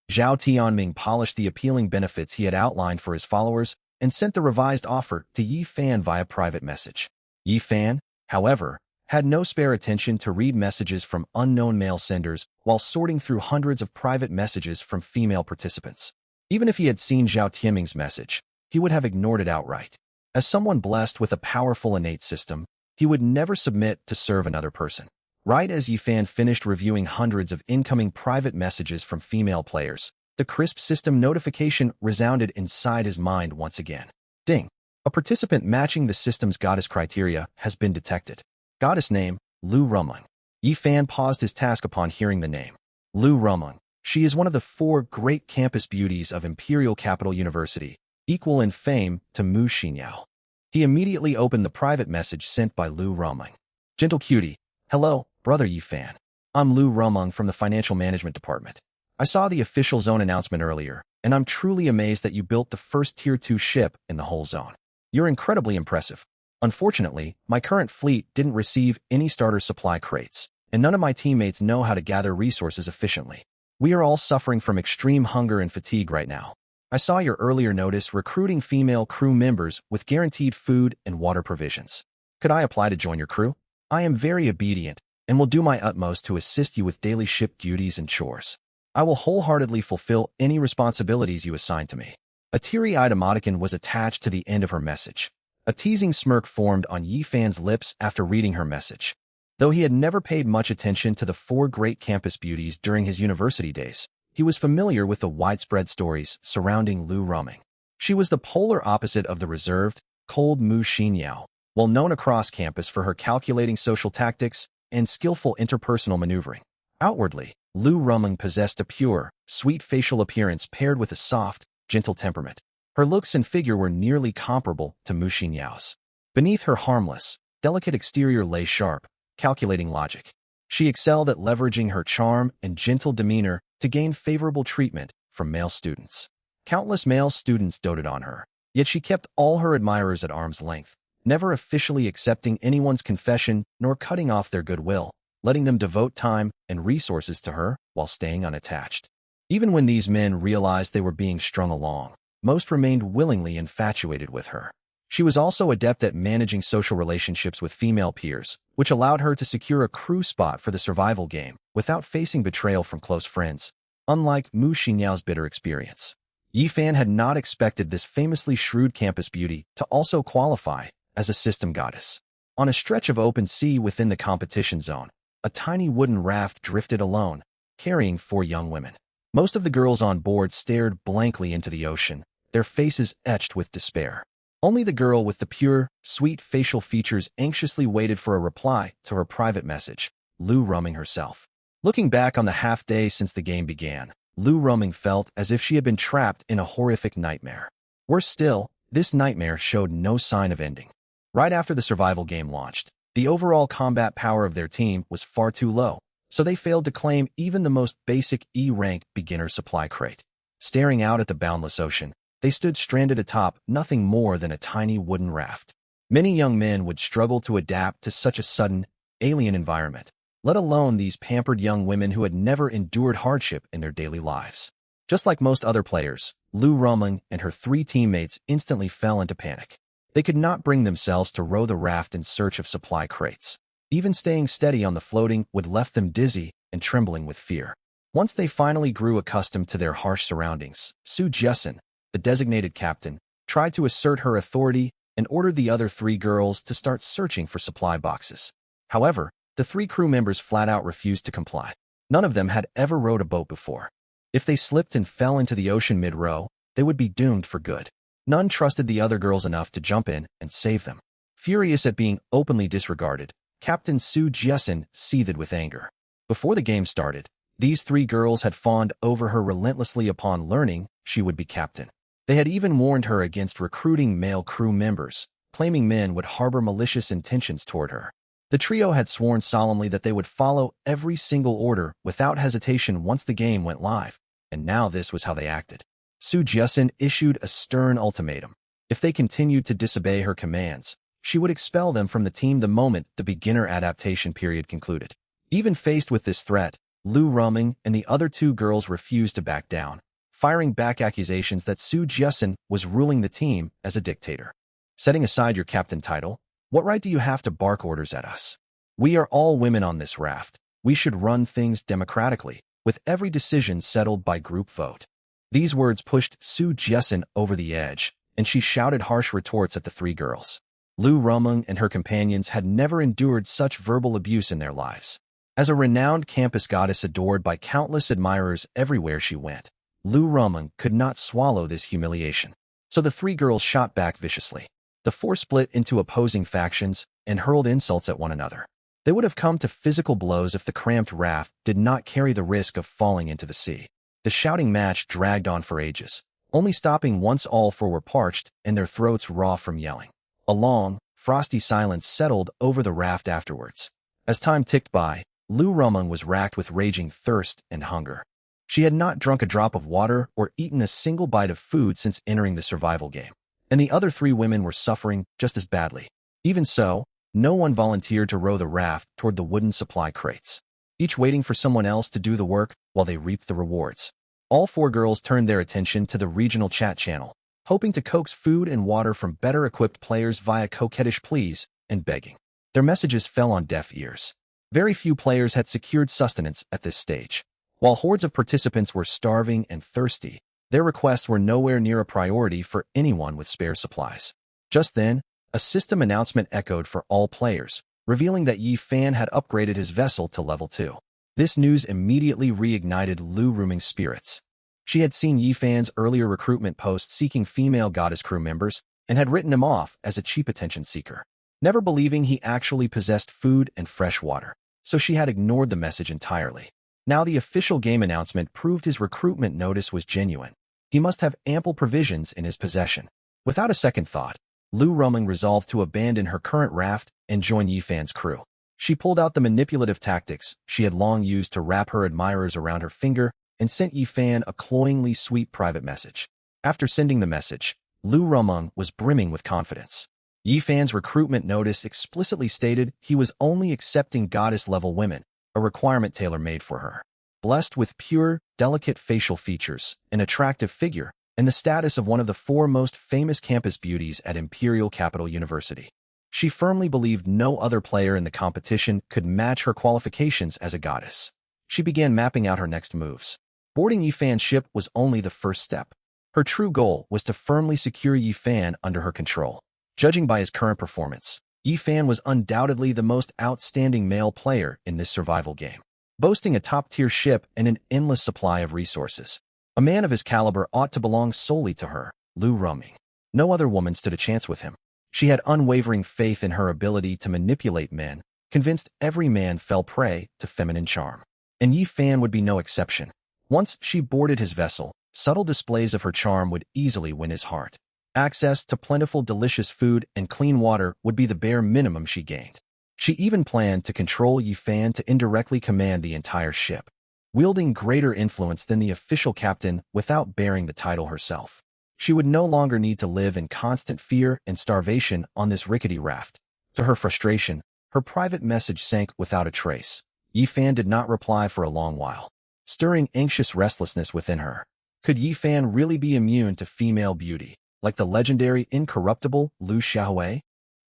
Zhao Tianming polished the appealing benefits he had outlined for his followers and sent the revised offer to Yi Fan via private message. Yi Fan, however, had no spare attention to read messages from unknown mail senders while sorting through hundreds of private messages from female participants. Even if he had seen Zhao Tianming's message, he would have ignored it outright. As someone blessed with a powerful innate system, he would never submit to serve another person. Right as Yi Fan finished reviewing hundreds of incoming private messages from female players, the crisp system notification resounded inside his mind once again. Ding! A participant matching the system's goddess criteria has been detected. Goddess name, Lu Rumeng. Yi Fan paused his task upon hearing the name. Lu Rumeng. She is one of the 4 great campus beauties of Imperial Capital University, equal in fame to Mu Xinyao. He immediately opened the private message sent by Lu Rumeng. Gentle cutie. Hello, brother Yi Fan. I'm Lu Rumeng from the Financial Management Department. I saw the official zone announcement earlier, and I'm truly amazed that you built the first Tier 2 ship in the whole zone. You're incredibly impressive. Unfortunately, my current fleet didn't receive any starter supply crates, and none of my teammates know how to gather resources efficiently. We are all suffering from extreme hunger and fatigue right now. I saw your earlier notice recruiting female crew members with guaranteed food and water provisions. Could I apply to join your crew? I am very obedient and will do my utmost to assist you with daily ship duties and chores. I will wholeheartedly fulfill any responsibilities you assign to me. A teary-eyed emoticon was attached to the end of her message. A teasing smirk formed on Yi Fan's lips after reading her message. Though he had never paid much attention to the 4 great campus beauties during his university days, he was familiar with the widespread stories surrounding Lu Rumeng. She was the polar opposite of the reserved, cold Mu Xinyao, well known across campus for her calculating social tactics and skillful interpersonal maneuvering. Outwardly, Lu Rumeng possessed a pure, sweet facial appearance paired with a soft, gentle temperament. Her looks and figure were nearly comparable to Mu Xinyao's. Beneath her harmless, delicate exterior lay sharp, calculating logic. She excelled at leveraging her charm and gentle demeanor to gain favorable treatment from male students. Countless male students doted on her, yet she kept all her admirers at arm's length, never officially accepting anyone's confession nor cutting off their goodwill, letting them devote time and resources to her while staying unattached. Even when these men realized they were being strung along, most remained willingly infatuated with her. She was also adept at managing social relationships with female peers, which allowed her to secure a crew spot for the survival game without facing betrayal from close friends, unlike Mu Xinyao's bitter experience. Yi Fan had not expected this famously shrewd campus beauty to also qualify as a system goddess. On a stretch of open sea within the competition zone, a tiny wooden raft drifted alone, carrying 4 young women. Most of the girls on board stared blankly into the ocean, their faces etched with despair. Only the girl with the pure, sweet facial features anxiously waited for a reply to her private message, Lu Ruming herself. Looking back on the half-day since the game began, Lu Ruming felt as if she had been trapped in a horrific nightmare. Worse still, this nightmare showed no sign of ending. Right after the survival game launched, the overall combat power of their team was far too low, so they failed to claim even the most basic E-rank beginner supply crate. Staring out at the boundless ocean, they stood stranded atop nothing more than a tiny wooden raft. Many young men would struggle to adapt to such a sudden, alien environment, let alone these pampered young women who had never endured hardship in their daily lives. Just like most other players, Lu Ruming and her 3 teammates instantly fell into panic. They could not bring themselves to row the raft in search of supply crates. Even staying steady on the floating would left them dizzy and trembling with fear. Once they finally grew accustomed to their harsh surroundings, Su Jessen, the designated captain, tried to assert her authority and ordered the other 3 girls to start searching for supply boxes. However, the 3 crew members flat out refused to comply. None of them had ever rowed a boat before. If they slipped and fell into the ocean mid-row, they would be doomed for good. None trusted the other girls enough to jump in and save them. Furious at being openly disregarded, Captain Su Jessen seethed with anger. Before the game started, these 3 girls had fawned over her relentlessly upon learning she would be captain. They had even warned her against recruiting male crew members, claiming men would harbor malicious intentions toward her. The trio had sworn solemnly that they would follow every single order without hesitation once the game went live, and now this was how they acted. Su Jessen issued a stern ultimatum. If they continued to disobey her commands, she would expel them from the team the moment the beginner adaptation period concluded. Even faced with this threat, Lu Ruming and the other 2 girls refused to back down, firing back accusations that Su Jessen was ruling the team as a dictator. Setting aside your captain title, what right do you have to bark orders at us? We are all women on this raft. We should run things democratically, with every decision settled by group vote. These words pushed Su Jessen over the edge, and she shouted harsh retorts at the 3 girls. Lu Ruming and her companions had never endured such verbal abuse in their lives. As a renowned campus goddess adored by countless admirers everywhere she went, Lu Ruming could not swallow this humiliation. So the 3 girls shot back viciously. The 4 split into opposing factions and hurled insults at one another. They would have come to physical blows if the cramped raft did not carry the risk of falling into the sea. The shouting match dragged on for ages, only stopping once all 4 were parched and their throats raw from yelling. A long, frosty silence settled over the raft afterwards. As time ticked by, Lu Ruming was racked with raging thirst and hunger. She had not drunk a drop of water or eaten a single bite of food since entering the survival game, and the other 3 women were suffering just as badly. Even so, no one volunteered to row the raft toward the wooden supply crates, each waiting for someone else to do the work while they reaped the rewards. All 4 girls turned their attention to the regional chat channel, hoping to coax food and water from better-equipped players via coquettish pleas and begging. Their messages fell on deaf ears. Very few players had secured sustenance at this stage. While hordes of participants were starving and thirsty, their requests were nowhere near a priority for anyone with spare supplies. Just then, a system announcement echoed for all players, revealing that Yi Fan had upgraded his vessel to level 2. This news immediately reignited Lu Ruming's spirits. She had seen Yi Fan's earlier recruitment post seeking female goddess crew members and had written him off as a cheap attention seeker, never believing he actually possessed food and fresh water, so she had ignored the message entirely. Now the official game announcement proved his recruitment notice was genuine. He must have ample provisions in his possession. Without a second thought, Lu Ruming resolved to abandon her current raft and join Yi Fan's crew. She pulled out the manipulative tactics she had long used to wrap her admirers around her finger and sent Yi Fan a cloyingly sweet private message. After sending the message, Lu Ruming was brimming with confidence. Yi Fan's recruitment notice explicitly stated he was only accepting goddess-level women, a requirement tailor-made for her. Blessed with pure, delicate facial features, an attractive figure, and the status of one of the 4 most famous campus beauties at Imperial Capital University, she firmly believed no other player in the competition could match her qualifications as a goddess. She began mapping out her next moves. Boarding Yi Fan's ship was only the first step. Her true goal was to firmly secure Yi Fan under her control. Judging by his current performance, Yi Fan was undoubtedly the most outstanding male player in this survival game. boasting a top-tier ship and an endless supply of resources. A man of his caliber ought to belong solely to her, Lu Ruming. No other woman stood a chance with him. She had unwavering faith in her ability to manipulate men, convinced every man fell prey to feminine charm. And Yi Fan would be no exception. Once she boarded his vessel, subtle displays of her charm would easily win his heart. Access to plentiful, delicious food and clean water would be the bare minimum she gained. She even planned to control Yi Fan to indirectly command the entire ship, wielding greater influence than the official captain without bearing the title herself. She would no longer need to live in constant fear and starvation on this rickety raft. To her frustration, her private message sank without a trace. Yi Fan did not reply for a long while, stirring anxious restlessness within her. Could Yi Fan really be immune to female beauty, like the legendary incorruptible Lu Xiaohui?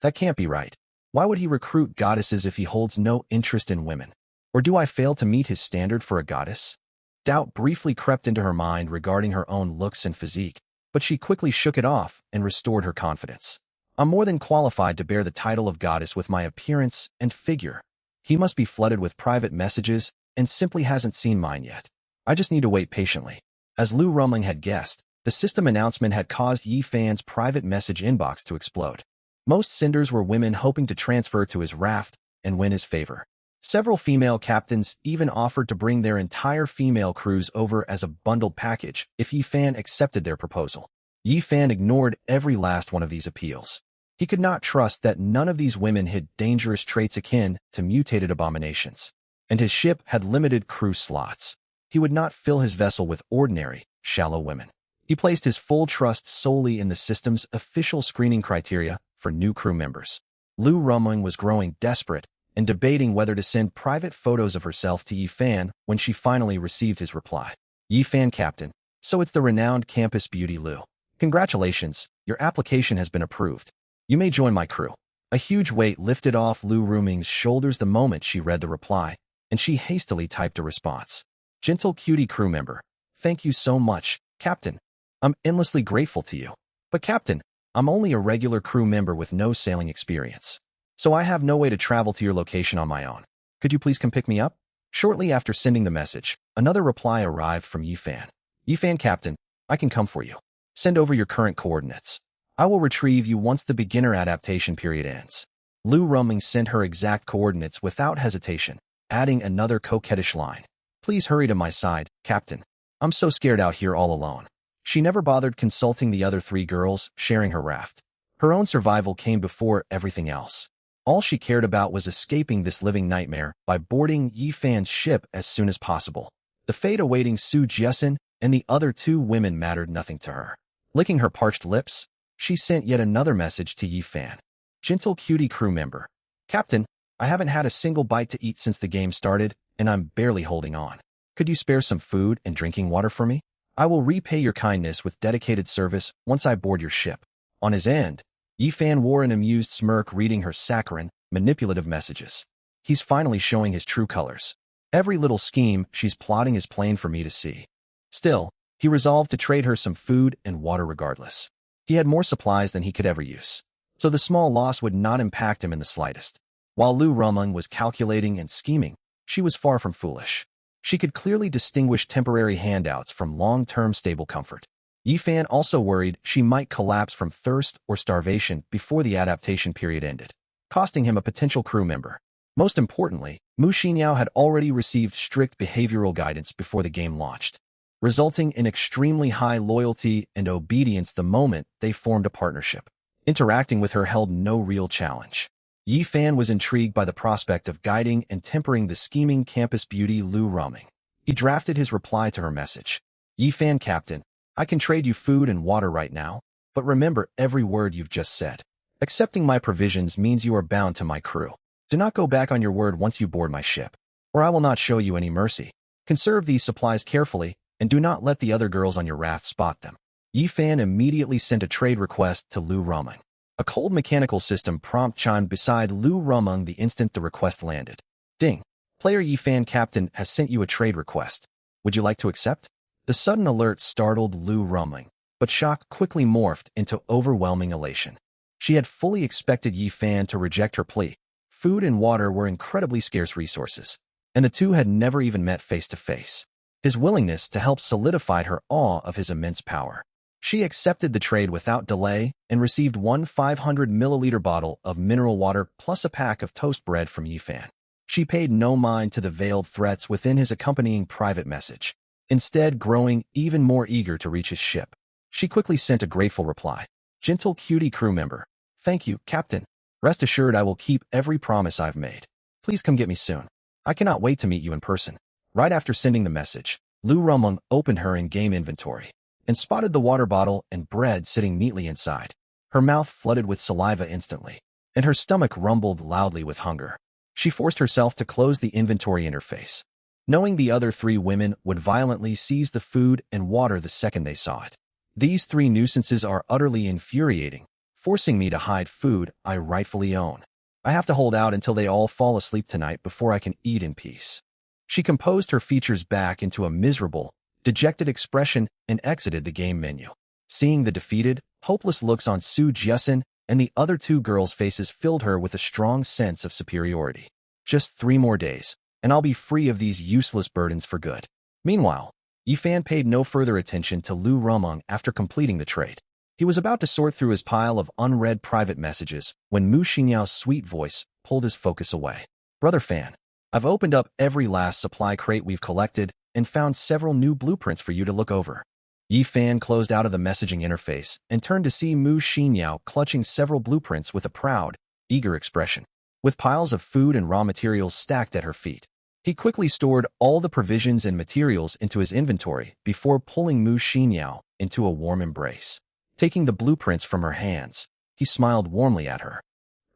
That can't be right. Why would he recruit goddesses if he holds no interest in women? Or do I fail to meet his standard for a goddess? Doubt briefly crept into her mind regarding her own looks and physique, but she quickly shook it off and restored her confidence. I'm more than qualified to bear the title of goddess with my appearance and figure. He must be flooded with private messages and simply hasn't seen mine yet. I just need to wait patiently. As Lu Rumling had guessed, the system announcement had caused Yi Fan's private message inbox to explode. Most senders were women hoping to transfer to his raft and win his favor. Several female captains even offered to bring their entire female crews over as a bundled package if Yi Fan accepted their proposal. Yi Fan ignored every last one of these appeals. He could not trust that none of these women hid dangerous traits akin to mutated abominations, and his ship had limited crew slots. He would not fill his vessel with ordinary, shallow women. He placed his full trust solely in the system's official screening criteria for new crew members. Lu Rumling was growing desperate and debating whether to send private photos of herself to Yi Fan when she finally received his reply. Yi Fan, Captain. So it's the renowned campus beauty Lu. Congratulations, your application has been approved. You may join my crew. A huge weight lifted off Lu Ruming's shoulders the moment she read the reply, and she hastily typed a response. Gentle cutie crew member. Thank you so much, Captain. I'm endlessly grateful to you. But Captain, I'm only a regular crew member with no sailing experience, so I have no way to travel to your location on my own. Could you please come pick me up? Shortly after sending the message, another reply arrived from Yi Fan. Yi Fan, Captain, I can come for you. Send over your current coordinates. I will retrieve you once the beginner adaptation period ends. Lu Ruming sent her exact coordinates without hesitation, adding another coquettish line. Please hurry to my side, Captain. I'm so scared out here all alone. She never bothered consulting the other three girls sharing her raft. Her own survival came before everything else. All she cared about was escaping this living nightmare by boarding Yi Fan's ship as soon as possible. The fate awaiting Su Jessen and the other two women mattered nothing to her. Licking her parched lips, she sent yet another message to Yi Fan. Gentle cutie crew member. Captain, I haven't had a single bite to eat since the game started, and I'm barely holding on. Could you spare some food and drinking water for me? I will repay your kindness with dedicated service once I board your ship. On his end, Yi Fan wore an amused smirk reading her saccharine, manipulative messages. He's finally showing his true colors. Every little scheme she's plotting is plain for me to see. Still, he resolved to trade her some food and water regardless. He had more supplies than he could ever use, so the small loss would not impact him in the slightest. While Lu Rumling was calculating and scheming, she was far from foolish. She could clearly distinguish temporary handouts from long-term stable comfort. Yi Fan also worried she might collapse from thirst or starvation before the adaptation period ended, costing him a potential crew member. Most importantly, Mu Xinyao had already received strict behavioral guidance before the game launched, resulting in extremely high loyalty and obedience the moment they formed a partnership. Interacting with her held no real challenge. Yi Fan was intrigued by the prospect of guiding and tempering the scheming campus beauty Lu Ruming. He drafted his reply to her message. Yi Fan, Captain, I can trade you food and water right now, but remember every word you've just said. Accepting my provisions means you are bound to my crew. Do not go back on your word once you board my ship, or I will not show you any mercy. Conserve these supplies carefully, and do not let the other girls on your raft spot them. Yi Fan immediately sent a trade request to Lu Ruming. A cold mechanical system prompt chimed beside Lu Ruming the instant the request landed. Ding! Player Yi Fan, Captain has sent you a trade request. Would you like to accept? The sudden alert startled Lu Ruming, but shock quickly morphed into overwhelming elation. She had fully expected Yi Fan to reject her plea. Food and water were incredibly scarce resources, and the two had never even met face to face. His willingness to help solidified her awe of his immense power. She accepted the trade without delay and received one 500-milliliter bottle of mineral water plus a pack of toast bread from Yifan. She paid no mind to the veiled threats within his accompanying private message, instead growing even more eager to reach his ship. She quickly sent a grateful reply. Gentle cutie crew member. Thank you, Captain. Rest assured I will keep every promise I've made. Please come get me soon. I cannot wait to meet you in person. Right after sending the message, Lu Rumung opened her in-game inventory and spotted the water bottle and bread sitting neatly inside. Her mouth flooded with saliva instantly, and her stomach rumbled loudly with hunger. She forced herself to close the inventory interface, knowing the other three women would violently seize the food and water the second they saw it. These three nuisances are utterly infuriating, forcing me to hide food I rightfully own. I have to hold out until they all fall asleep tonight before I can eat in peace. She composed her features back into a miserable, dejected expression and exited the game menu. Seeing the defeated, hopeless looks on Su Jiasen and the other two girls' faces filled her with a strong sense of superiority. Just 3 more days, and I'll be free of these useless burdens for good. Meanwhile, Yifan paid no further attention to Lu Rumung after completing the trade. He was about to sort through his pile of unread private messages when Mu Xinyao's sweet voice pulled his focus away. Brother Fan, I've opened up every last supply crate we've collected and found several new blueprints for you to look over. Yifan closed out of the messaging interface and turned to see Mu Xinyao clutching several blueprints with a proud, eager expression. With piles of food and raw materials stacked at her feet, he quickly stored all the provisions and materials into his inventory before pulling Mu Xinyao into a warm embrace. Taking the blueprints from her hands, he smiled warmly at her.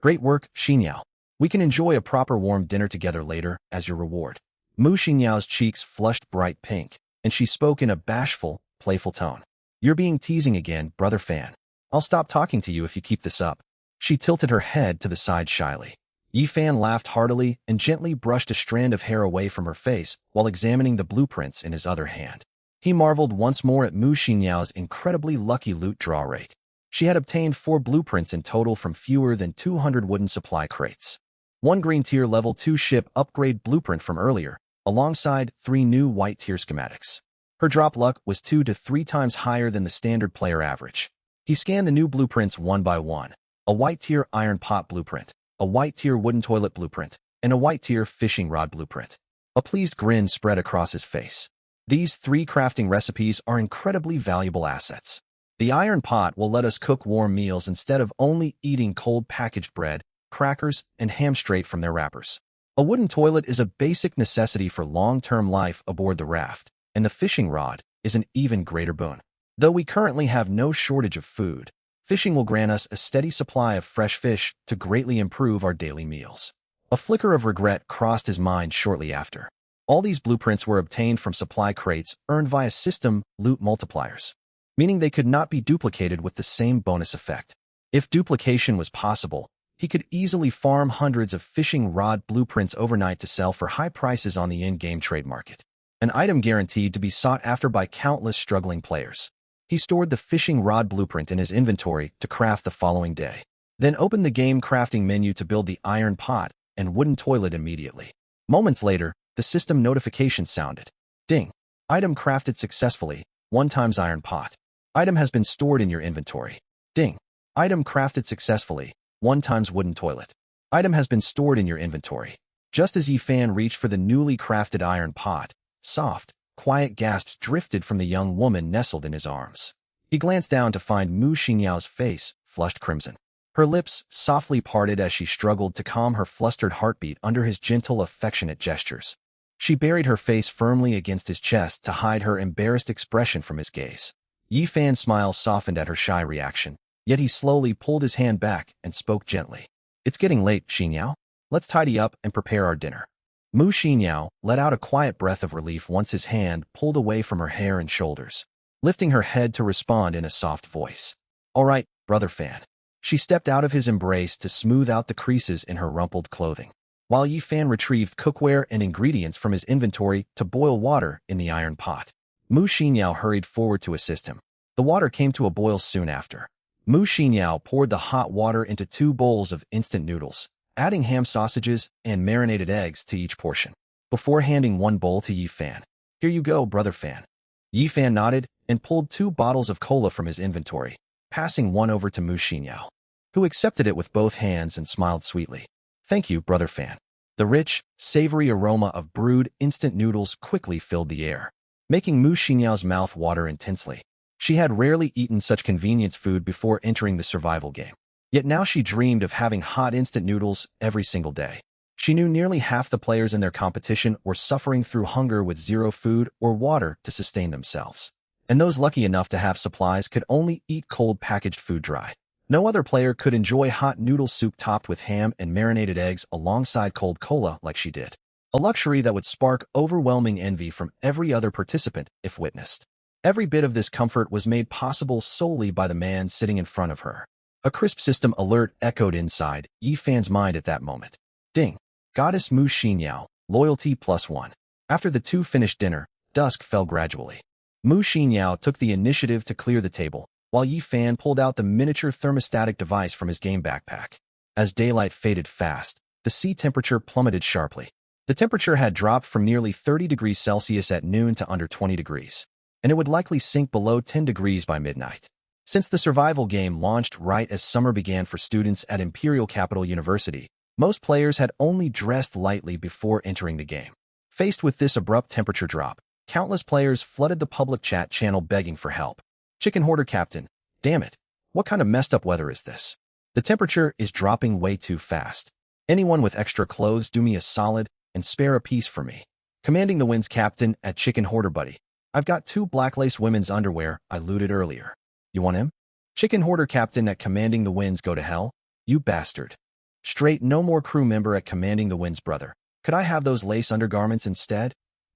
Great work, Xinyao. We can enjoy a proper warm dinner together later as your reward. Mu Xinyao's cheeks flushed bright pink, and she spoke in a bashful, playful tone. You're being teasing again, Brother Fan. I'll stop talking to you if you keep this up. She tilted her head to the side shyly. Yifan laughed heartily and gently brushed a strand of hair away from her face while examining the blueprints in his other hand. He marveled once more at Mu Xinyao's incredibly lucky loot draw rate. She had obtained 4 blueprints in total from fewer than 200 wooden supply crates. 1 green tier level 2 ship upgrade blueprint from earlier, alongside 3 new white tier schematics. Her drop luck was 2 to 3 times higher than the standard player average. He scanned the new blueprints one by one. A white tier iron pot blueprint, a white tier wooden toilet blueprint, and a white tier fishing rod blueprint. A pleased grin spread across his face. These 3 crafting recipes are incredibly valuable assets. The iron pot will let us cook warm meals instead of only eating cold packaged bread, crackers, and ham straight from their wrappers. A wooden toilet is a basic necessity for long-term life aboard the raft, and the fishing rod is an even greater boon. Though we currently have no shortage of food, fishing will grant us a steady supply of fresh fish to greatly improve our daily meals. A flicker of regret crossed his mind shortly after. All these blueprints were obtained from supply crates earned via system loot multipliers, meaning they could not be duplicated with the same bonus effect. If duplication was possible, he could easily farm hundreds of fishing rod blueprints overnight to sell for high prices on the in-game trade market. An item guaranteed to be sought after by countless struggling players. He stored the fishing rod blueprint in his inventory to craft the following day, then opened the game crafting menu to build the iron pot and wooden toilet immediately. Moments later, the system notification sounded. Ding. Item crafted successfully, 1 times iron pot. Item has been stored in your inventory. Ding. Item crafted successfully, 1 times wooden toilet. Item has been stored in your inventory. Just as Yifan reached for the newly crafted iron pot, soft, quiet gasps drifted from the young woman nestled in his arms. He glanced down to find Mu Xinyao's face flushed crimson. Her lips softly parted as she struggled to calm her flustered heartbeat under his gentle, affectionate gestures. She buried her face firmly against his chest to hide her embarrassed expression from his gaze. Yifan's smile softened at her shy reaction, yet he slowly pulled his hand back and spoke gently. It's getting late, Xinyao. Let's tidy up and prepare our dinner. Mu Xinyao let out a quiet breath of relief once his hand pulled away from her hair and shoulders, lifting her head to respond in a soft voice. All right, Brother Fan. She stepped out of his embrace to smooth out the creases in her rumpled clothing, while Yifan retrieved cookware and ingredients from his inventory to boil water in the iron pot. Mu Xinyao hurried forward to assist him. The water came to a boil soon after. Mu Xinyao poured the hot water into 2 bowls of instant noodles, adding ham sausages and marinated eggs to each portion. before handing one bowl to Yi Fan. Here you go, brother Fan. Yi Fan nodded and pulled 2 bottles of cola from his inventory, passing one over to Mu Xinyao, who accepted it with both hands and smiled sweetly. Thank you, brother Fan. The rich, savory aroma of brewed instant noodles quickly filled the air, making Mu Xinyao's mouth water intensely. She had rarely eaten such convenience food before entering the survival game. Yet now she dreamed of having hot instant noodles every single day. She knew nearly half the players in their competition were suffering through hunger with zero food or water to sustain themselves. And those lucky enough to have supplies could only eat cold packaged food dry. No other player could enjoy hot noodle soup topped with ham and marinated eggs alongside cold cola like she did. A luxury that would spark overwhelming envy from every other participant if witnessed. Every bit of this comfort was made possible solely by the man sitting in front of her. A crisp system alert echoed inside Yi Fan's mind at that moment. Ding! Goddess Mu Xinyao, loyalty +1. After the two finished dinner, dusk fell gradually. Mu Xinyao took the initiative to clear the table, while Yi Fan pulled out the miniature thermostatic device from his game backpack. As daylight faded fast, the sea temperature plummeted sharply. The temperature had dropped from nearly 30 degrees Celsius at noon to under 20 degrees, and it would likely sink below 10 degrees by midnight. Since the survival game launched right as summer began for students at Imperial Capital University, most players had only dressed lightly before entering the game. Faced with this abrupt temperature drop, countless players flooded the public chat channel begging for help. Chicken Hoarder Captain, damn it, what kind of messed up weather is this? The temperature is dropping way too fast. Anyone with extra clothes do me a solid and spare a piece for me. Commanding the Winds Captain at Chicken Hoarder Buddy. I've got 2 black lace women's underwear I looted earlier. You want him? Chicken Hoarder Captain at Commanding the Winds Go to Hell? You bastard. Straight no more crew member at Commanding the Winds Brother. Could I have those lace undergarments instead?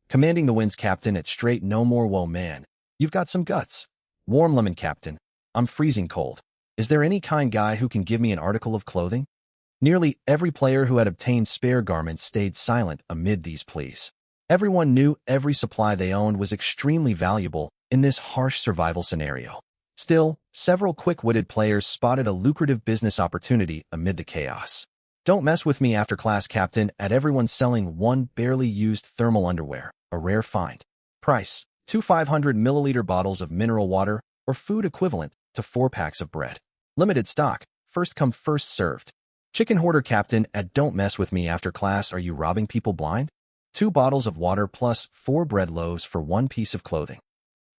Commanding the Winds Captain at Straight no more Whoa man. You've got some guts. Warm Lemon Captain. I'm freezing cold. Is there any kind guy who can give me an article of clothing? Nearly every player who had obtained spare garments stayed silent amid these pleas. Everyone knew every supply they owned was extremely valuable in this harsh survival scenario. Still, several quick-witted players spotted a lucrative business opportunity amid the chaos. Don't mess with me after class captain at everyone selling 1 barely used thermal underwear, a rare find. Price, 2 500-milliliter bottles of mineral water or food equivalent to 4 packs of bread. Limited stock, first come first served. Chicken Hoarder Captain at Don't Mess With Me After Class. Are you robbing people blind? 2 bottles of water plus 4 bread loaves for 1 piece of clothing.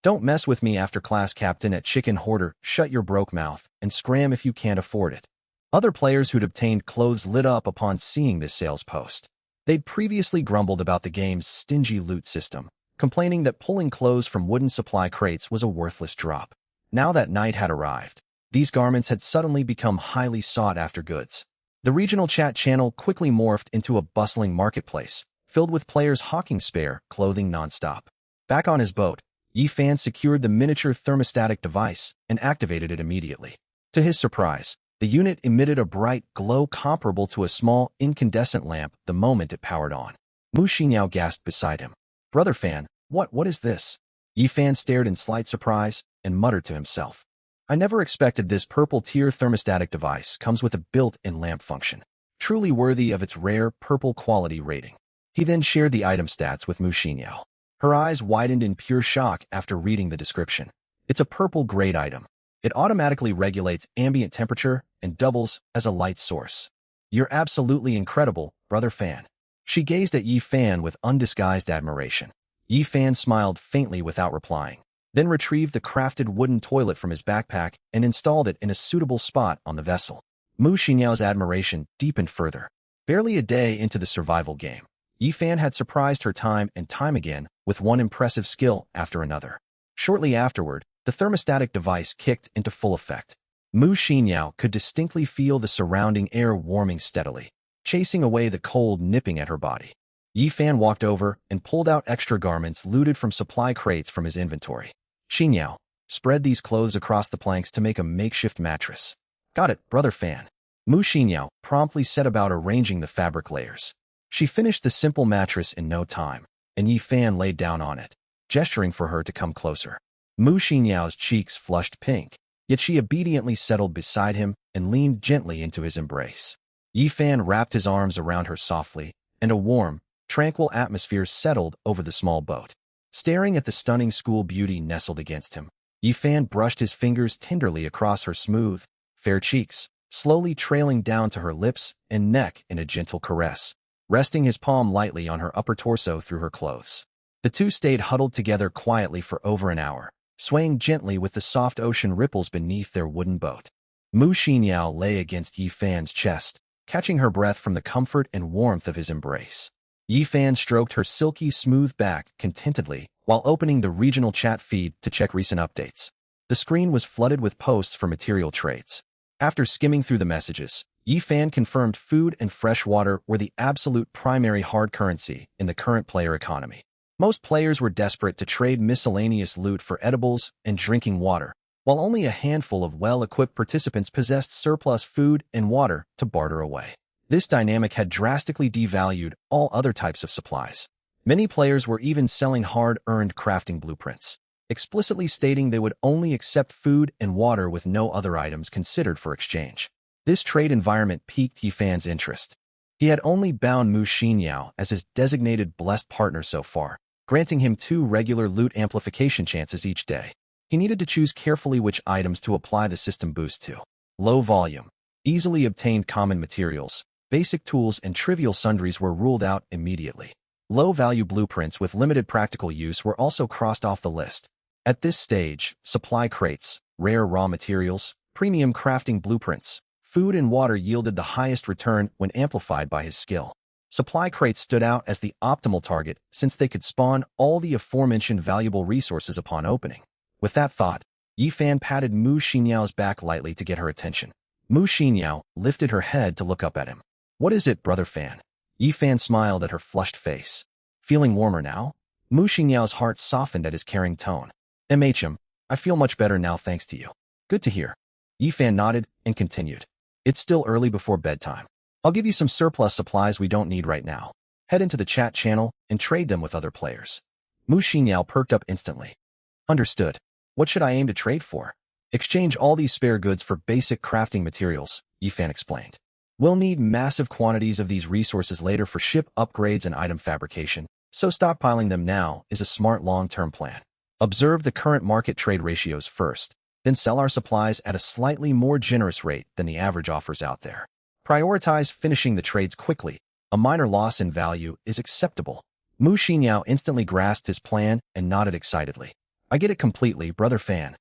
Don't mess with me after class captain at Chicken Hoarder. Shut your broke mouth and scram if you can't afford it. Other players who'd obtained clothes lit up upon seeing this sales post. They'd previously grumbled about the game's stingy loot system, complaining that pulling clothes from wooden supply crates was a worthless drop. Now that night had arrived, these garments had suddenly become highly sought-after goods. The regional chat channel quickly morphed into a bustling marketplace, filled with players hawking spare clothing nonstop. Back on his boat, Yi Fan secured the miniature thermostatic device and activated it immediately. To his surprise, the unit emitted a bright glow comparable to a small incandescent lamp the moment it powered on. Mu Xinyao gasped beside him. Brother Fan, what is this? Yi Fan stared in slight surprise and muttered to himself. I never expected this purple tier thermostatic device comes with a built-in lamp function, truly worthy of its rare purple quality rating. He then shared the item stats with Mu Xinyao. Her eyes widened in pure shock after reading the description. It's a purple-grade item. It automatically regulates ambient temperature and doubles as a light source. You're absolutely incredible, brother Fan. She gazed at Yi Fan with undisguised admiration. Yi Fan smiled faintly without replying, then retrieved the crafted wooden toilet from his backpack and installed it in a suitable spot on the vessel. Mu Xinyao's admiration deepened further. Barely a day into the survival game, Yi Fan had surprised her time and time again with one impressive skill after another. Shortly afterward, the thermostatic device kicked into full effect. Mu Xinyao could distinctly feel the surrounding air warming steadily, chasing away the cold nipping at her body. Yi Fan walked over and pulled out extra garments looted from supply crates from his inventory. Xinyao, spread these clothes across the planks to make a makeshift mattress. Got it, brother Fan. Mu Xinyao promptly set about arranging the fabric layers. She finished the simple mattress in no time, and Yi Fan laid down on it, gesturing for her to come closer. Mu Xinyao's cheeks flushed pink, yet she obediently settled beside him and leaned gently into his embrace. Yi Fan wrapped his arms around her softly, and a warm, tranquil atmosphere settled over the small boat. Staring at the stunning school beauty nestled against him, Yifan brushed his fingers tenderly across her smooth, fair cheeks, slowly trailing down to her lips and neck in a gentle caress, resting his palm lightly on her upper torso through her clothes. The two stayed huddled together quietly for over an hour, swaying gently with the soft ocean ripples beneath their wooden boat. Mu Xinyao lay against Yifan's chest, catching her breath from the comfort and warmth of his embrace. Yifan stroked her silky smooth back contentedly while opening the regional chat feed to check recent updates. The screen was flooded with posts for material trades. After skimming through the messages, Yifan confirmed food and fresh water were the absolute primary hard currency in the current player economy. Most players were desperate to trade miscellaneous loot for edibles and drinking water, while only a handful of well-equipped participants possessed surplus food and water to barter away. This dynamic had drastically devalued all other types of supplies. Many players were even selling hard-earned crafting blueprints, explicitly stating they would only accept food and water with no other items considered for exchange. This trade environment piqued Yifan's interest. He had only bound Mu Xinyao as his designated blessed partner so far, granting him 2 regular loot amplification chances each day. He needed to choose carefully which items to apply the system boost to. Low volume, easily obtained common materials, basic tools, and trivial sundries were ruled out immediately. Low-value blueprints with limited practical use were also crossed off the list. At this stage, supply crates, rare raw materials, premium crafting blueprints, food and water yielded the highest return when amplified by his skill. Supply crates stood out as the optimal target since they could spawn all the aforementioned valuable resources upon opening. With that thought, Yifan patted Mu Xinyao's back lightly to get her attention. Mu Xinyao lifted her head to look up at him. "What is it, brother Fan?" Yifan smiled at her flushed face. "Feeling warmer now?" Mu Xinyao's heart softened at his caring tone. I feel much better now thanks to you." "Good to hear." Yifan nodded and continued. "It's still early before bedtime. I'll give you some surplus supplies we don't need right now. Head into the chat channel and trade them with other players." Mu Xinyao perked up instantly. "Understood. What should I aim to trade for?" "Exchange all these spare goods for basic crafting materials," Yifan explained. "We'll need massive quantities of these resources later for ship upgrades and item fabrication, so stockpiling them now is a smart long-term plan. Observe the current market trade ratios first, then sell our supplies at a slightly more generous rate than the average offers out there. Prioritize finishing the trades quickly. A minor loss in value is acceptable." Mu Xinyao instantly grasped his plan and nodded excitedly. "I get it completely, brother Fan."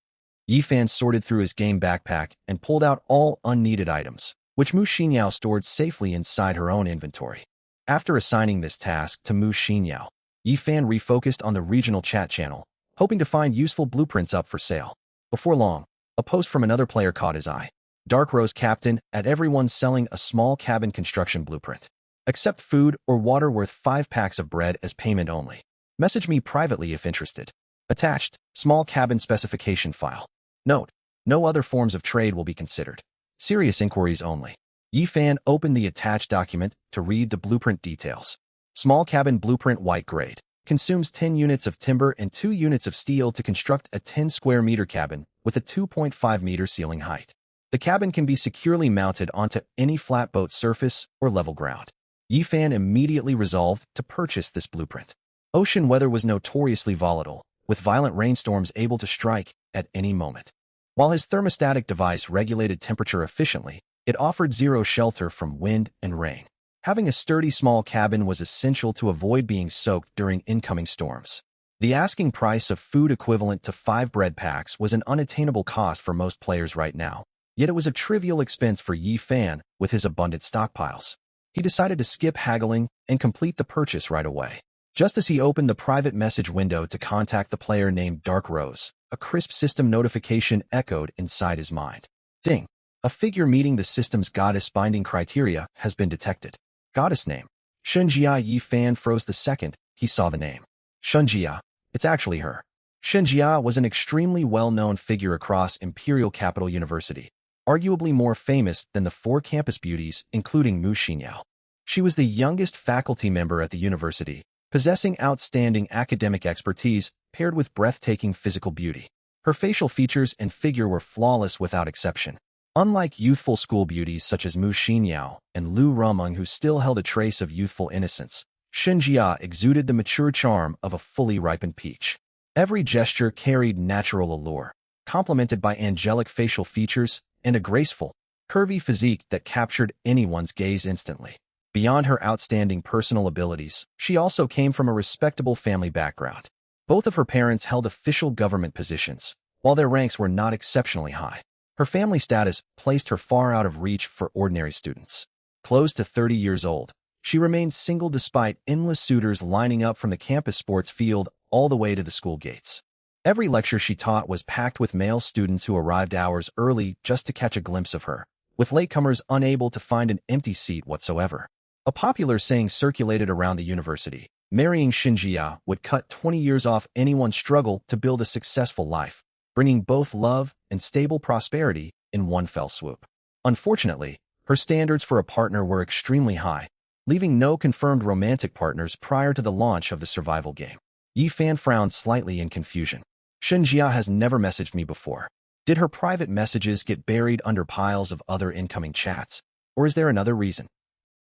Yifan sorted through his game backpack and pulled out all unneeded items, which Mu Xinyao stored safely inside her own inventory. After assigning this task to Mu Xinyao, Yifan refocused on the regional chat channel, hoping to find useful blueprints up for sale. Before long, a post from another player caught his eye. "Dark Rose Captain, at everyone selling a small cabin construction blueprint. Accept food or water worth 5 packs of bread as payment only. Message me privately if interested. Attached, small cabin specification file. Note, no other forms of trade will be considered. Serious inquiries only." Yifan opened the attached document to read the blueprint details. Small cabin blueprint white grade. Consumes 10 units of timber and 2 units of steel to construct a 10 square meter cabin with a 2.5 meter ceiling height. The cabin can be securely mounted onto any flatboat surface or level ground. Yifan immediately resolved to purchase this blueprint. Ocean weather was notoriously volatile, with violent rainstorms able to strike at any moment. While his thermostatic device regulated temperature efficiently, it offered zero shelter from wind and rain. Having a sturdy small cabin was essential to avoid being soaked during incoming storms. The asking price of food equivalent to 5 bread packs was an unattainable cost for most players right now, yet it was a trivial expense for Yifan with his abundant stockpiles. He decided to skip haggling and complete the purchase right away. Just as he opened the private message window to contact the player named Dark Rose, a crisp system notification echoed inside his mind. Ding! A figure meeting the system's goddess binding criteria has been detected. Goddess name. Shunjia. Yifan froze the second he saw the name. Shunjia. It's actually her. Shunjia was an extremely well-known figure across Imperial Capital University, arguably more famous than the 4 campus beauties, including Mu Xinyao. She was the youngest faculty member at the university, possessing outstanding academic expertise paired with breathtaking physical beauty. Her facial features and figure were flawless without exception. Unlike youthful school beauties such as Mu Xinyao and Lu Rumeng, who still held a trace of youthful innocence, Xinjia exuded the mature charm of a fully ripened peach. Every gesture carried natural allure, complemented by angelic facial features and a graceful, curvy physique that captured anyone's gaze instantly. Beyond her outstanding personal abilities, she also came from a respectable family background. Both of her parents held official government positions, while their ranks were not exceptionally high. Her family status placed her far out of reach for ordinary students. Close to 30 years old, she remained single despite endless suitors lining up from the campus sports field all the way to the school gates. Every lecture she taught was packed with male students who arrived hours early just to catch a glimpse of her, with latecomers unable to find an empty seat whatsoever. A popular saying circulated around the university: marrying Xinjia would cut 20 years off anyone's struggle to build a successful life, bringing both love and stable prosperity in one fell swoop. Unfortunately, her standards for a partner were extremely high, leaving no confirmed romantic partners prior to the launch of the survival game. Yifan frowned slightly in confusion. Xinjia has never messaged me before. Did her private messages get buried under piles of other incoming chats, or is there another reason?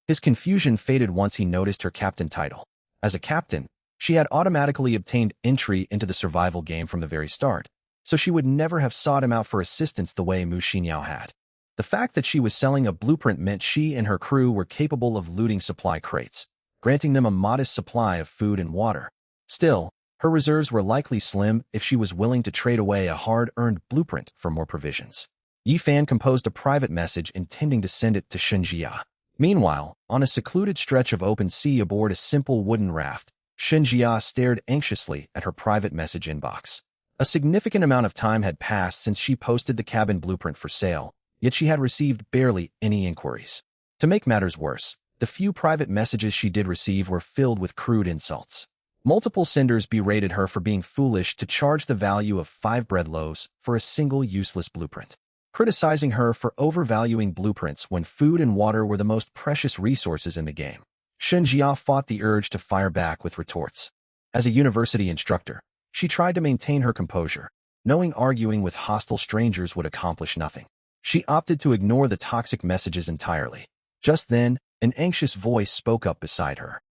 His confusion faded once he noticed her captain title. As a captain, she had automatically obtained entry into the survival game from the very start, so she would never have sought him out for assistance the way Mu Xinyao had. The fact that she was selling a blueprint meant she and her crew were capable of looting supply crates, granting them a modest supply of food and water. Still, her reserves were likely slim if she was willing to trade away a hard-earned blueprint for more provisions. Yifan composed a private message intending to send it to Xinjia. Meanwhile, on a secluded stretch of open sea aboard a simple wooden raft, Xinjia stared anxiously at her private message inbox. A significant amount of time had passed since she posted the cabin blueprint for sale, yet she had received barely any inquiries. To make matters worse, the few private messages she did receive were filled with crude insults. Multiple senders berated her for being foolish to charge the value of 5 bread loaves for a single useless blueprint, criticizing her for overvaluing blueprints when food and water were the most precious resources in the game. Xinjia fought the urge to fire back with retorts. As a university instructor, she tried to maintain her composure, knowing arguing with hostile strangers would accomplish nothing. She opted to ignore the toxic messages entirely. Just then, an anxious voice spoke up beside her.